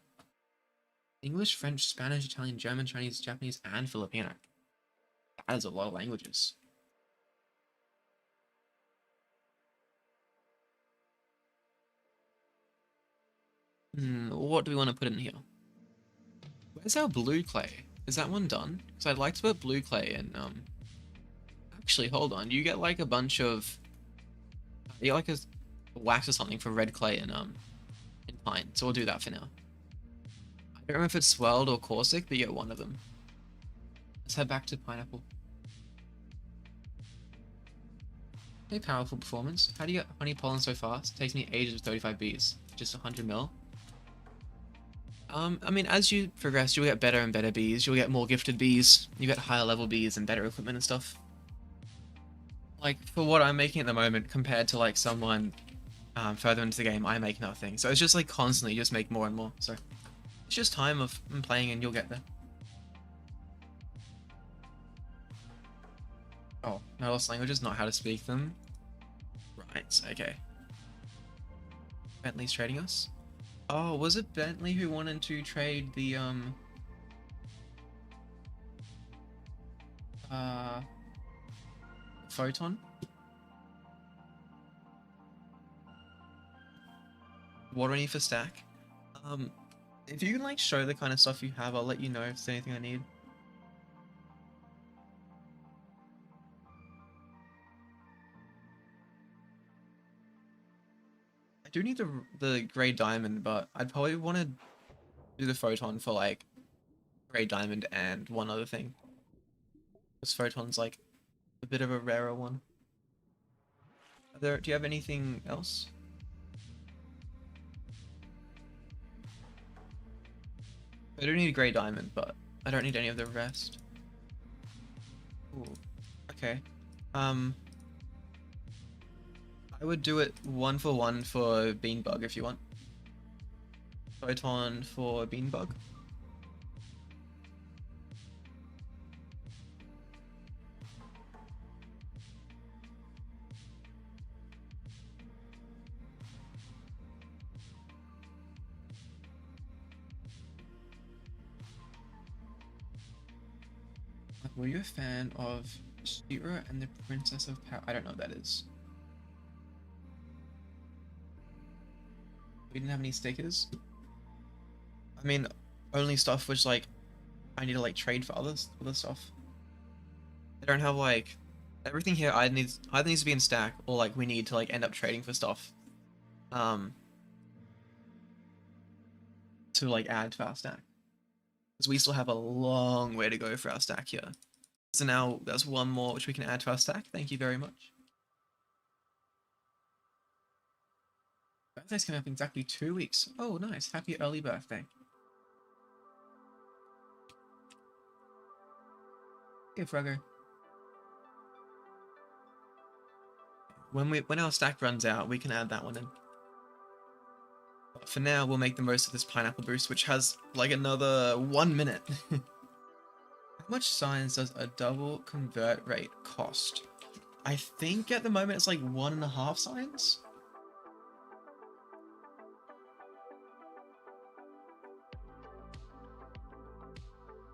English, French, Spanish, Italian, German, Chinese, Japanese, and Filipino. That is a lot of languages. What do we want to put in here? Where's our blue clay? Is that one done? Because I'd like to put blue clay in, Actually, hold on. You get like a bunch of... You get like a wax or something for red clay in pine. So we'll do that for now. I don't remember if it's swirled or caustic, but you get one of them. Let's head back to pineapple. Okay, powerful performance. How do you get honey pollen so fast? It takes me ages with 35 bees. Just 100 mil. I mean, as you progress, you'll get better and better bees. You'll get more gifted bees. You get higher level bees and better equipment and stuff. Like, for what I'm making at the moment, compared to, like, someone further into the game, I make nothing. So it's just, like, constantly just make more and more. So it's just time of playing and you'll get there. Oh, no lost languages, not how to speak them. Right, okay. Bentley's trading us? Oh, was it Bentley who wanted to trade the, photon? What do I need for stack? If you can, like, show the kind of stuff you have, I'll let you know if there's anything I need. I do need the grey diamond, but I'd probably want to do the photon for, like, grey diamond and one other thing. This photon's, like, a bit of a rarer one. Do you have anything else? I do need a grey diamond, but I don't need any of the rest. Ooh, okay. I would do it 1-for-1 for Beanbug if you want. Photon for Beanbug. Were you a fan of Shira and the Princess of Power? I don't know what that is. We didn't have any stickers. I mean, only stuff which, like, I need to, like, trade for other stuff. I don't have, like, everything here either needs to be in stack or, like, we need to, like, end up trading for stuff. To, like, add to our stack. Because we still have a long way to go for our stack here. So now there's one more which we can add to our stack. Thank you very much. Birthday's coming up in exactly 2 weeks. Oh, nice. Happy early birthday. Hey, Frogger. When our stack runs out, we can add that one in. But for now, we'll make the most of this pineapple boost, which has like another 1 minute. How much signs does a double convert rate cost? I think at the moment it's like 1.5 signs.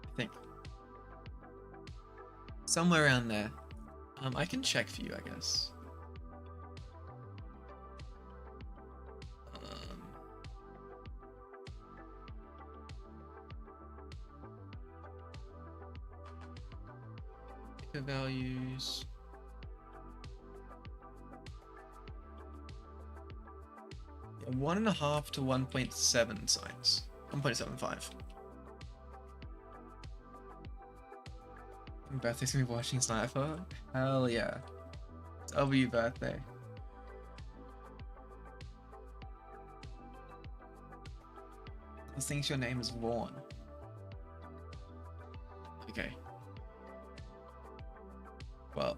I think. Somewhere around there. I can check for you, I guess. Values. Yeah, 1.5 to 1.7 signs. 1.75. Birthday's gonna be watching Sniper? Hell yeah. It's W birthday. He thinks your name is Vaughn. Okay. Well,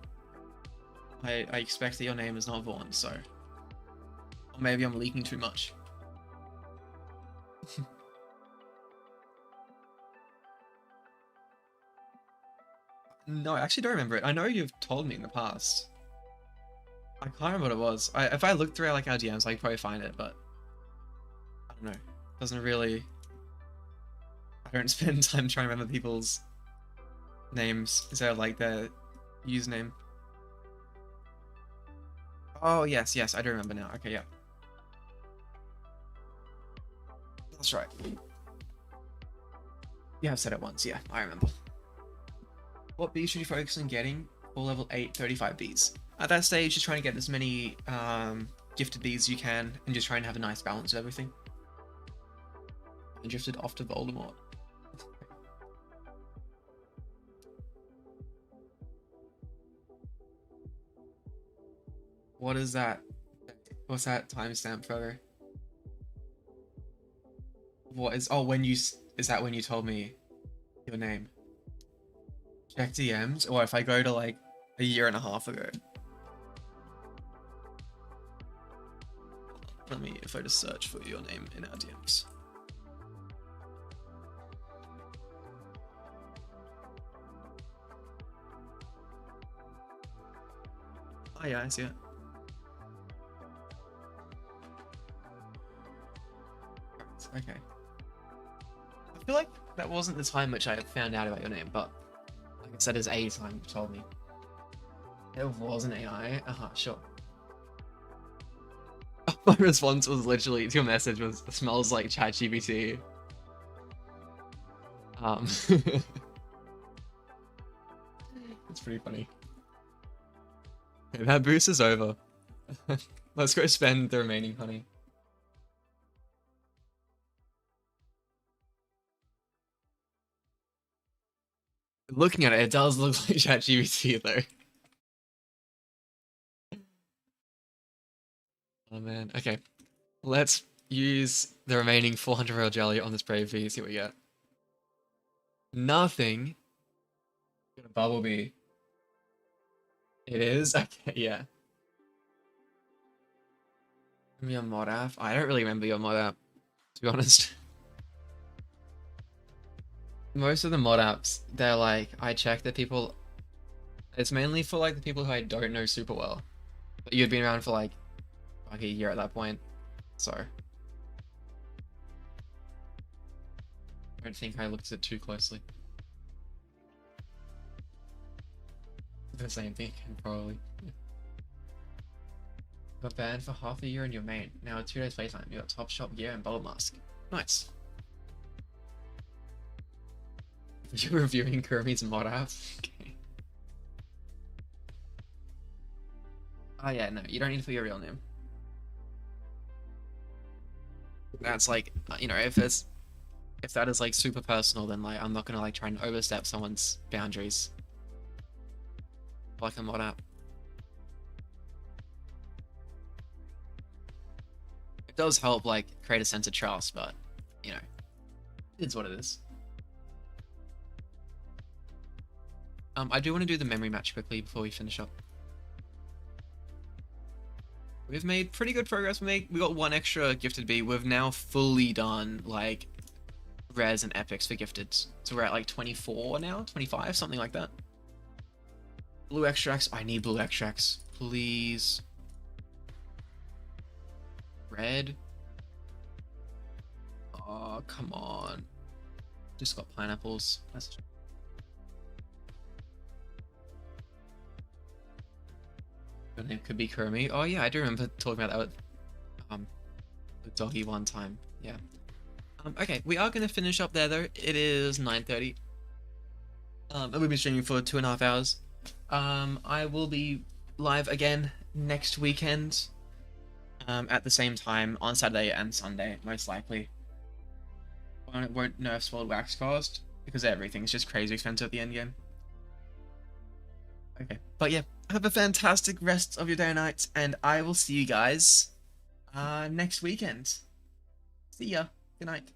I expect that your name is not Vaughn, so... Or maybe I'm leaking too much. No, I actually don't remember it. I know you've told me in the past. I can't remember what it was. If I look through like our DMs, I could probably find it, but I don't know. Doesn't really. I don't spend time trying to remember people's names instead of like their username. Oh yes, yes, I do remember now. Okay, yeah. That's right. You have said it once, yeah, I remember. What bees should you focus on getting for level 8 35 bees? At that stage, just trying to get as many gifted bees as you can and just trying to have a nice balance of everything. I drifted off to Voldemort. What is that? What's that timestamp photo? What is? Oh, when you is that when you told me your name? Check DMs, or if I go to like a year and a half ago. Let me, if I just search for your name in our DMs. Oh yeah, I see it. Okay. I feel like that wasn't the time which I found out about your name, but like I said, it's a time you told me. It was an AI. Sure. My response was literally to your message was smells like ChatGPT. It's pretty funny. Okay, that boost is over. Let's go spend the remaining honey. Looking at it, it does look like ChatGPT though. Oh man, okay. Let's use the remaining 400 royal jelly on this brave bee, see what we get. Nothing. Got a bumblebee. It is? Okay, yeah. Your mod app? I don't really remember your mod app, to be honest. Most of the mod apps, they're like, I check that people... It's mainly for like the people who I don't know super well. But you'd been around for like a year at that point, so... I don't think I looked at it too closely. The same thing, probably. Yeah. Got banned for half a year in your main. Now 2 days playtime. You got top shop gear and bubble mask. Nice. You're reviewing Kirby's mod app? Okay. Oh yeah, no, you don't need to put your real name. That's like, you know, if that is like super personal, then like I'm not gonna like try and overstep someone's boundaries. Like a mod app. It does help like create a sense of trust, but you know, it's what it is. I do want to do the memory match quickly before we finish up. We've made pretty good progress. We got 1 extra gifted bee. We've now fully done like rares and epics for gifted. So we're at like 24 now, 25, something like that. Blue extracts. I need blue extracts, please. Red. Oh, come on. Just got pineapples. That's... Your name could be Kurumi. Oh yeah, I do remember talking about that with Doggy one time. Yeah. Okay, we are gonna finish up there though. It is 9:30. And we've been streaming for 2.5 hours. I will be live again next weekend. At the same time on Saturday and Sunday, most likely. It won't nerf Sword Wax cost because everything's just crazy expensive at the end game. Okay, but yeah, have a fantastic rest of your day and night, and I will see you guys next weekend. See ya. Good night.